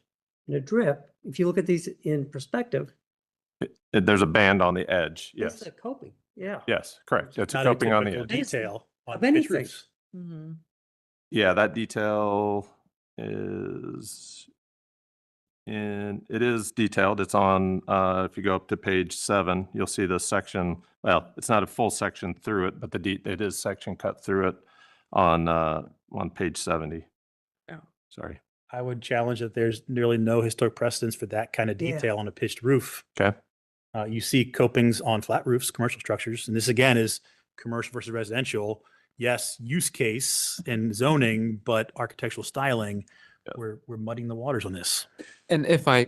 in a drip. If you look at these in perspective, There's a band on the edge. that's Yes. a coping. Yeah. Yes, correct. It's a Not coping on the typical edge. detail on Of pitched anything. roofs. Mm-hmm. Yeah, that detail is it is detailed. It's on, if you go up to page 7, you'll see the section. Well, it's not a full section through it, but it is section cut through it on page 70. Oh. Sorry. I would challenge that there's nearly no historic precedence for that kind of Yeah. detail on a pitched roof. Okay. You see copings on flat roofs, commercial structures, and this again is commercial versus residential. Yes, use case and zoning, but architectural styling, we're muddying the waters on this. And if I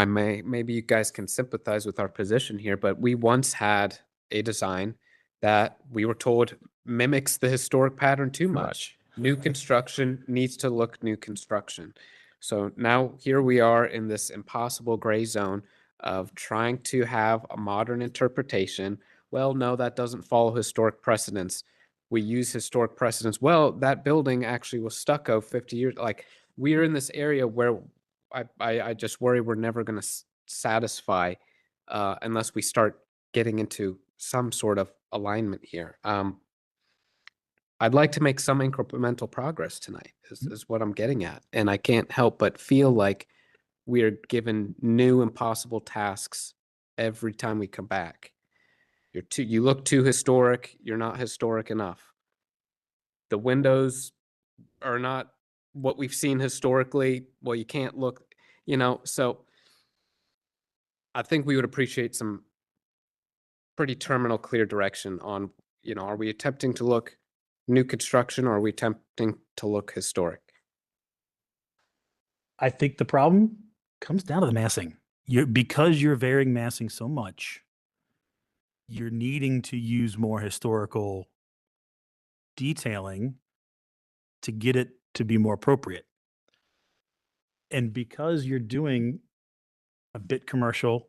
may, maybe you guys can sympathize with our position here, but we once had a design that we were told mimics the historic pattern too much. New construction needs to look new construction. So now here we are in this impossible gray zone of trying to have a modern interpretation. Well, no, that doesn't follow historic precedents. We use historic precedents. Well, that building actually was stucco 50 years. Like, we're in this area where I just worry we're never going to satisfy unless we start getting into some sort of alignment here. I'd like to make some incremental progress tonight is what I'm getting at. And I can't help but feel like we're given new impossible tasks every time we come back. You look too historic. You're not historic enough. The windows are not what we've seen historically. Well, you can't look, so I think we would appreciate some pretty terminal clear direction on, are we attempting to look new construction or are we attempting to look historic? I think the problem comes down to the massing. Because you're varying massing so much, you're needing to use more historical detailing to get it to be more appropriate. And because you're doing a bit commercial,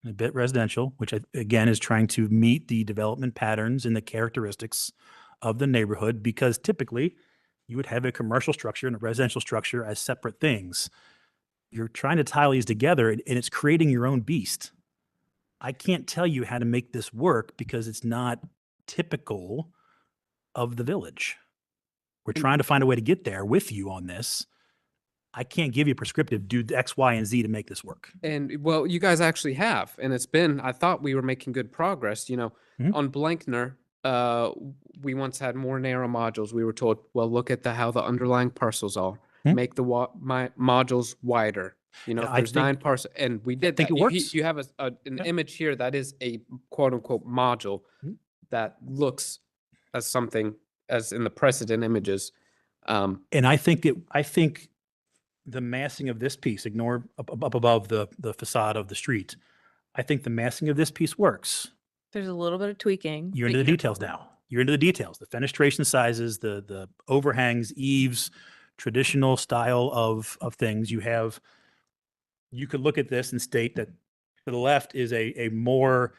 and a bit residential, which again is trying to meet the development patterns and the characteristics of the neighborhood, because typically you would have a commercial structure and a residential structure as separate things. You're trying to tie these together and it's creating your own beast. I can't tell you how to make this work because it's not typical of the village. We're trying to find a way to get there with you on this. I can't give you a prescriptive, do X, Y, and Z to make this work. And well, you guys actually have, and I thought we were making good progress. On Blankner, we once had more narrow modules. We were told, well, look at how the underlying parcels are. Make the modules wider. You know, And if I there's think- 9 parcels, and we did think that. it You- works. You have an Yeah. image here that is a quote unquote module Mhm. that looks as something as in the precedent images. And I think the massing of this piece, ignore up above the facade of the street. I think the massing of this piece works. There's a little bit of tweaking. You're into the details now. You're into the details, the fenestration sizes, the overhangs, eaves, traditional style of things. You could look at this and state that to the left is a more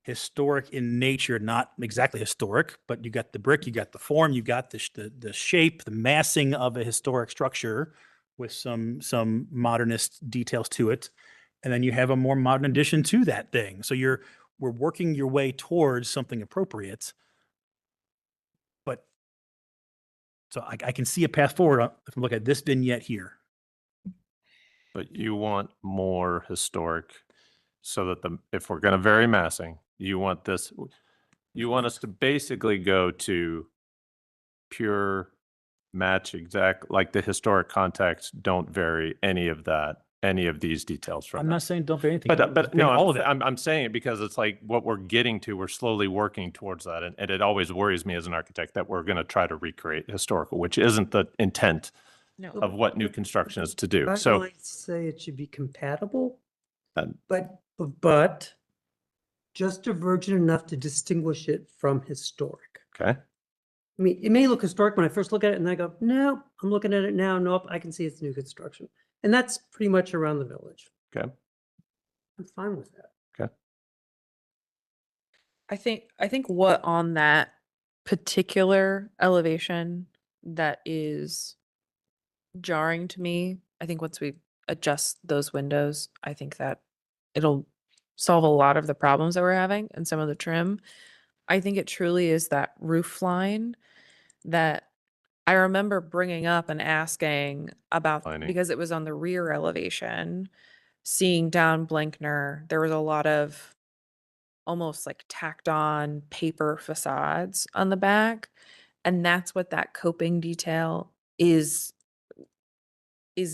historic in nature, not exactly historic, but you got the brick, you got the form, you got the shape, the massing of a historic structure with some modernist details to it. And then you have a more modern addition to that thing. So we're working your way towards something appropriate. But so I can see a path forward if I look at this vignette here. But you want more historic so that if we're going to vary massing, you want us to basically go to pure match exact, like the historic context, don't vary any of these details from I'm that. not saying don't vary anything. But Just vary no, all of it. I'm saying it because it's like what we're getting to, we're slowly working towards that. And it always worries me as an architect that we're going to try to recreate historical, which isn't the intent of what new construction is to do. I So might say it should be compatible, And- but just divergent enough to distinguish it from historic. okay. I mean, it may look historic when I first look at it and I go, no, I'm looking at it now. Nope, I can see it's new construction. And that's pretty much around the village. Okay. I'm fine with that. Okay. I think what on that particular elevation that is jarring to me, I think once we adjust those windows, I think that it'll solve a lot of the problems that we're having and some of the trim. I think it truly is that roof line that I remember bringing up and asking about Lining. because it was on the rear elevation, seeing down Blinkner, there was a lot of almost like tacked on paper facades on the back. And that's what that coping detail is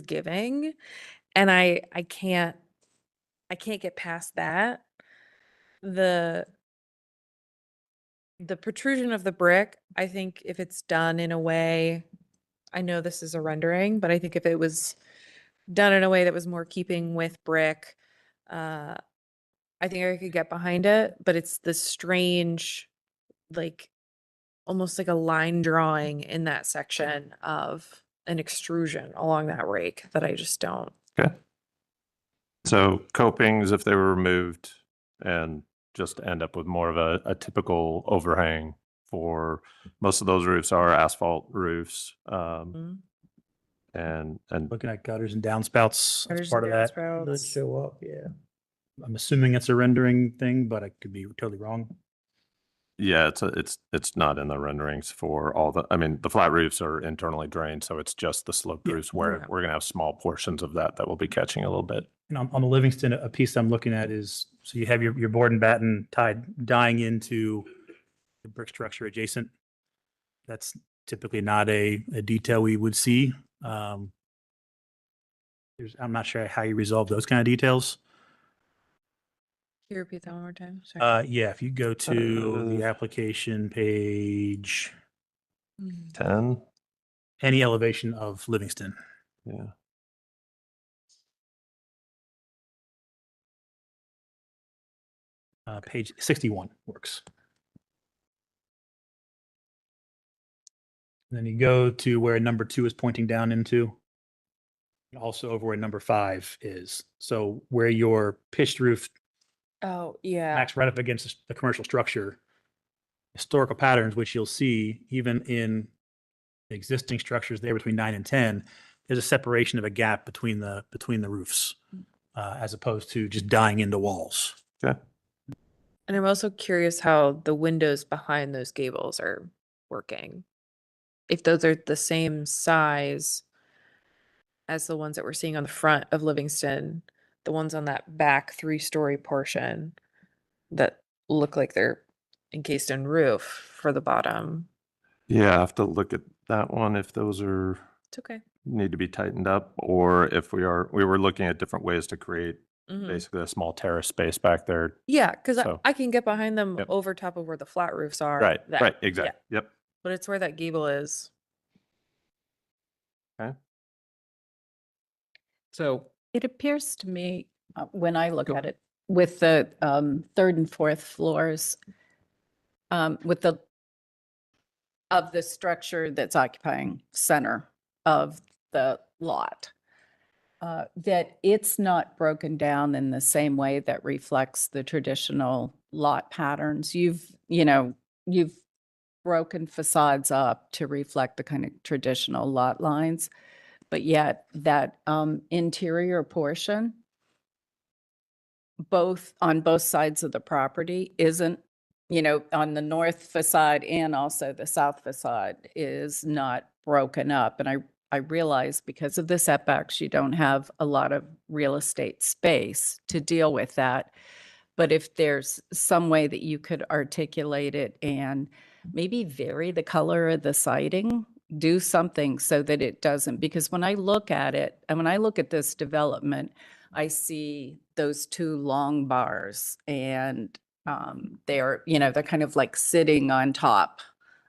giving. And I can't get past that. The protrusion of the brick, I think if it's done in a way, I know this is a rendering, but I think if it was done in a way that was more keeping with brick, I think I could get behind it, but it's the strange, like almost like a line drawing in that section of an extrusion along that rake that I just don't. Okay. So copings, if they were removed and just end up with more of a typical overhang for most of those roofs are asphalt roofs. Mhm. And Looking at gutters and downspouts, Gutters that's part of and that. downspouts. Does show up, yeah. I'm assuming it's a rendering thing, but I could be totally wrong. yeah, it's not in the renderings for all the, I mean, the flat roofs are internally drained, so it's just the sloped Yeah. roofs where Yeah. we're gonna have small portions of that will be catching a little bit. And on the Livingston, a piece I'm looking at is, so you have your board and batten dying into the brick structure adjacent. That's typically not a detail we would see. I'm not sure how you resolve those kind of details. Can you repeat that one more time? Sorry. Yeah, if you go to the application page, 10, any elevation of Livingston. yeah. Page 61 works. And then you go to where number 2 is pointing down into. And also over where number 5 is. So where your pitched roof Oh, yeah. smacks right up against the commercial structure, historical patterns, which you'll see even in the existing structures there between 9 and 10, there's a separation of a gap between the roofs, as opposed to just dying into walls. Okay. And I'm also curious how the windows behind those gables are working. If those are the same size as the ones that we're seeing on the front of Livingston, the ones on that back 3-story portion that look like they're encased in roof for the bottom. Yeah, I have to look at that one if those are, It's okay. need to be tightened up, or if we were looking at different ways to create basically a small terrace space back there. Yeah, because So- I can get behind them Yep. over top of where the flat roofs are. Right, that- right, yeah. exactly. Yep. But it's where that gable is. Okay. So It appears to me, when I look at it, with the third and fourth floors, with the of the structure that's occupying center of the lot, that it's not broken down in the same way that reflects the traditional lot patterns. You've broken facades up to reflect the kind of traditional lot lines, but yet that interior portion, on both sides of the property, isn't, on the north facade and also the south facade is not broken up. And I realize because of the setbacks, you don't have a lot of real estate space to deal with that. But if there's some way that you could articulate it and maybe vary the color of the siding, do something so that it doesn't, because when I look at it, and when I look at this development, I see those two long bars, and they're kind of like sitting on top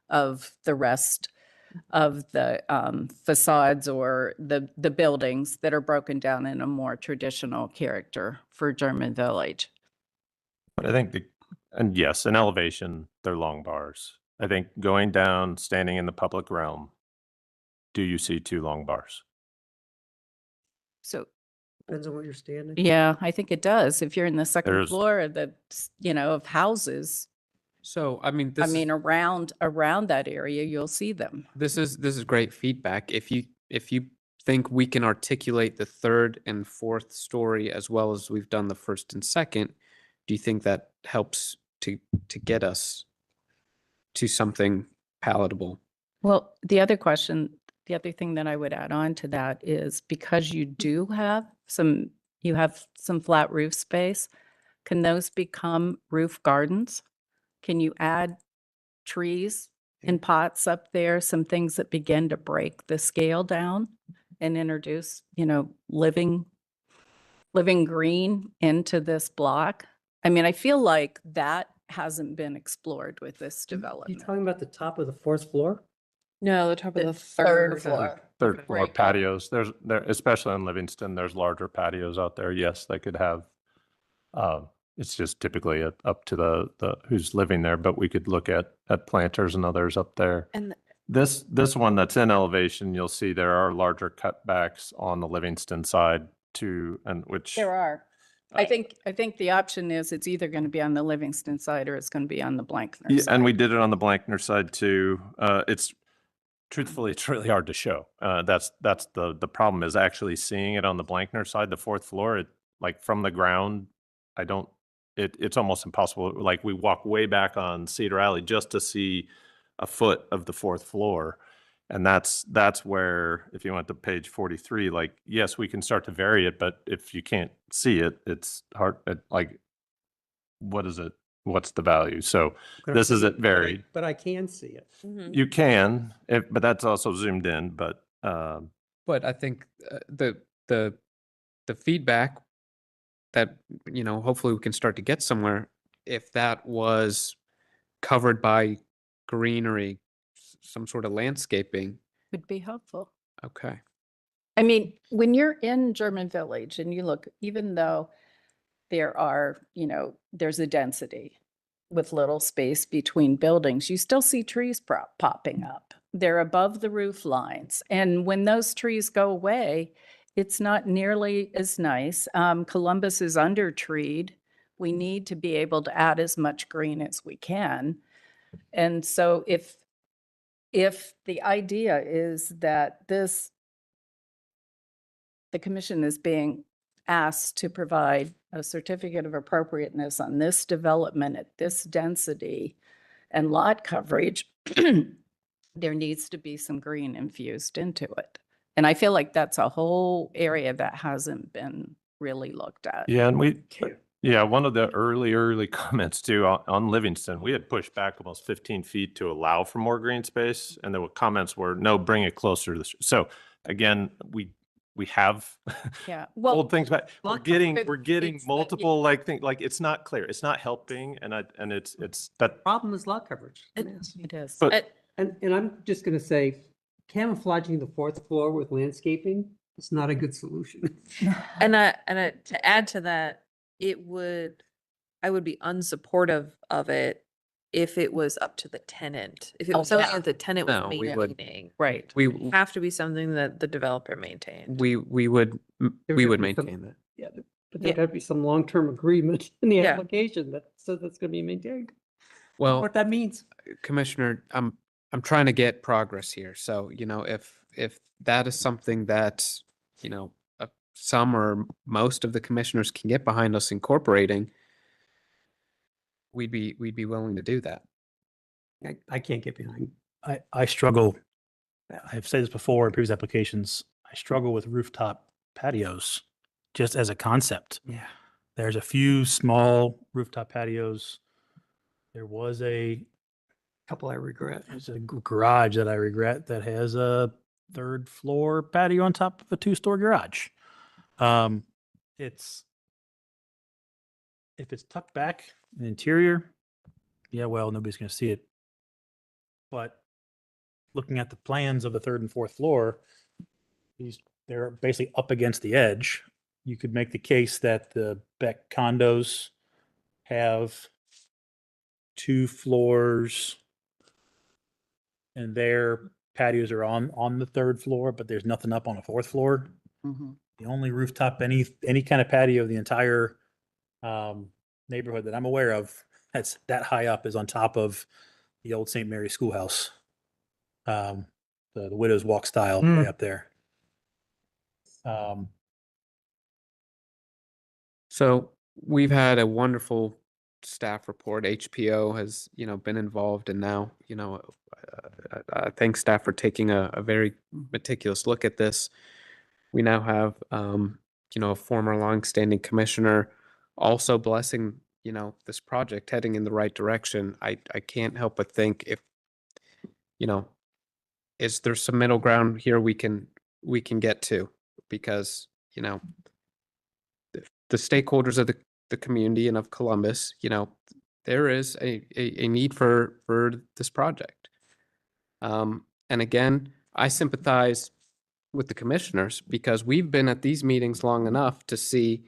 of the rest of the facades or the buildings that are broken down in a more traditional character for German Village. But I think, and yes, in elevation, they're long bars. I think going down, standing in the public realm, do you see two long bars? So, Depends on where you're standing. yeah, I think it does. If you're in the second There's- floor of the, of houses, So, I mean, around that area, you'll see them. this is great feedback. If you think we can articulate the third and fourth story as well as we've done the first and second, do you think that helps to get us to something palatable? Well, the other thing that I would add on to that is because you do have some flat roof space, can those become roof gardens? Can you add trees in pots up there, some things that begin to break the scale down and introduce, living green into this block? I mean, I feel like that hasn't been explored with this You development. talking about the top of the fourth floor? No, the top of The the third floor. floor. Third floor Right. patios, there, especially in Livingston, there's larger patios out there. Yes, they could have, it's just typically up to the who's living there, but we could look at planters and others up there. And This one that's in elevation, you'll see there are larger cutbacks on the Livingston side too, and which. There are. I think the option is it's either going to be on the Livingston side or it's going to be on the Blankner Yeah, side. and we did it on the Blankner side too. Truthfully, it's really hard to show. That's the problem is actually seeing it on the Blankner side, the fourth floor. It like from the ground, it's almost impossible. Like we walk way back on Cedar Alley just to see a foot of the fourth floor. And that's where, if you went to page 43, like, yes, we can start to vary it, but if you can't see it, it's hard. Like, what is it? What's the value? So this isn't varied. But I can see it. You can, but that's also zoomed in, but But I think the feedback that, hopefully we can start to get somewhere, if that was covered by greenery, some sort of landscaping. Would be helpful. Okay. I mean, when you're in German Village and you look, even though there are, there's a density with little space between buildings, you still see trees popping up. They're above the roof lines. And when those trees go away, it's not nearly as nice. Columbus is under-treed. We need to be able to add as much green as we can. And so if the idea is that the commission is being asked to provide a certificate of appropriateness on this development at this density and lot coverage, there needs to be some green infused into it. And I feel like that's a whole area that hasn't been really looked at. yeah, and one of the early comments too on Livingston, we had pushed back almost 15 feet to allow for more green space, and the comments were, no, bring it closer to the. So again, we have Yeah. old things, but we're Well, getting, but we're getting it's that- multiple like things, like it's not clear. It's not helping. And it's that. Problem is lot coverage. Yes. It is. But And I'm just gonna say, camouflaging the fourth floor with landscaping is not a good solution. And to add to that, I would be unsupportive of it if it was up to the tenant. If it Oh, was something yeah. that the tenant was No, we would- maintaining, right? we- It'd have to be something that the developer maintained. We would There we should would be some- maintain that. Yeah, but there gotta be some long-term agreement in the Yeah. application that says that's gonna be maintained. Well, What that means. Commissioner, I'm trying to get progress here. So, if that is something that, some or most of the commissioners can get behind us incorporating, we'd be willing to do that. I can't get behind. I struggle. I've said this before in previous applications. I struggle with rooftop patios just as a concept. Yeah. There's a few small rooftop patios. There was a Couple I regret. There's a garage that I regret that has a third floor patio on top of a 2-story garage. It's if it's tucked back in the interior, yeah, well, nobody's going to see it. But looking at the plans of the 3rd and 4th floor, they're basically up against the edge. You could make the case that the Beck condos have 2 floors and their patios are on the 3rd floor, but there's nothing up on the 4th floor. Mhm. The only rooftop, any kind of patio, the entire neighborhood that I'm aware of that's that high up is on top of the old St. Mary's Schoolhouse. The Widow's Walk style way up there. So we've had a wonderful staff report. HPO has, been involved, and now, I thank staff for taking a very meticulous look at this. We now have, a former longstanding commissioner also blessing, this project heading in the right direction. I can't help but think if, is there some middle ground here we can get to? Because, the stakeholders of the community and of Columbus, there is a need for this project. And again, I sympathize with the commissioners because we've been at these meetings long enough to see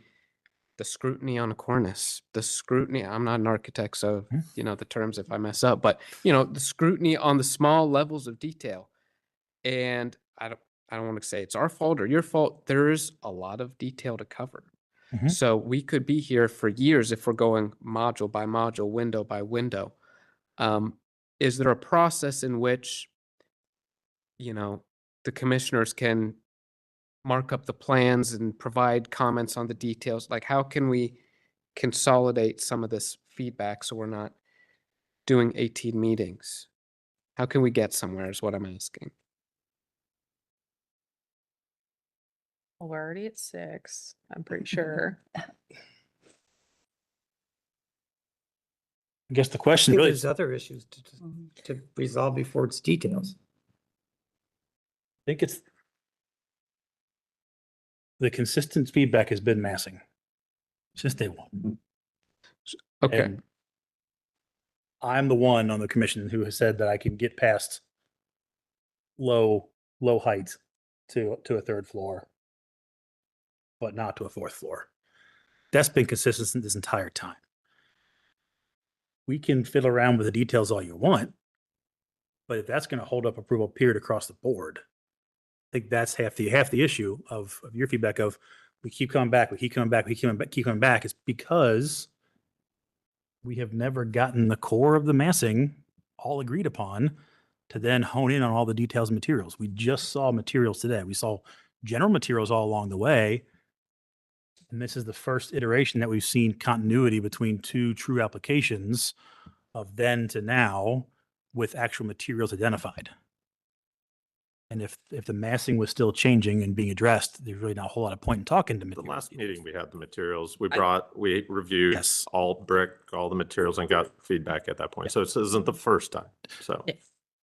the scrutiny on a cornice, the scrutiny. I'm not an architect, so the terms if I mess up, but the scrutiny on the small levels of detail. And I don't want to say it's our fault or your fault. There's a lot of detail to cover. So we could be here for years if we're going module by module, window by window. Is there a process in which, the commissioners can mark up the plans and provide comments on the details? Like, how can we consolidate some of this feedback so we're not doing 18 meetings? How can we get somewhere is what I'm asking. Well, we're already at 6, I'm pretty sure. I guess the question I think really there's other issues to resolve before it's details. I think it's the consistent feedback has been massing since day one. Okay. And I'm the one on the commission who has said that I can get past low height to a 3rd floor, but not to a 4th floor. That's been consistent this entire time. We can fiddle around with the details all you want, but if that's going to hold up approval period across the board, I think that's half the issue of your feedback of we keep coming back, we keep coming back, we keep coming back. It's because we have never gotten the core of the massing all agreed upon to then hone in on all the details and materials. We just saw materials today. We saw general materials all along the way. And this is the first iteration that we've seen continuity between 2 true applications of then to now with actual materials identified. And if the massing was still changing and being addressed, there's really not a whole lot of point in talking to The materials. last meeting, we had the materials. We reviewed all brick, all the materials and got feedback at that point. So this isn't the first time. So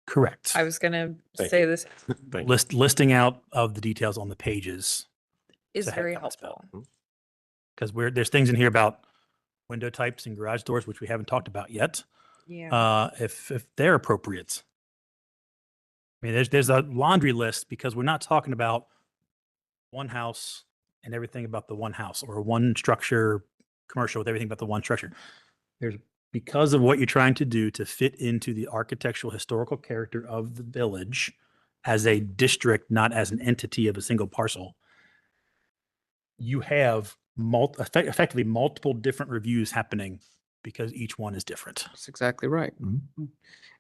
Correct. I was gonna Thank say you. this Thank you. Listing out of the details on the pages. is to have very thoughts about. helpful. Because there's things in here about window types and garage doors, which we haven't talked about yet. Yeah. If they're appropriate. I mean, there's a laundry list because we're not talking about one house and everything about the one house, or one structure, commercial with everything about the one structure. There's, because of what you're trying to do to fit into the architectural historical character of the village as a district, not as an entity of a single parcel, you have effectively multiple different reviews happening because each one is different. That's exactly right.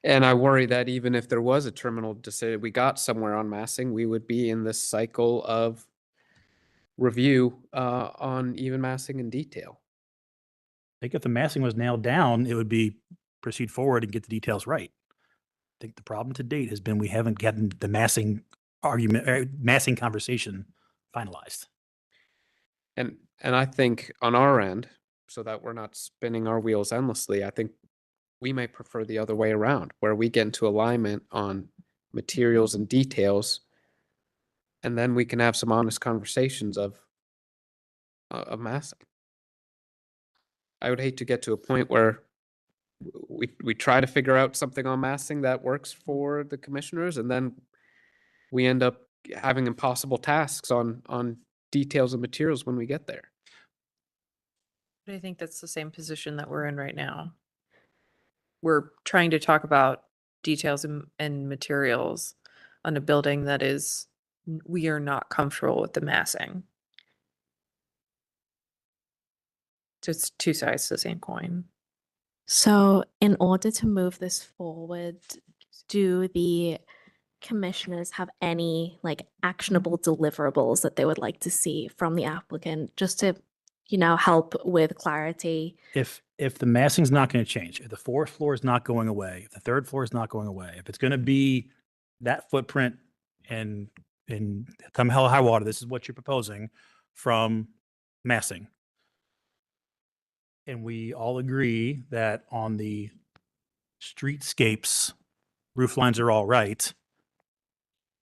And I worry that even if there was a terminal decision, we got somewhere on massing, we would be in this cycle of review on even massing in detail. I think if the massing was nailed down, it would be proceed forward and get the details right. I think the problem to date has been we haven't gotten the massing argument, massing conversation finalized. And I think on our end, so that we're not spinning our wheels endlessly, I think we may prefer the other way around, where we get into alignment on materials and details, and then we can have some honest conversations of massing. I would hate to get to a point where we try to figure out something on massing that works for the commissioners, and then we end up having impossible tasks on details and materials when we get there. But I think that's the same position that we're in right now. We're trying to talk about details and materials on a building that is, we are not comfortable with the massing. So it's two sides to the same coin. So in order to move this forward, do the commissioners have any like actionable deliverables that they would like to see from the applicant, just to, help with clarity? If the massing's not going to change, if the fourth floor is not going away, if the third floor is not going away, if it's going to be that footprint and come hell or high water, this is what you're proposing from massing. And we all agree that on the streetscapes, roof lines are all right.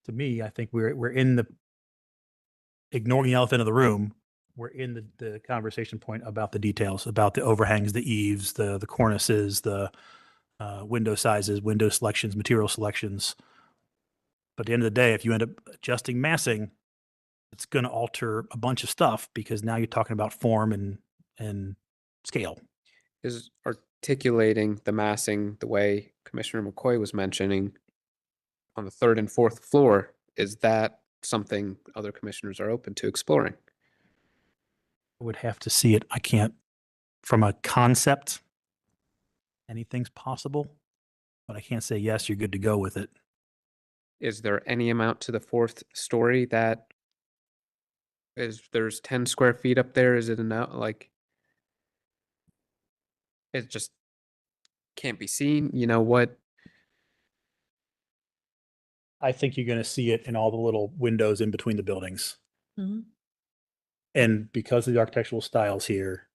To me, I think we're in the, ignoring the elephant in the room, we're in the conversation point about the details, about the overhangs, the eaves, the cornices, the window sizes, window selections, material selections. But at the end of the day, if you end up adjusting massing, it's going to alter a bunch of stuff because now you're talking about form and scale. Is articulating the massing the way Commissioner McCoy was mentioning on the third and fourth floor, is that something other commissioners are open to exploring? I would have to see it. I can't, from a concept, anything's possible, but I can't say, yes, you're good to go with it. Is there any amount to the fourth story that there's 10 square feet up there? Is it enough? Like, it just can't be seen. You know what? I think you're going to see it in all the little windows in between the buildings. And because of the architectural styles here,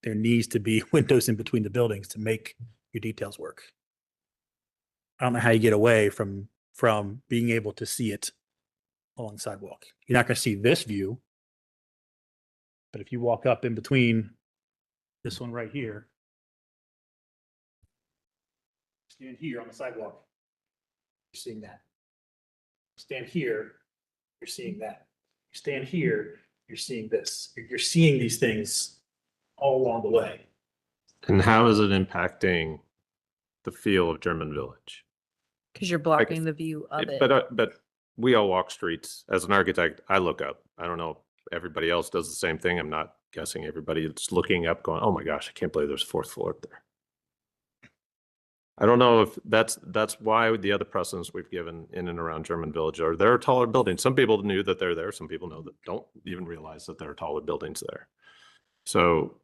there needs to be windows in between the buildings to make your details work. I don't know how you get away from being able to see it along the sidewalk. You're not going to see this view, but if you walk up in between this one right here, stand here on the sidewalk, you're seeing that. Stand here, you're seeing that. You stand here, you're seeing this. You're seeing these things all along the way. And how is it impacting the feel of German Village? Because you're blocking the view of it. But we all walk streets. As an architect, I look up. I don't know if everybody else does the same thing. I'm not guessing everybody is looking up going, oh my gosh, I can't believe there's a fourth floor up there. I don't know if that's why the other precedents we've given in and around German Village are there are taller buildings. Some people knew that they're there. Some people know that don't even realize that there are taller buildings there. So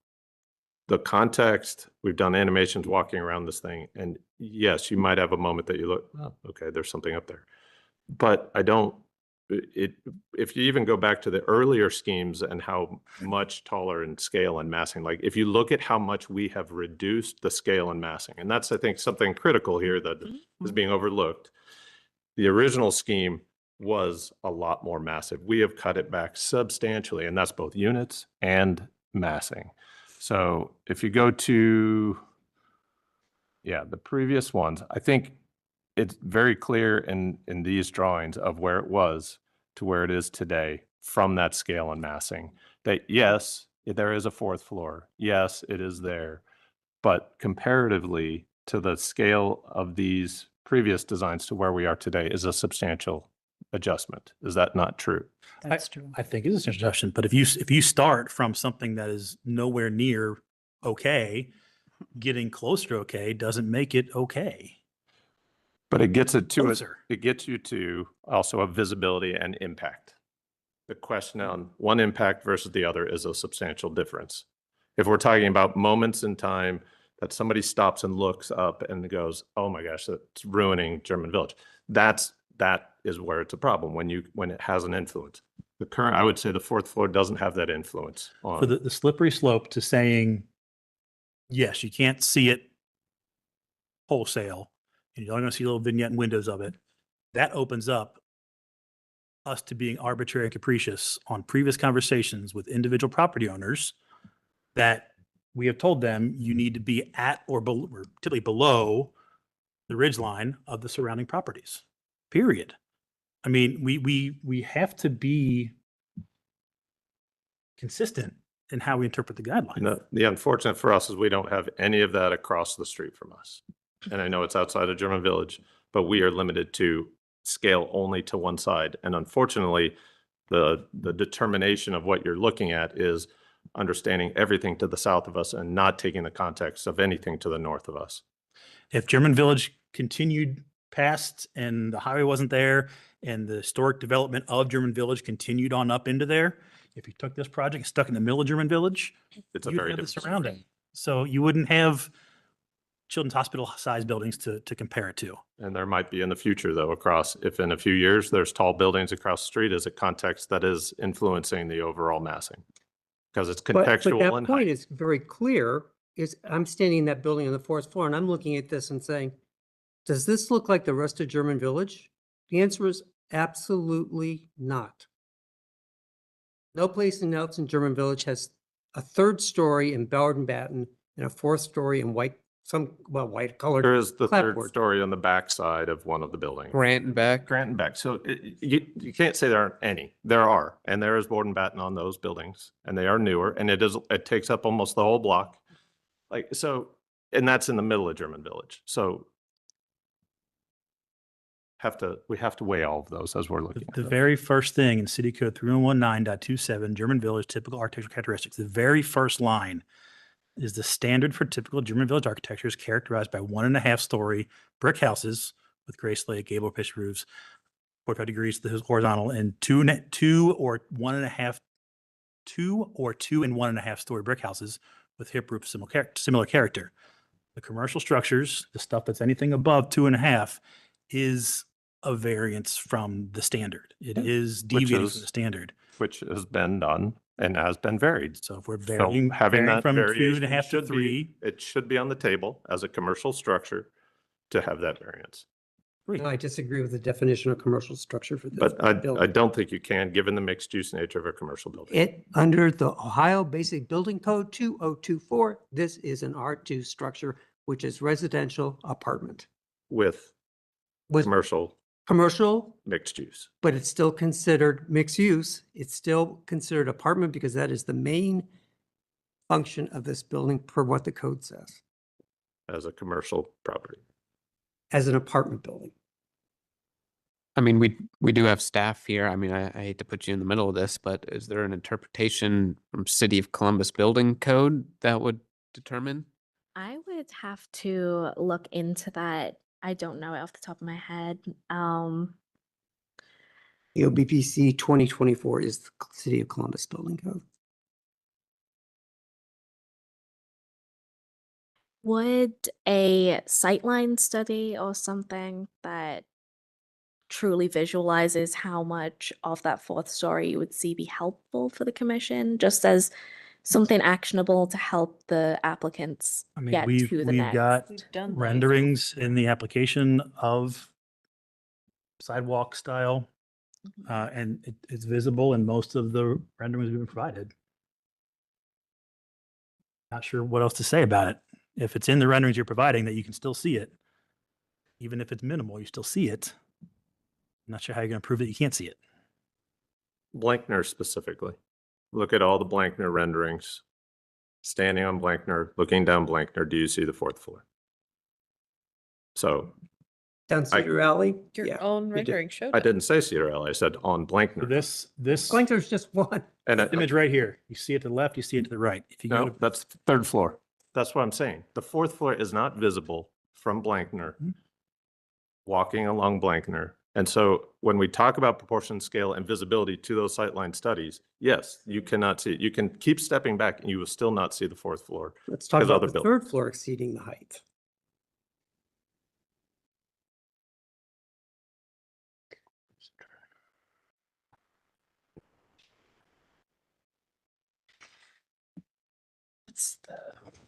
the context, we've done animations walking around this thing, and yes, you might have a moment that you look, oh, okay, there's something up there. But if you even go back to the earlier schemes and how much taller in scale and massing, like if you look at how much we have reduced the scale and massing, and that's, I think, something critical here that is being overlooked. The original scheme was a lot more massive. We have cut it back substantially, and that's both units and massing. So if you go to, yeah, the previous ones, I think it's very clear in these drawings of where it was to where it is today from that scale and massing, that yes, there is a fourth floor. Yes, it is there. But comparatively to the scale of these previous designs to where we are today is a substantial adjustment. Is that not true? That's true. I think it's a suggestion, but if you start from something that is nowhere near okay, getting closer to okay doesn't make it okay. But it gets it to Closer. it gets you to also a visibility and impact. The question on one impact versus the other is a substantial difference. If we're talking about moments in time that somebody stops and looks up and goes, "Oh my gosh, that's ruining German Village," that is where it's a problem when it has an influence. The current, I would say, the fourth floor doesn't have that influence on. For the slippery slope to saying, yes, you can't see it wholesale, and you're only going to see little vignette and windows of it. That opens up us to being arbitrary and capricious on previous conversations with individual property owners that we have told them you need to be at or typically below the ridge line of the surrounding properties, period. I mean, we have to be consistent in how we interpret the guideline. The unfortunate for us is we don't have any of that across the street from us. And I know it's outside of German Village, but we are limited to scale only to one side. And unfortunately, the determination of what you're looking at is understanding everything to the south of us and not taking the context of anything to the north of us. If German Village continued past and the highway wasn't there and the historic development of German Village continued on up into there, if you took this project and stuck in the middle of German Village, It's a you'd very have the different surrounding. So you wouldn't have children's hospital size buildings to compare it to. And there might be in the future, though, if in a few years there's tall buildings across the street as a context that is influencing the overall massing. Because it's But contextual that and point height. is very clear, is I'm standing in that building on the fourth floor and I'm looking at this and saying, does this look like the rest of German Village? The answer is absolutely not. No place else in German Village has a third story in Ballard and Batten and a fourth story in white colored. There is the third clapboard. story on the back side of one of the buildings. Grant and Beck. Grant and Beck. So you can't say there aren't any. There are, and there is board and batten on those buildings, and they are newer, and it takes up almost the whole block. And that's in the middle of German Village. So we have to weigh all of those as we're looking at The them. very first thing in City Code 3019.27, German Village typical architectural characteristics, the very first line is the standard for typical German Village architecture is characterized by 1.5 story brick houses with gray slate, gable pitched roofs, 45 degrees to the horizontal, and two and 1.5 story brick houses with hip roof similar character. The commercial structures, the stuff that's anything above 2.5, is a variance from the standard. It is deviating from the standard. Which has been done and has been varied. So if we're varying having from that variation 2.5 to should be- 3, it should be on the table as a commercial structure to have that variance. No, I disagree with the definition of commercial structure for this. But I building. don't think you can, given the mixed use nature of a commercial building. It, under the Ohio Basic Building Code 2024, this is an R2 structure, which is residential apartment. With commercial mixed use. But it's still considered mixed use. It's still considered apartment because that is the main function of this building per what the code says, As a commercial property. as an apartment building. I mean, we do have staff here. I mean, I hate to put you in the middle of this, but is there an interpretation from City of Columbus Building Code that would determine? I would have to look into that. I don't know it off the top of my head. The OBPC 2024 is the City of Columbus Building Code. Would a sightline study or something that truly visualizes how much of that fourth story you would see be helpful for the commission, just as something actionable to help the applicants I mean, get we've to the next? got renderings in the application of sidewalk style. And it's visible in most of the renderings we've been provided. Not sure what else to say about it. If it's in the renderings you're providing that you can still see it, even if it's minimal, you still see it. I'm not sure how you're going to prove that you can't see it. Blankner specifically. Look at all the Blankner renderings. Standing on Blankner, looking down Blankner, do you see the fourth floor? So Down Cedar Alley? Your Yeah, own you do. rendering showed I it. didn't say Cedar Alley, I said on Blankner. This Blankner's just one. And image right here, you see it to the left, you see it to the right. If you go no, to that's the third floor. That's what I'm saying. The fourth floor is not visible from Blankner, walking along Blankner. And so when we talk about proportion, scale, and visibility to those sightline studies, yes, you cannot see it. You can keep stepping back and you will still not see the fourth floor. Let's talk because about other the buildings. third floor exceeding the height.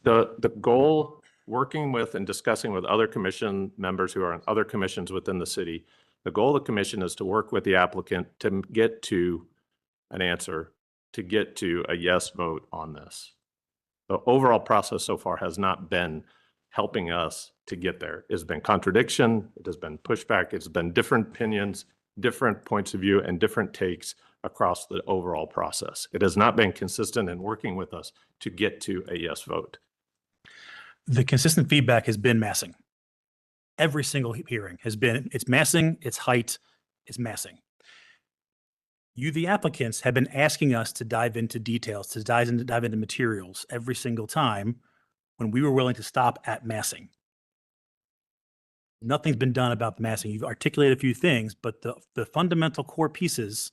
The goal, working with and discussing with other commission members who are on other commissions within the city, the goal of the commission is to work with the applicant to get to an answer, to get to a yes vote on this. The overall process so far has not been helping us to get there. It's been contradiction, it has been pushback, it's been different opinions, different points of view, and different takes across the overall process. It has not been consistent in working with us to get to a yes vote. the consistent feedback has been massing. Every single hearing has been, it's massing, it's height, it's massing. You, the applicants, have been asking us to dive into details, to dive into materials every single time when we were willing to stop at massing. Nothing's been done about the massing. You've articulated a few things, but the fundamental core pieces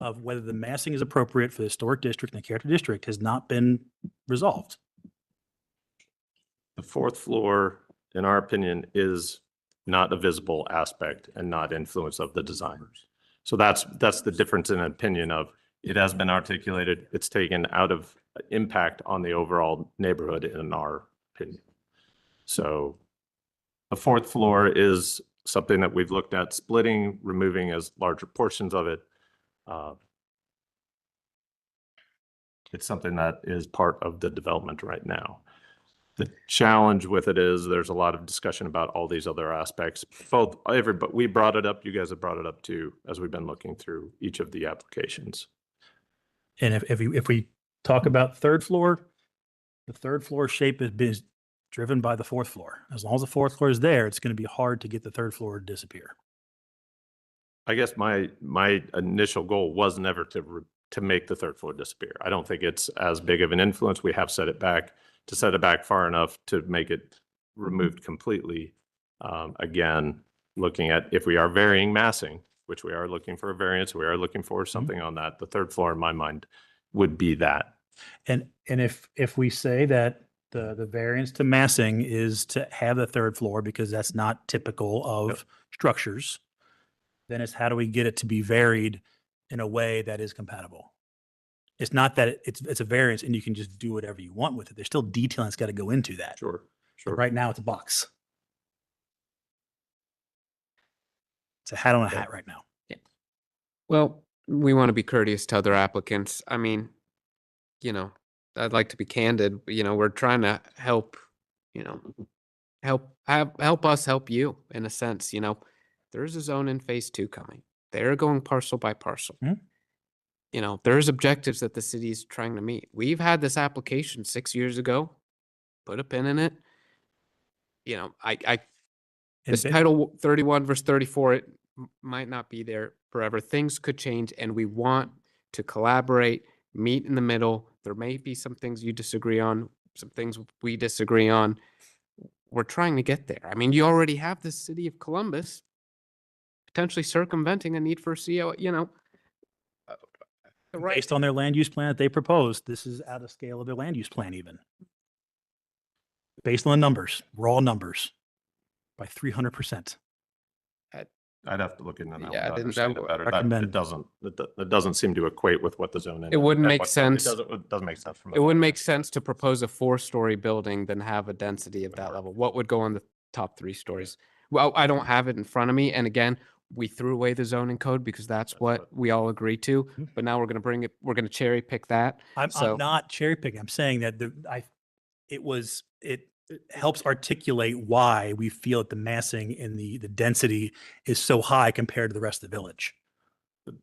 of whether the massing is appropriate for the historic district and the character district has not been resolved. The fourth floor, in our opinion, is not a visible aspect and not influence of the designers. So that's the difference in opinion of it has been articulated, it's taken out of impact on the overall neighborhood in our opinion. So the fourth floor is something that we've looked at splitting, removing as larger portions of it. It's something that is part of the development right now. The challenge with it is there's a lot of discussion about all these other aspects. But we brought it up, you guys have brought it up too, as we've been looking through each of the applications. And if we talk about third floor, the third floor shape has been driven by the fourth floor. As long as the fourth floor is there, it's going to be hard to get the third floor to disappear. I guess my initial goal was never to make the third floor disappear. I don't think it's as big of an influence. We have set it back far enough to make it removed completely. Again, looking at if we are varying massing, which we are looking for a variance, we are looking for something on that. The third floor in my mind would be that. And if we say that the variance to massing is to have the third floor because that's not typical of structures, then it's how do we get it to be varied in a way that is compatible? It's not that it's a variance and you can just do whatever you want with it. There's still detailing that's got to go into that. Sure. But right now it's a box. It's a hat on a hat right now. Well, we want to be courteous to other applicants. I mean, I'd like to be candid, but, we're trying to help, help us help you in a sense, there's a zone in phase 2 coming. They're going parcel by parcel. There's objectives that the city is trying to meet. We've had this application 6 years ago, put a pin in it. This Title 31 verse 34, it might not be there forever. Things could change and we want to collaborate, meet in the middle. There may be some things you disagree on, some things we disagree on. We're trying to get there. I mean, you already have the city of Columbus potentially circumventing a need for a CO, Based on their land use plan that they proposed, this is out of scale of their land use plan even. Based on the numbers, raw numbers, by 300%. I'd have to look into that. Yeah, to understand it better. recommend- It doesn't seem to equate with what the zone is. It wouldn't make sense. It doesn't make sense from. It wouldn't make sense to propose a 4-story building than have a density of that level. What would go on the top 3 stories? Well, I don't have it in front of me. And again, we threw away the zoning code because that's what we all agreed to. But now we're going to bring it, we're going to cherry pick that. I'm not cherry picking. I'm saying that it helps articulate why we feel that the massing and the density is so high compared to the rest of the village.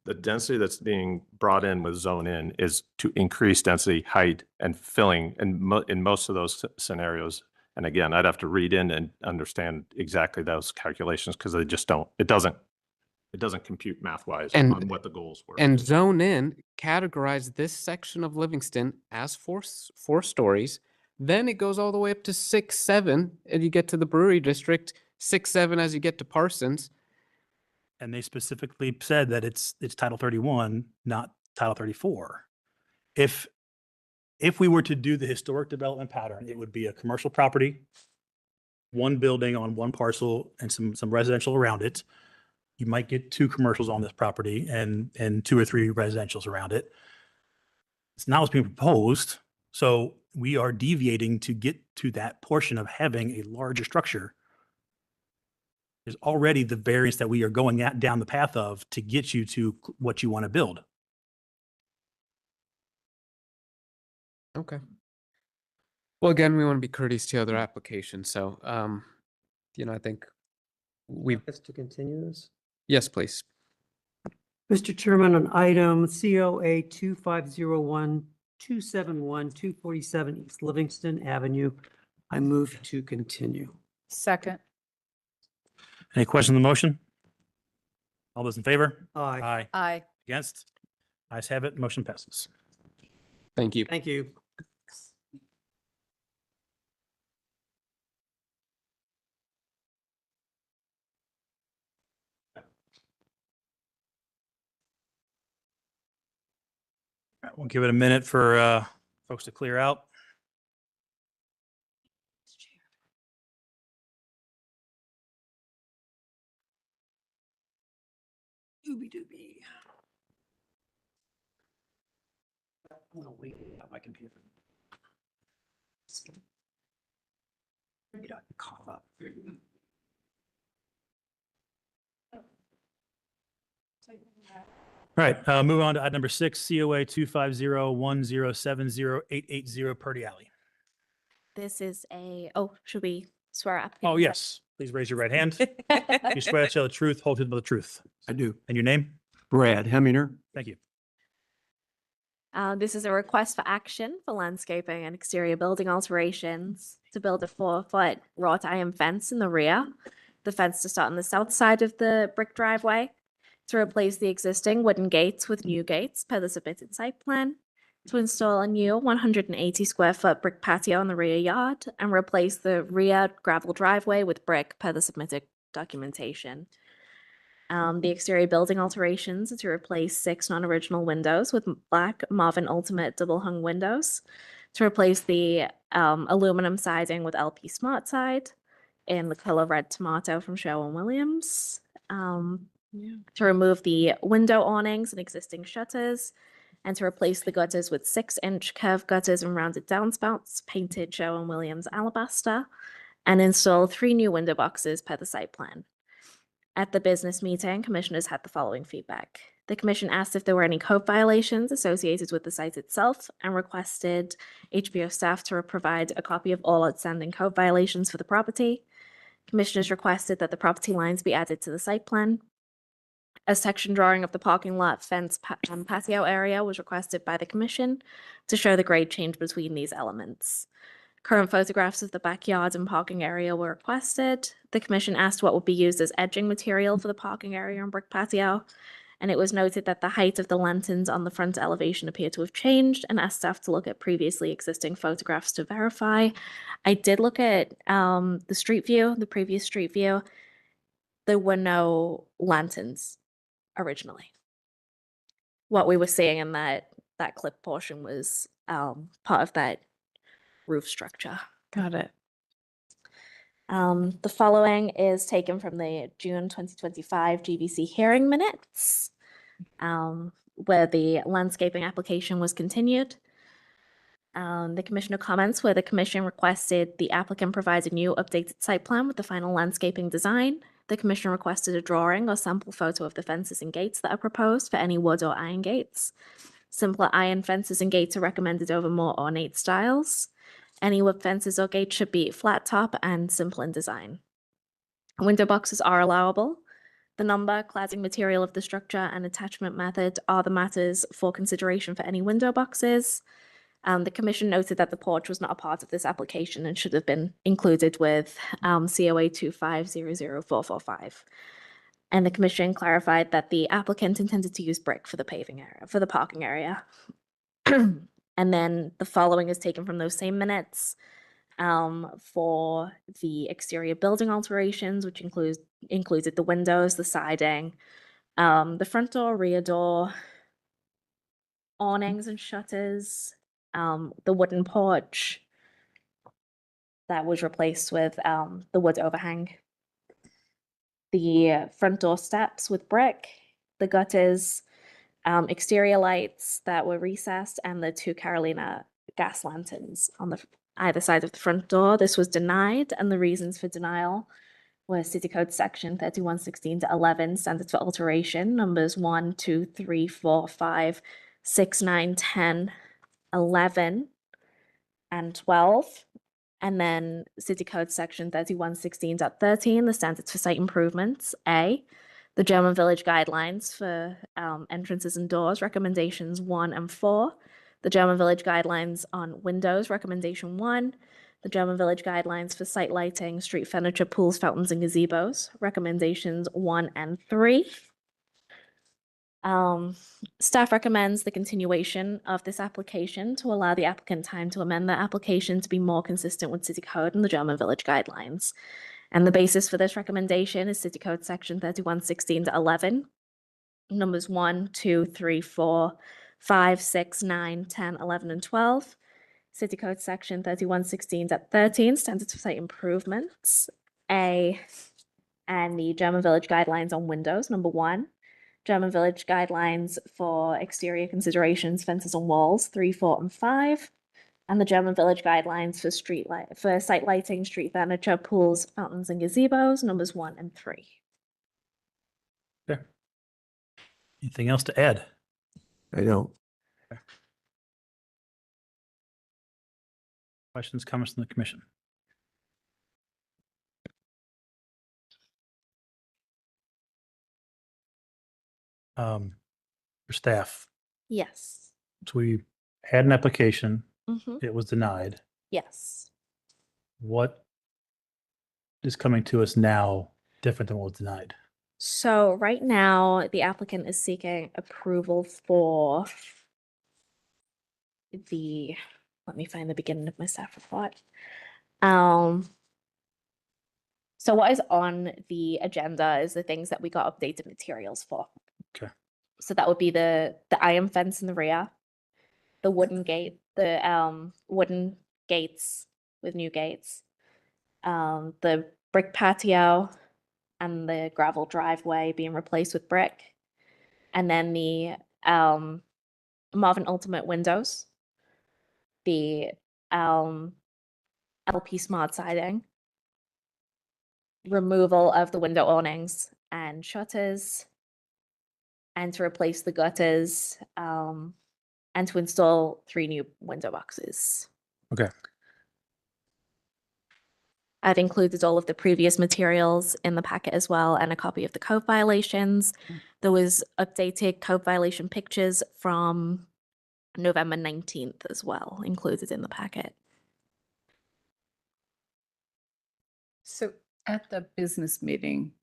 The density that's being brought in with zone in is to increase density, height, and filling in most of those scenarios. And again, I'd have to read in and understand exactly those calculations because they just don't, it doesn't compute math-wise on what the goals were. And zone in categorize this section of Livingston as four stories. Then it goes all the way up to 6, 7, and you get to the brewery district, 6, 7 as you get to Parsons. And they specifically said that it's Title 31, not Title 34. If we were to do the historic development pattern, it would be a commercial property, one building on one parcel and some residential around it. You might get 2 commercials on this property and 2 or 3 residentials around it. It's not what's being proposed. So we are deviating to get to that portion of having a larger structure. There's already the variance that we are going down the path of to get you to what you want to build. Okay. Well, again, we want to be courteous to other applications. So, I think we've. Us to continue this? Yes, please. Mr. Chairman, on item COA 2501-271-247 East Livingston Avenue, I move to continue. Second. Any questions on the motion? All those in favor? Aye. Aye. Aye. Against? Ayes have it. Motion passes. Thank you. Thank you. We'll give it a minute for folks to clear out. Doobie doobie. I'm gonna wait on my computer. Get out, cough up. All right, move on to item number 6, COA 250-1070-880 Purdy Alley. This is should we swear up? Oh, yes. Please raise your right hand. You swear to tell the truth, whole truth, but the truth. I do. And your name? Brad Hemminger. Thank you. This is a request for action for landscaping and exterior building alterations to build a 4-foot wrought iron fence in the rear. The fence to start on the south side of the brick driveway, to replace the existing wooden gates with new gates per the submitted site plan, to install a new 180 square foot brick patio in the rear yard, and replace the rear gravel driveway with brick per the submitted documentation. The exterior building alterations are to replace 6 non-original windows with black Marvin Ultimate double hung windows, to replace the aluminum siding with LP Smart Side in the color red tomato from Sherwin-Williams, to remove the window awnings and existing shutters, and to replace the gutters with 6-inch curved gutters and rounded downspouts painted Sherwin-Williams alabaster, and install 3 new window boxes per the site plan. At the business meeting, commissioners had the following feedback. The commission asked if there were any code violations associated with the site itself and requested HBO staff to provide a copy of all outstanding code violations for the property. Commissioners requested that the property lines be added to the site plan. A section drawing of the parking lot fence patio area was requested by the commission to show the grade change between these elements. Current photographs of the backyard and parking area were requested. The commission asked what would be used as edging material for the parking area and brick patio, and it was noted that the height of the lanterns on the front elevation appeared to have changed, and asked staff to look at previously existing photographs to verify. I did look at the street view, the previous street view. There were no lanterns originally. What we were seeing in that clip portion was part of that roof structure. Got it. The following is taken from the June 2025 GBC hearing minutes, where the landscaping application was continued. The commissioner comments where the commission requested the applicant provide a new updated site plan with the final landscaping design. the commission requested a drawing or sample photo of the fences and gates that are proposed for any wood or iron gates. Simpler iron fences and gates are recommended over more ornate styles. Any wood fences or gates should be flat top and simple in design. Window boxes are allowable. The number, cladding material of the structure, and attachment method are the matters for consideration for any window boxes. The commission noted that the porch was not a part of this application and should have been included with COA 2500445. And the commission clarified that the applicant intended to use brick for the paving area, for the parking area. And then the following is taken from those same minutes for the exterior building alterations, which included the windows, the siding, the front door, rear door, awnings and shutters, the wooden porch that was replaced with the wood overhang, the front door steps with brick, the gutters, exterior lights that were recessed, and the 2 Carolina gas lanterns on the either side of the front door. This was denied, and the reasons for denial were City Code Section 3116-11, standards for alteration, numbers 1, 2, 3, 4, 5, 6, 9, 10, 11, and 12. And then City Code Section 3116.13, the standards for site improvements. A, the German Village Guidelines for entrances and doors, recommendations 1 and 4. The German Village Guidelines on windows, recommendation 1. The German Village Guidelines for site lighting, street furniture, pools, fountains, and gazebos, recommendations 1 and 3. Staff recommends the continuation of this application to allow the applicant time to amend the application to be more consistent with City Code and the German Village Guidelines. And the basis for this recommendation is City Code Section 3116-11, numbers 1, 2, 3, 4, 5, 6, 9, 10, 11, and 12. City Code Section 3116.13, standards for site improvements. A, and the German Village Guidelines on windows, number 1. German Village Guidelines for exterior considerations, fences and walls, 3, 4, and 5. And the German Village Guidelines for site lighting, street furniture, pools, fountains, and gazebos, numbers 1 and 3. Okay. Anything else to add? I don't. Questions, comments from the commission? For staff, Yes. so we had an application, Mhm. it was denied. Yes. What is coming to us now different than what was denied? So right now, the applicant is seeking approval for let me find the beginning of my staff report. So what is on the agenda is the things that we got updated materials for. Okay. So that would be the iron fence in the rear, the wooden gate, the wooden gates with new gates, the brick patio, and the gravel driveway being replaced with brick, and then the Marvin Ultimate windows, the LP Smart siding, removal of the window awnings and shutters, and to replace the gutters, and to install 3 new window boxes. Okay. I've included all of the previous materials in the packet as well, and a copy of the code violations. There was updated code violation pictures from November 19th as well, included in the packet. So at the business meeting,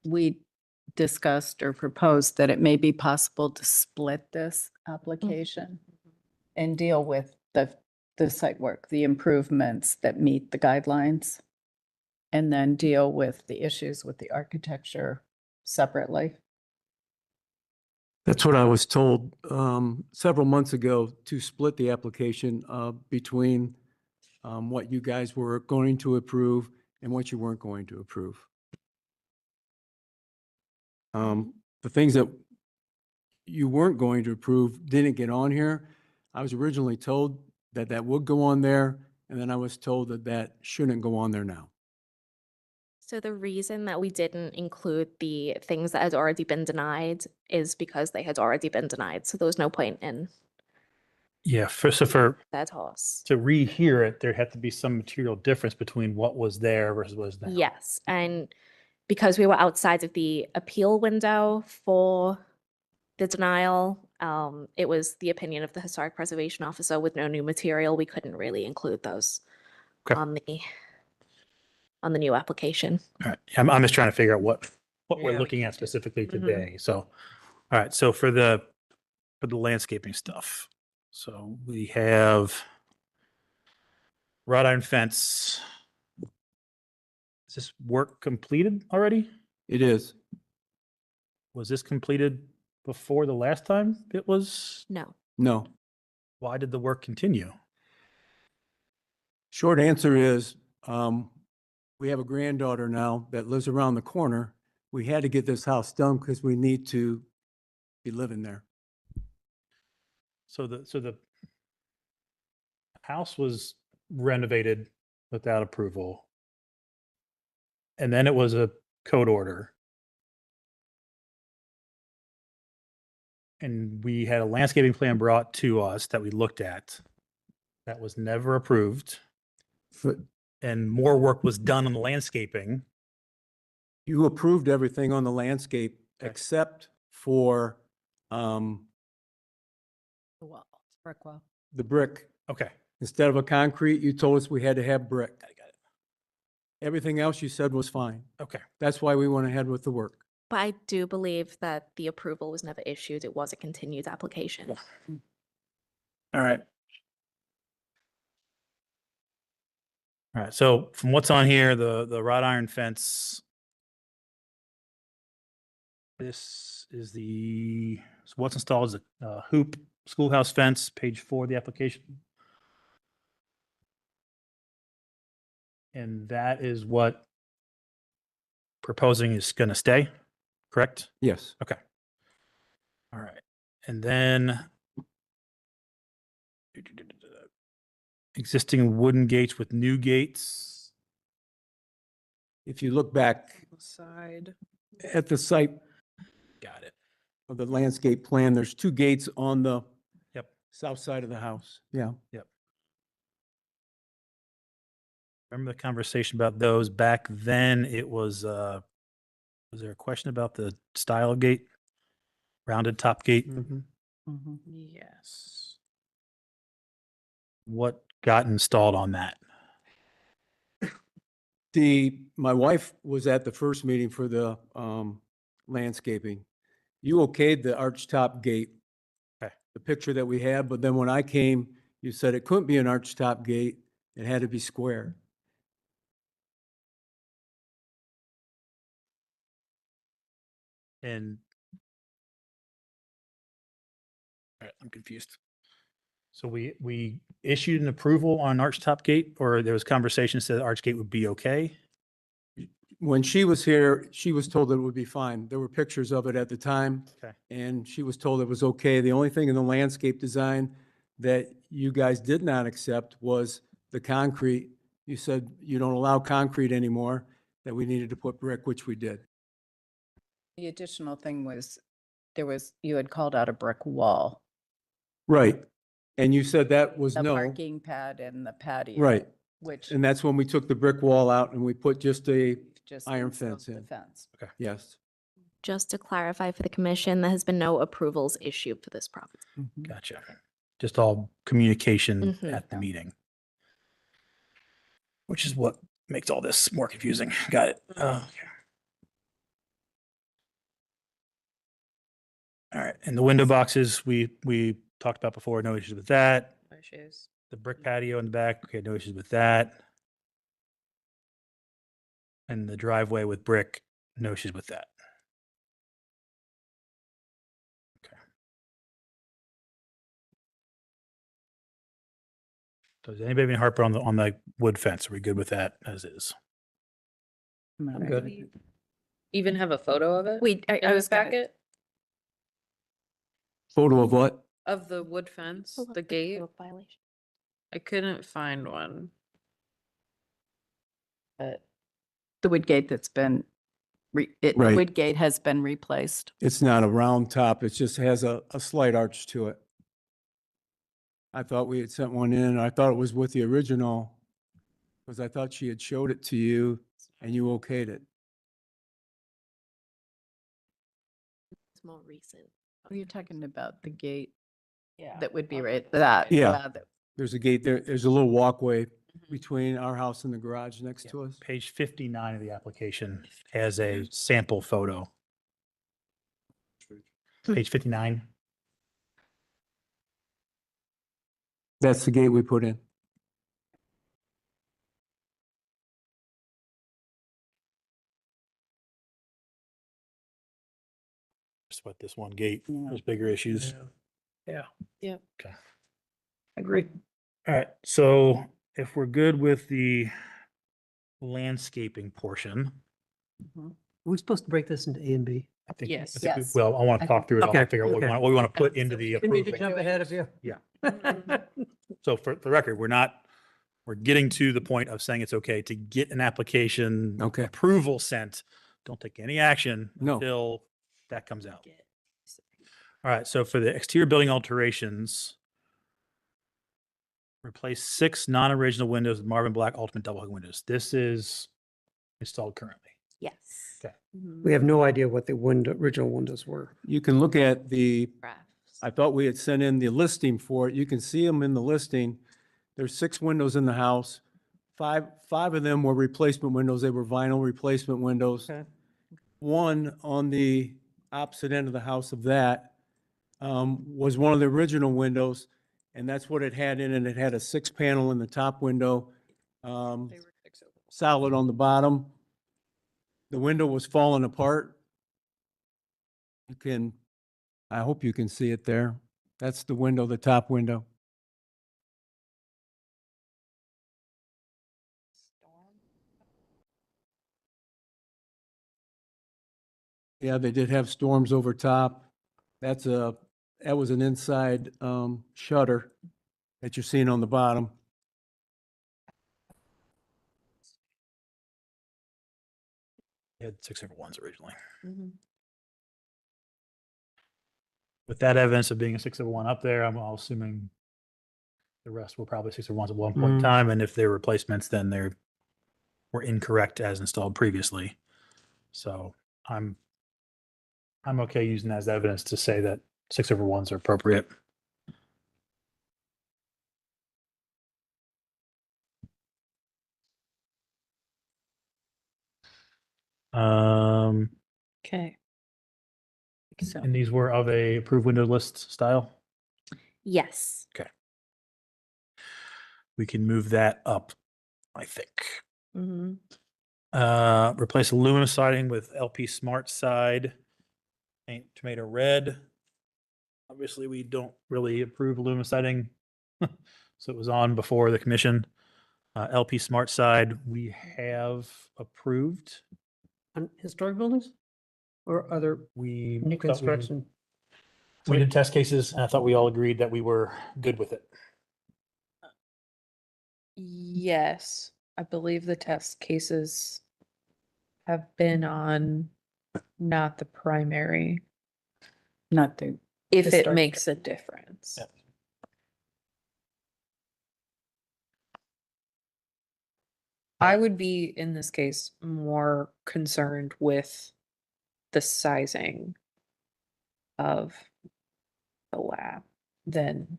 we discussed or proposed that it may be possible to split this application and deal with the site work, the improvements that meet the guidelines, and then deal with the issues with the architecture separately. That's what I was told several months ago, to split the application between what you guys were going to approve and what you weren't going to approve. The things that you weren't going to approve didn't get on here. I was originally told that that would go on there, and then I was told that that shouldn't go on there now. So the reason that we didn't include the things that had already been denied is because they had already been denied. So there was no point in Yeah, for that horse. to rehear it, there had to be some material difference between what was there versus what was there. Yes, and because we were outside of the appeal window for the denial, it was the opinion of the historic preservation officer with no new material. We couldn't really include those Okay. on the new application. All right. I'm just trying to figure out what we're Yeah, we looking can at do. specifically Mhm. today. So, all right. So for the landscaping stuff, so we have wrought iron fence. Is this work completed already? It is. Was this completed before the last time it was? No. No. Why did the work continue? Short answer is, we have a granddaughter now that lives around the corner. We had to get this house done because we need to be living there. So the house was renovated without approval. And then it was a code order. And we had a landscaping plan brought to us that we looked at that was never approved. And more work was done on the landscaping. You approved everything on the landscape except for, The wall, brick wall. the brick. Okay. Instead of a concrete, you told us we had to have brick. Got it. Everything else you said was fine. Okay. That's why we went ahead with the work. But I do believe that the approval was never issued. It was a continued application. All right. All right. So from what's on here, the wrought iron fence. This is so what's installed is a hoop schoolhouse fence, page 4 of the application. And that is what proposing is going to stay, correct? Yes. Okay. All right. And then existing wooden gates with new gates. If you look back Side. at the site Got it. of the landscape plan, there's 2 gates on the Yep. south side of the house. Yeah. Yep. Remember the conversation about those back then? It was there a question about the style of gate? Rounded top gate? Yes. What got installed on that? My wife was at the first meeting for the landscaping. You okayed the arch top gate. Okay. The picture that we had, but then when I came, you said it couldn't be an arch top gate. It had to be square. And all right, I'm confused. So we issued an approval on arch top gate, or there was conversation said arch gate would be okay? When she was here, she was told it would be fine. There were pictures of it at the time. Okay. And she was told it was okay. The only thing in the landscape design that you guys did not accept was the concrete. You said you don't allow concrete anymore, that we needed to put brick, which we did. The additional thing was, you had called out a brick wall. Right. And you said that was The no. parking pad and the patio. Right. Which And that's when we took the brick wall out and we put just a just iron instilled fence the in. fence. Okay. Yes. Just to clarify for the commission, there has been no approvals issued for this property. Gotcha. Just all communication Mhm. at the meeting. Which is what makes all this more confusing. Got it. Okay. All right. And the window boxes we talked about before, no issues with that. No issues. The brick patio in the back, okay, no issues with that. And the driveway with brick, no issues with that. Okay. So does anybody have any heartburn on the wood fence? Are we good with that as is? I'm good. Even have a photo of it? I in was this gonna- packet Photo of what? of the wood fence, Pull up the gate? code violation. I couldn't find one. But The wood gate that's been, the Right. wood gate has been replaced. It's not a round top, it just has a slight arch to it. I thought we had sent one in, I thought it was with the original, because I thought she had showed it to you and you okayed it. It's more recent. Oh, you're talking about the gate Yeah. that would be right, that. Yeah. that- There's a gate there, there's a little walkway between our house and the garage next to us. Page 59 of the application has a sample photo. Page 59. That's the gate we put in. Just what this one gate, there's bigger issues. Yeah, Yep. Okay. agree. All right, so if we're good with the landscaping portion, Are we supposed to break this into A and B? I think, Yes. I think we- Yes. well, I want to talk through it all, Okay, figure out what we okay. want, what we want to put into the Didn't mean to approval. jump ahead of you. Yeah. So for the record, we're getting to the point of saying it's okay to get an application Okay. approval sent. Don't take any action No. until that comes out. All right, so for the exterior building alterations, replace 6 non-original windows with Marvin Black Ultimate double hung windows. This is installed currently. Yes. Okay. We have no idea what the original windows were. You can look at the, Graphs. I thought we had sent in the listing for it. You can see them in the listing. There's 6 windows in the house. Five of them were replacement windows. They were vinyl replacement windows. Okay. One on the opposite end of the house of that was one of the original windows, and that's what it had in it. It had a 6 panel in the top window, solid on the bottom. The window was falling apart. I hope you can see it there. That's the window, the top window. Yeah, they did have storms over top. That was an inside shutter that you're seeing on the bottom. They had 6/1s originally. Mhm. With that evidence of being a 6/1 up there, I'm all assuming the rest were probably 6/1s at one point in time, and if they're replacements, then were incorrect as installed previously. So I'm okay using that as evidence to say that 6/1s are appropriate. Um, Okay. So, and these were of a approved window list style. Yes. Okay. We can move that up, I think. Mm-hmm. Replace aluminum siding with LP Smart side, paint tomato red. Obviously, we don't really approve aluminum siding, so it was on before the commission. LP Smart side, we have approved. On historic buildings or other We new thought we- construction? We did test cases, and I thought we all agreed that we were good with it. Yes, I believe the test cases have been on not the primary, not the, if it Historic. makes a difference. Yep. I would be, in this case, more concerned with the sizing of the lab than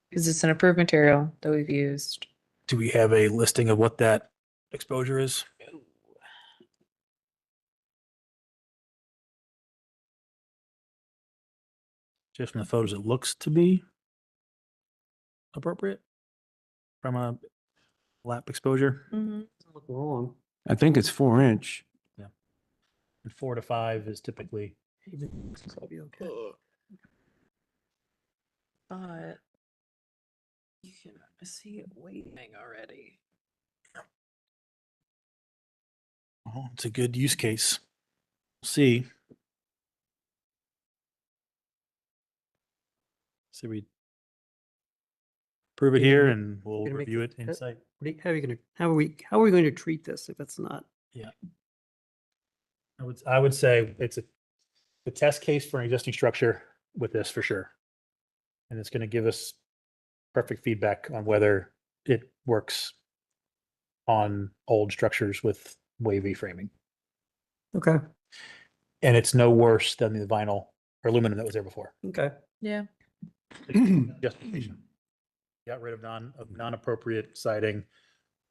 because it's an approved material that we've used. Do we have a listing of what that exposure is? Just from the photos, it looks to be appropriate from a lap exposure. Mm-hmm. Look wrong. I think it's 4-inch. Yeah. And 4 to 5 is typically. But you can see it waiting already. Well, it's a good use case. See. So approve it Yeah, here we- and we'll gonna make review it- it in site. How are you gonna, how are we going to treat this if it's not? Yeah. I would say it's a test case for an existing structure with this for sure. And it's going to give us perfect feedback on whether it works on old structures with wavy framing. Okay. And it's no worse than the vinyl or aluminum that was there before. Okay. Yeah. Justification. Got rid of non-appropriate siding.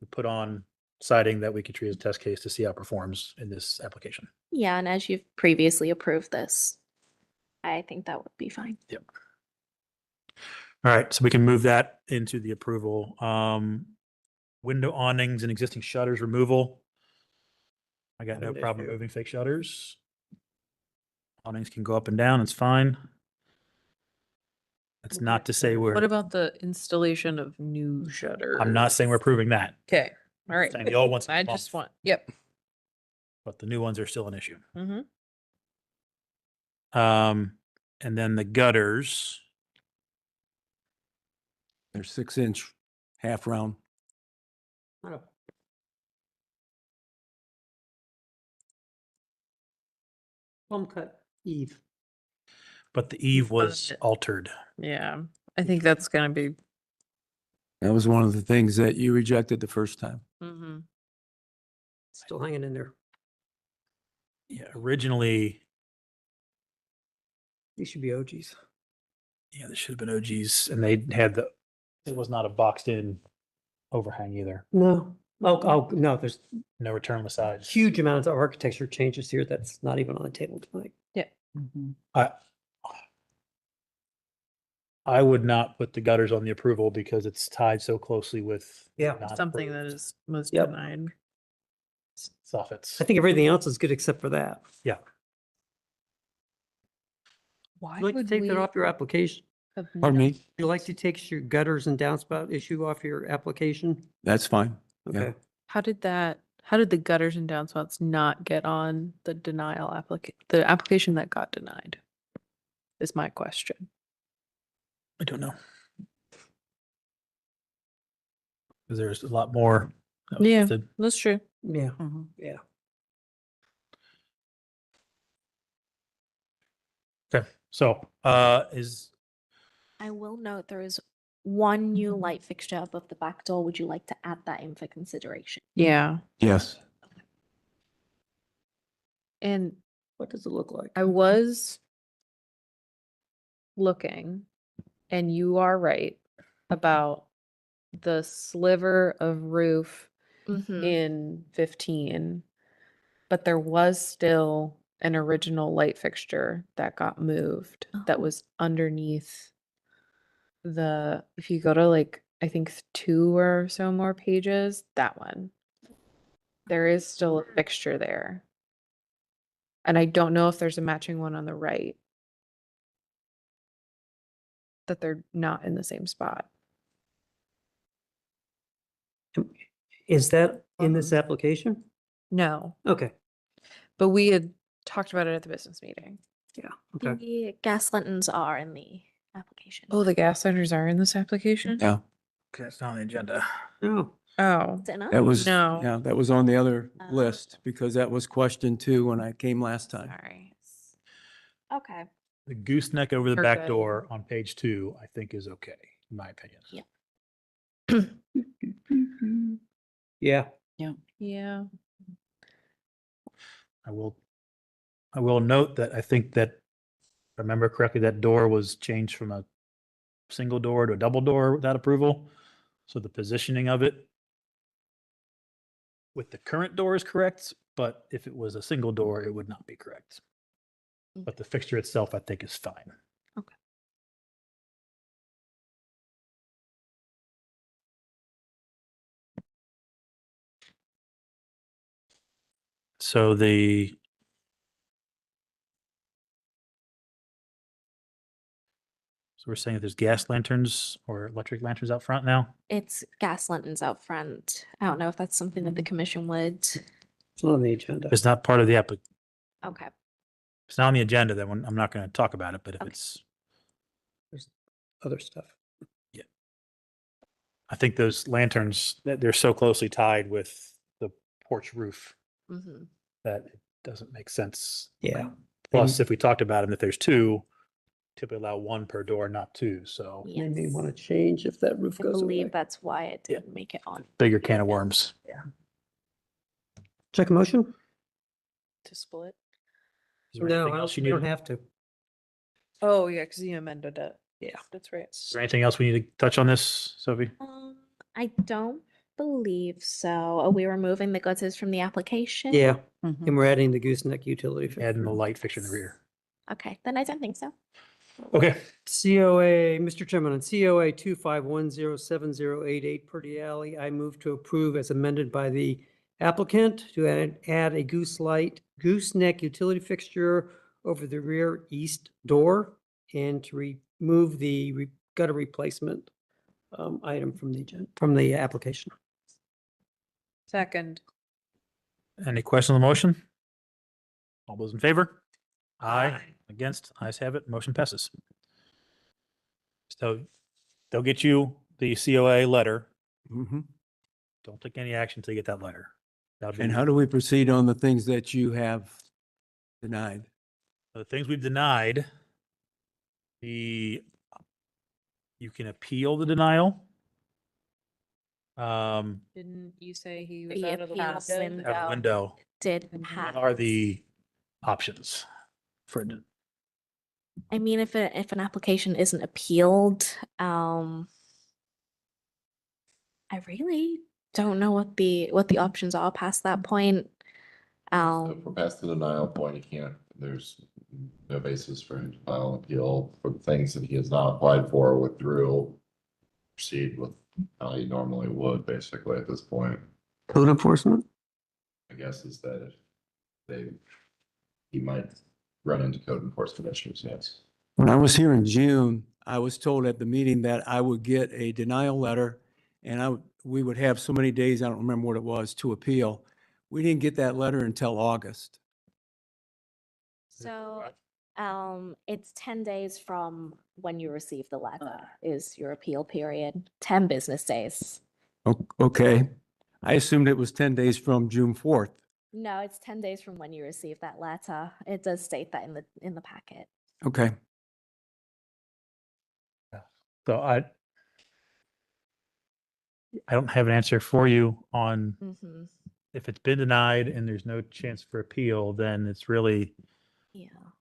We put on siding that we could treat as a test case to see how it performs in this application. Yeah, and as you've previously approved this, I think that would be fine. Yep. All right, so we can move that into the approval. Window awnings and existing shutters removal. I got no Not an problem issue. moving fake shutters. Awnings can go up and down, it's fine. That's not to say What we're, about the installation of new shutters? I'm not saying we're approving that, Okay, all right. saying the old ones. I just want, yep. But the new ones are still an issue. Mm-hmm. And then the gutters, They're 6-inch, half round. Plum cut eve. but the eave was But- altered. Yeah, I think that's gonna be. That was one of the things that you rejected the first time. Mm-hmm. Still hanging in there. Yeah, originally, These should be OGs. yeah, there should have been OGs and they had it was not a boxed in overhang either. No. Oh, no, there's No return on the sides. huge amounts of architecture changes here that's not even on the table tonight. Yeah. I would not put the gutters on the approval because it's tied so closely with. Yeah. not Something that approved was Yep. denied. Soffits. I think everything else is good except for that. Yeah. Why Would you like to take that off your application? Pardon me? Would you like to take your gutters and downspout issue off your application? That's fine. Yeah. Okay. How did the gutters and downspouts not get on the the application that got denied? Is my question. I don't know. Because there's a lot more. that was Yeah, listed. that's true. Yeah. Mhm. Yeah. Okay, so, I will note there is one new light fixture above the back door. Would you like to add that in for consideration? Yeah. Yes. And What does it look like? I was looking, and you are right about the sliver of roof Mm-hmm. in 15, but there was still an original light fixture that got moved that Oh. was underneath if you go to like, I think 2 or so more pages, that one. There is still a fixture there. And I don't know if there's a matching one on the right. That they're not in the same spot. Is that in this application? No, Okay. but we had talked about it at the business meeting. Yeah. Okay. The gas lanterns are in the application. Oh, the gas centers are in this application? Yeah. okay, it's not on the agenda. Oh. Oh, Is it not? That was, No. yeah, that was on the other Oh. list because that was question 2 when I came last time. sorry. Okay. The gooseneck over the We're back good. door on page 2, I think is okay, in my opinion. Yeah. Yeah. Yeah. I will note that I think that, if I remember correctly, that door was changed from a single door to a double door without approval. So the positioning of it with the current door is correct, but if it was a single door, it would not be correct. But the fixture itself, I think, is fine. Okay. So we're saying that there's gas lanterns or electric lanterns out front now? It's gas lanterns out front. I don't know if that's something that the commission would. It's not on the agenda. If it's not part of the Okay. if it's not on the agenda, then I'm not going to talk about it, but if Okay. it's, There's other stuff. I think those lanterns, they're so closely tied with the porch roof Mhm. that it doesn't make sense. Yeah. Plus, if we talked about them, if there's two, typically allow one per door, not two. So Maybe want to change if that roof I goes believe away. that's why it didn't make it on bigger can of worms. Check a motion? To split. Is there No, anything else you you don't need? have to. Oh, yeah, because you amended it. Yeah. That's right. Is there anything else we need to touch on this, Sophie? I don't believe so. Are we removing the gutters from the application? Yeah, Mhm. and we're adding the gooseneck utility. Adding the light fixture in the rear. Okay, then I don't think so. Okay. COA, Mr. Chairman, on COA 2510708 Purdy Alley, I move to approve as amended by the applicant to add a gooseneck utility fixture over the rear east door and to remove the gutter replacement item from the application. Second. Any question on the motion? All those in favor? Aye. Against? Ayes have it. Motion passes. So they'll get you the COA letter. Mm-hmm. Don't take any action until you get that letter. That'll be And how do we proceed on the things that you have denied? the things we've denied. You can appeal the denial. Didn't you say he was The out of the appeal window? Out of the window. did What pass. are the options for it? I mean, if an application isn't appealed, I really don't know what the options are past that point. So for past the denial point, he can't, there's no basis for him to file an appeal for the things that he has not applied for, withdrew. Proceed with how he normally would, basically, at this point. Code enforcement? I guess is that he might run into code enforcement issues, yes. When I was here in June, I was told at the meeting that I would get a denial letter and we would have so many days, I don't remember what it was, to appeal. We didn't get that letter until August. So, it's 10 days from when you receive the letter is your appeal period, 10 business days. Okay. I assumed it was 10 days from June 4th. No, it's 10 days from when you receive that letter. It does state that in the packet. Okay. So I don't have an answer for you on Mm-hmm. if it's been denied and there's no chance for appeal, then it's really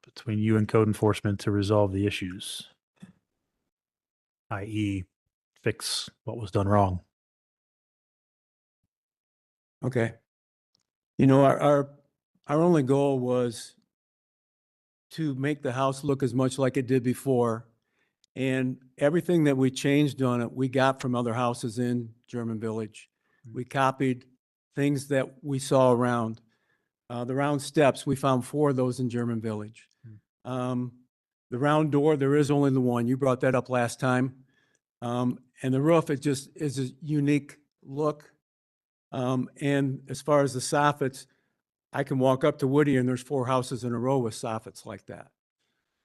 between you and code enforcement to resolve the issues, i.e. fix what was done wrong. Okay. You know, our only goal was to make the house look as much like it did before. And everything that we changed on it, we got from other houses in German Village. We copied things that we saw around. The round steps, we found 4 of those in German Village. The round door, there is only the one. You brought that up last time. And the roof, it just is a unique look. And as far as the soffits, I can walk up to Whittier and there's 4 houses in a row with soffits like that.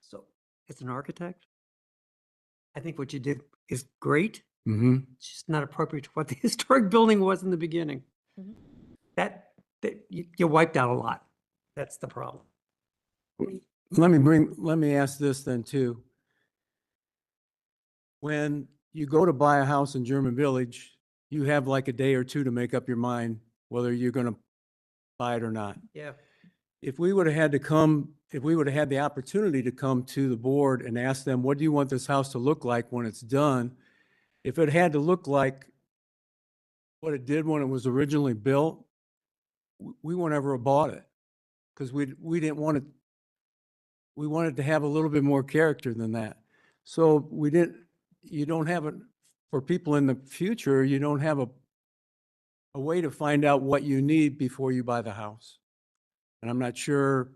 So, as an architect, I think what you did is great. Mm-hmm. It's just not appropriate to what the historic building was in the beginning. Mhm. That you wiped out a lot. That's the problem. Let me ask this then too. When you go to buy a house in German Village, you have like a day or two to make up your mind whether you're going to buy it or not. Yeah. If we would have had the opportunity to come to the board and ask them, what do you want this house to look like when it's done? If it had to look like what it did when it was originally built, we wouldn't ever have bought it because we didn't want it. We wanted to have a little bit more character than that. So you don't have it for people in the future, you don't have a way to find out what you need before you buy the house. And I'm not sure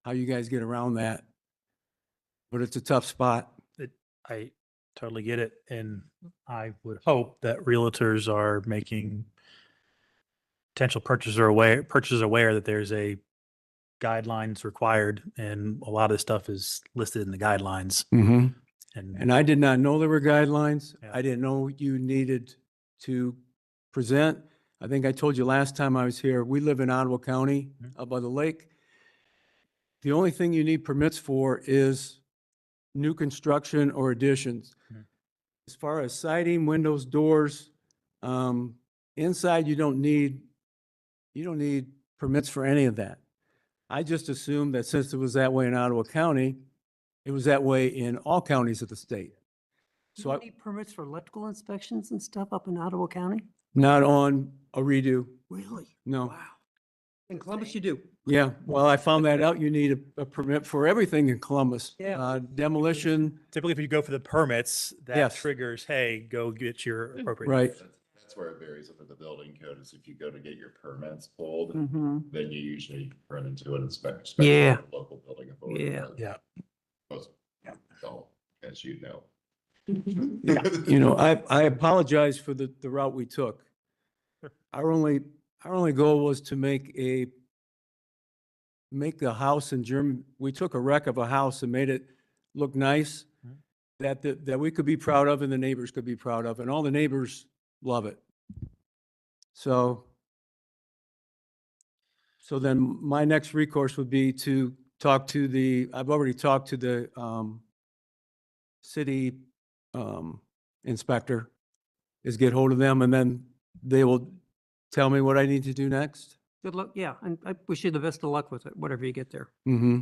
how you guys get around that, but it's a tough spot. I totally get it. And I would hope that realtors are making potential purchasers aware that there's a guidelines required and a lot of this stuff is listed in the guidelines. Mm-hmm. And I did not know there were guidelines. Yeah. I didn't know you needed to present. I think I told you last time I was here, we live in Ottawa County, up by the lake. The only thing you need permits for is new construction or additions. As far as siding, windows, doors, inside, you don't need permits for any of that. I just assumed that since it was that way in Ottawa County, it was that way in all counties of the state. Do So you I, need permits for electrical inspections and stuff up in Ottawa County? not on a redo, Really? no. Wow. In Columbus, you do. Yeah, well, I found that out. You need a permit for everything in Columbus. Yeah. Demolition, Typically, if you go for the permits, that Yes. triggers, hey, go get your appropriate. right. That's where it varies under the building code is if you go to get your permits pulled, Mhm. then you usually run into an inspector. Yeah. Local building authority. Yeah. Yeah. Most, so, as you know. You know, I apologize for the route we took. Our only goal was to make a house in German, we took a wreck of a house and made it look nice, that we could be proud of and the neighbors could be proud of, and all the neighbors love it. So then my next recourse would be to talk to I've already talked to the city inspector, is get hold of them, and then they will tell me what I need to do next. Good luck. Yeah. And I wish you the best of luck with it, whatever you get there. Mm-hmm.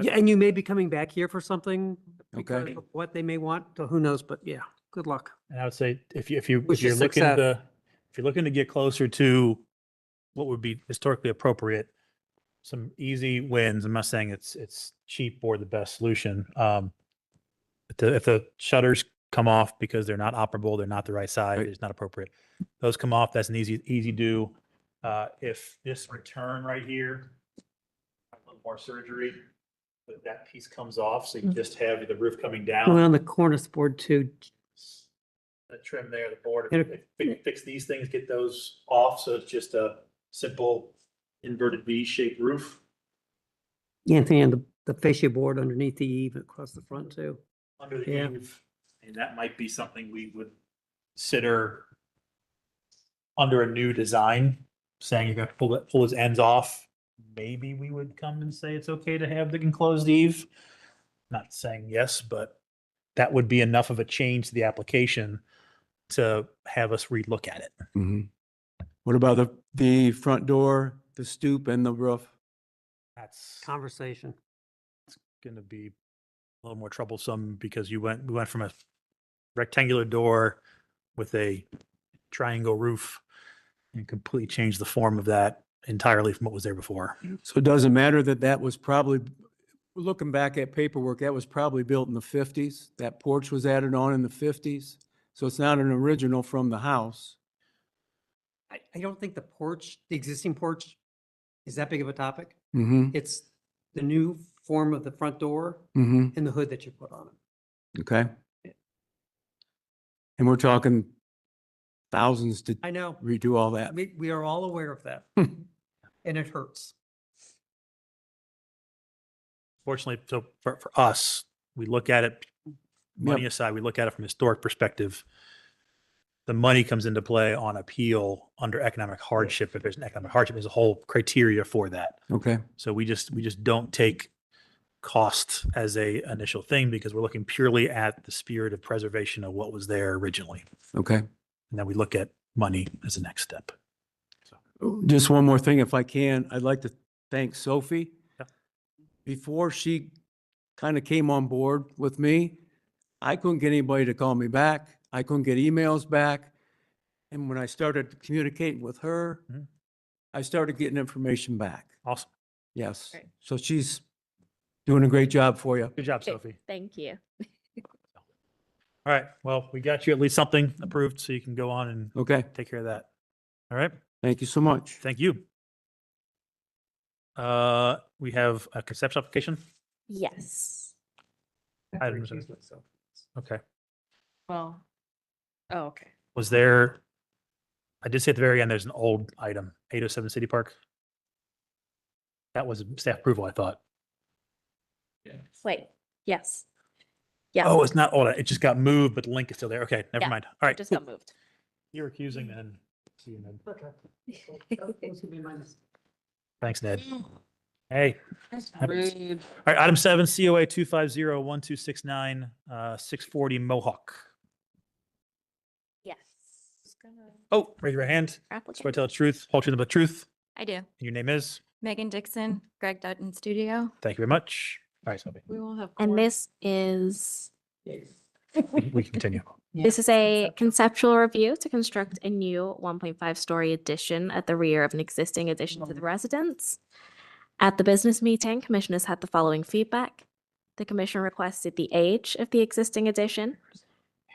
Yeah. And you may be coming back here for something Okay. because of what they may want. So who knows? But yeah, good luck. And I would say if Wish you're you looking success. if you're looking to get closer to what would be historically appropriate, some easy wins. I'm not saying it's cheap or the best solution. If the shutters come off because they're not operable, they're not the right size, Right. it's not appropriate. Those come off. That's an easy do. If this return right here, a little more surgery, but that piece comes off, so you just have the roof coming down. Well, on the cornice board too. The trim there, the board, And fix these things, get those off, so it's just a simple inverted V-shaped roof. Anthony, and the fascia board underneath the eave across the front too. Under the Yeah. eave, and that might be something we would consider under a new design, saying you're gonna pull his ends off. Maybe we would come and say it's okay to have the enclosed eave. Not saying yes, but that would be enough of a change to the application to have us relook at it. Mm-hmm. What about the front door, the stoop, and the roof? That's Conversation. gonna be a little more troublesome because we went from a rectangular door with a triangle roof and completely changed the form of that entirely from what was there before. So it doesn't matter that was probably, looking back at paperwork, that was probably built in the 50s. That porch was added on in the 50s. So it's not an original from the house. I don't think the existing porch is that big of a topic. Mm-hmm. It's the new form of the front door Mm-hmm. and the hood that you put on it. Okay. And we're talking thousands to I know. redo all that. We are all aware of that. And it hurts. Fortunately, so for us, we look at it, money Yep. aside, we look at it from a historic perspective. The money comes into play on appeal under economic hardship. If there's an economic hardship, there's a whole criteria for that. Okay. So we just don't take cost as a initial thing because we're looking purely at the spirit of preservation of what was there originally. Okay. And then we look at money as the next step. Just one more thing, if I can, I'd like to thank Sophie. Yeah. Before she kind of came on board with me, I couldn't get anybody to call me back. I couldn't get emails back. And when I started communicating with her, Mhm. I started getting information back. Awesome. Yes. Great. So she's doing a great job for you. Good job, Sophie. Thank you. All right. Well, we got you at least something approved so you can go on and Okay. take care of that. All right. Thank you so much. Thank you. We have a conceptual application. Yes. Items. Okay. Well, oh, okay. Was there, I did say at the very end, there's an old item, 807 City Park. That was staff approval, I thought. Wait, yes. Yes. Oh, it's not all that. It just got moved, but the link is still there. Okay, never Yeah, mind. All right. It just got moved. You're accusing then. See you, Ned. Thanks, Ned. Hey. Rude. All right, item 7, COA 250-1269, 640 Mohawk. Yes. Oh, raise your hand. Swear to Applicant. tell the truth, whole truth, and the truth. I do. And your name is? Megan Dixon, Greg Dutton Studio. Thank you very much. All right, Sophie. We won't have. And this is We can continue. This is a conceptual review to construct a new 1.5-story addition at the rear of an existing addition to the residence. At the business meeting, commissioners had the following feedback. The commission requested the age of the existing addition,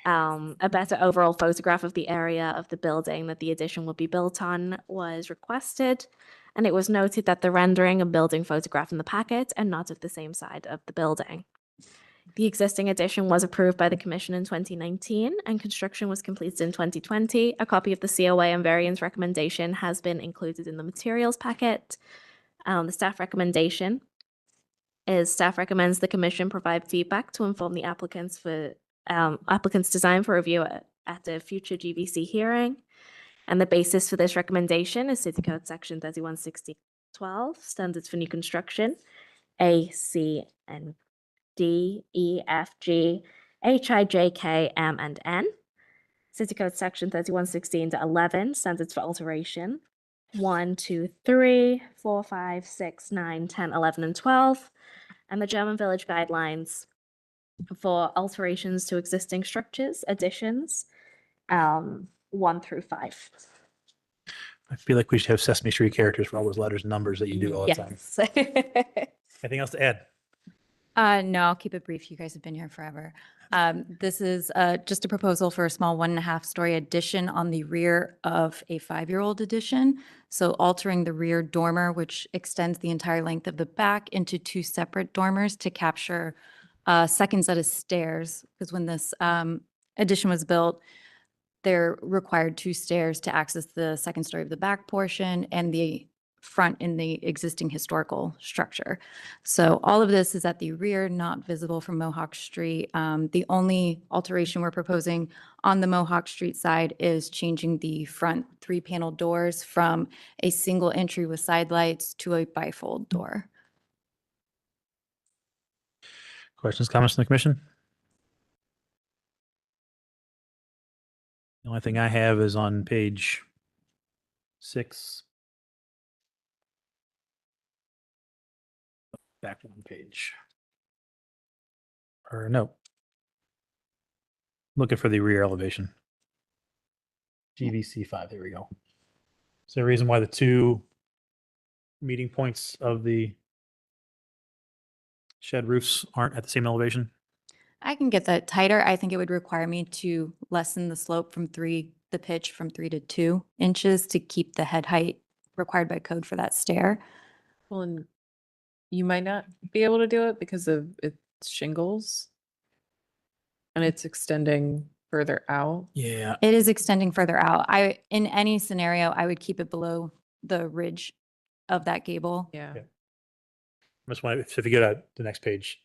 a better overall photograph of the area of the building that the addition will be built on was requested, and it was noted that the rendering and building photograph in the packet are not of the same side of the building. The existing addition was approved by the commission in 2019 and construction was completed in 2020. A copy of the COA and variance recommendation has been included in the materials packet. The staff recommendation is staff recommends the commission provide feedback to inform the applicants design for review at a future GVC hearing. And the basis for this recommendation is City Code Section 316012, standards for new construction, A, C, and D, E, F, G, H, I, J, K, M, and N. City Code Section 3116-11, standards for alteration, 1, 2, 3, 4, 5, 6, 9, 10, 11, and 12. And the German Village Guidelines for alterations to existing structures, additions, 1 through 5. I feel like we should have Sesame Street characters for all those letters and numbers that you do all the time. Anything else to add? No, I'll keep it brief. You guys have been here forever. This is just a proposal for a small 1.5-story addition on the rear of a 5-year-old addition. So altering the rear dormer, which extends the entire length of the back into 2 separate dormers to capture a second set of stairs. Because when this addition was built, they're required 2 stairs to access the second story of the back portion and the front in the existing historical structure. So all of this is at the rear, not visible from Mohawk Street. The only alteration we're proposing on the Mohawk Street side is changing the front 3-panel doors from a single entry with side lights to a bifold door. Questions, comments from the commission? The only thing I have is on page 6. Back one page. Or no. Looking for the rear elevation. GVC 5, there we go. Is there a reason why the 2 meeting points of the shed roofs aren't at the same elevation? I can get that tighter. I think it would require me to lessen the slope from the pitch from 3 to 2 inches to keep the head height required by code for that stair. Well, and you might not be able to do it because of its shingles and it's extending further out. Yeah. It is extending further out. In any scenario, I would keep it below the ridge of that gable. Yeah. That's why, if you go to the next page,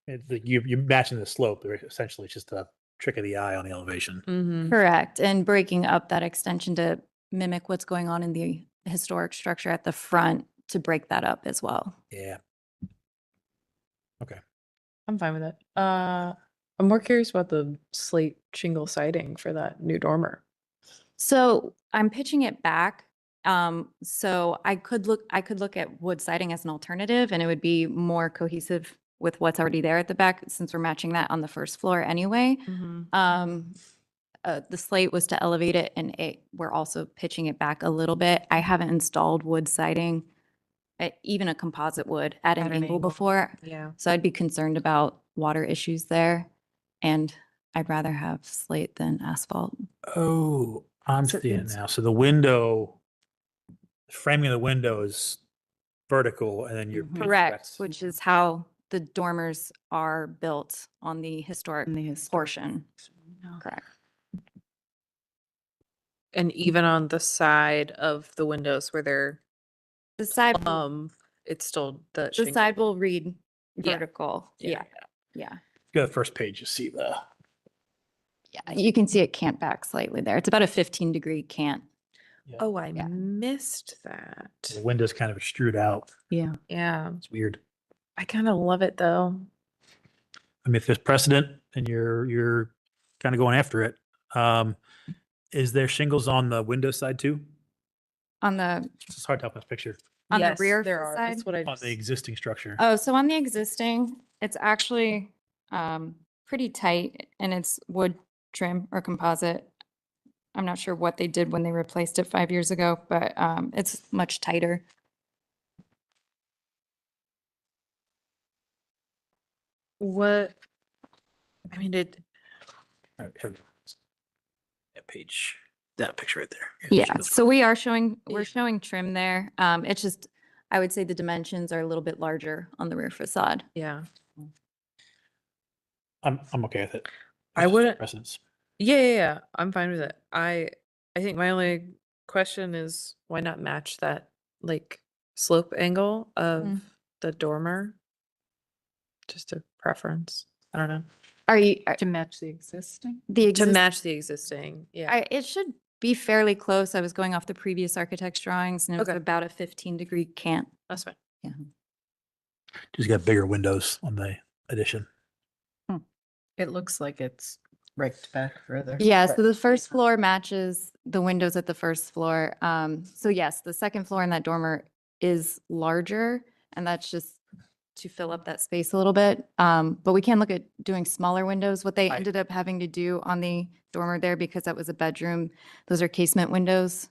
you're matching the slope. They're essentially just a trick of the eye on the elevation. Mm-hmm. Correct. And breaking up that extension to mimic what's going on in the historic structure at the front to break that up as well. Yeah. Okay. I'm fine with it. I'm more curious about the slate shingle siding for that new dormer. So I'm pitching it back. So I could look at wood siding as an alternative and it would be more cohesive with what's already there at the back since we're matching that on the first floor anyway. The slate was to elevate it and we're also pitching it back a little bit. I haven't installed wood siding, even a composite wood at an angle before. Yeah. So I'd be concerned about water issues there. And I'd rather have slate than asphalt. Oh, I'm So seeing it it's- now. So the framing of the window is vertical and then you're Correct, which is how the dormers are built on the historic portion. Correct. And even on the side of the windows where they're The side, it's still the the side will read Yeah. vertical. Yeah. Yeah. Go to the first page, you see the, Yeah, you can see it cant back slightly there. It's about a 15-degree cant. Oh, I missed that. the windows kind of extrude out. Yeah. Yeah, It's weird. I kind of love it though. I mean, if there's precedent and you're kind of going after it, is there shingles on the window side too? On the It's hard to help this picture. on Yes, the rear there are. side. That's what I On the existing structure. Oh, so on the existing, it's actually pretty tight and it's wood trim or composite. I'm not sure what they did when they replaced it 5 years ago, but it's much tighter. What, I mean, it, All right, here. That page, that picture right there. Here's Yeah, shingles. so we're showing trim there. It's just, I would say the dimensions are a little bit larger on the rear facade. yeah. I'm okay with it. I wouldn't, Precedence. yeah, I'm fine with it. I think my only question is why not match that like slope angle of the dormer? Just a preference. I don't know. Are you To match the existing? the To match the existing, yeah. It should be fairly close. I was going off the previous architect's drawings and it was Okay. about a 15-degree cant. That's fine. Yeah. Just got bigger windows on the addition. It looks like it's raked back further. Yeah, so the first floor matches the windows at the first floor. So yes, the second floor in that dormer is larger and that's just to fill up that space a little bit. But we can look at doing smaller windows. What they ended up having to do on the dormer there, because that was a bedroom, those are casement windows,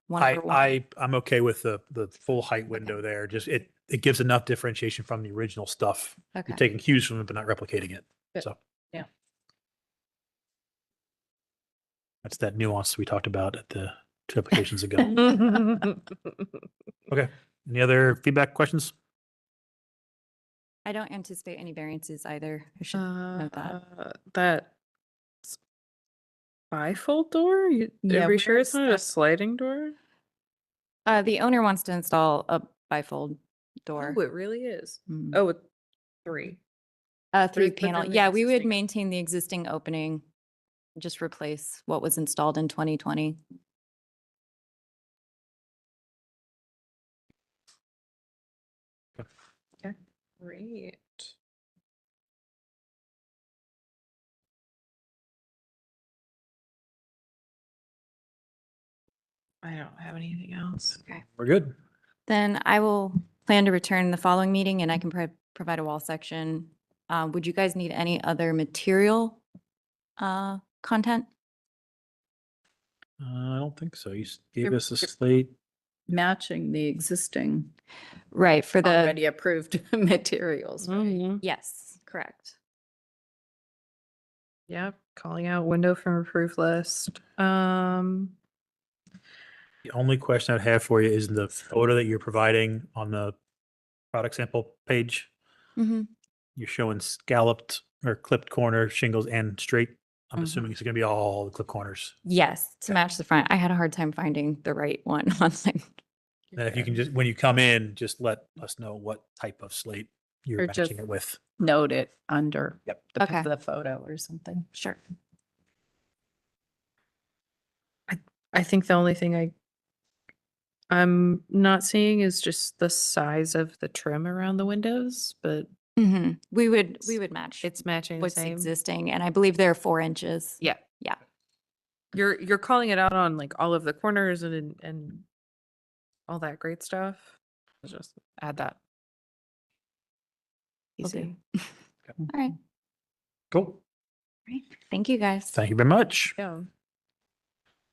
one over one. I'm okay with the full height window there. Just it gives enough differentiation from the original stuff. Okay. You're taking cues from it, but not replicating it. Good. So Yeah. that's that nuance we talked about at the 2 applications ago. Okay. Any other feedback, questions? I don't anticipate any variances either. I should note that. That bifold door? Yeah, Are we sure it's where's not a that? sliding door? The owner wants to install a bifold door. Oh, it really is. Mm. Oh, with 3. Three but panel. then the Yeah, we would existing- maintain the existing opening, just replace what was installed in 2020. Okay. Great. I don't have anything else. Okay. We're good. Then I will plan to return the following meeting and I can provide a wall section. Would you guys need any other material content? I don't think so. You gave You're- us a slate. Matching the existing Right, for the, already approved materials. right? yes, correct. Yep, calling out window from approved list. The only question I'd have for you is the photo that you're providing on the product sample page. Mhm. You're showing scalloped or clipped corner shingles and straight. I'm assuming it's going to be all the clip corners. Yes, to match the front. I had a hard time finding the right one online. And if you can just, when you come in, just let us know what type of slate you're Or matching just it with. Note it under Okay. the photo or something. Sure. I think the only thing I'm not seeing is just the size of the trim around the windows, but Mhm. We would match it's matching the what's same. existing, and I believe they're 4 inches. Yeah. Yeah. You're calling it out on like all of the corners and all that great stuff. Just add that. Will do. Easy. All right. Cool. Great. Thank you, guys. Thank you very much. Yeah. All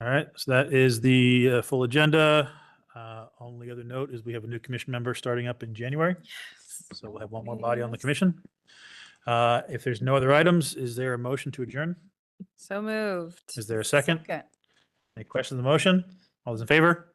right. So that is the full agenda. Only other note is we have a new commission member starting up in January. So we'll have one more body on the commission. If there's no other items, is there a motion to adjourn? So moved. Is there a second? Okay. Any questions on the motion? All those in favor?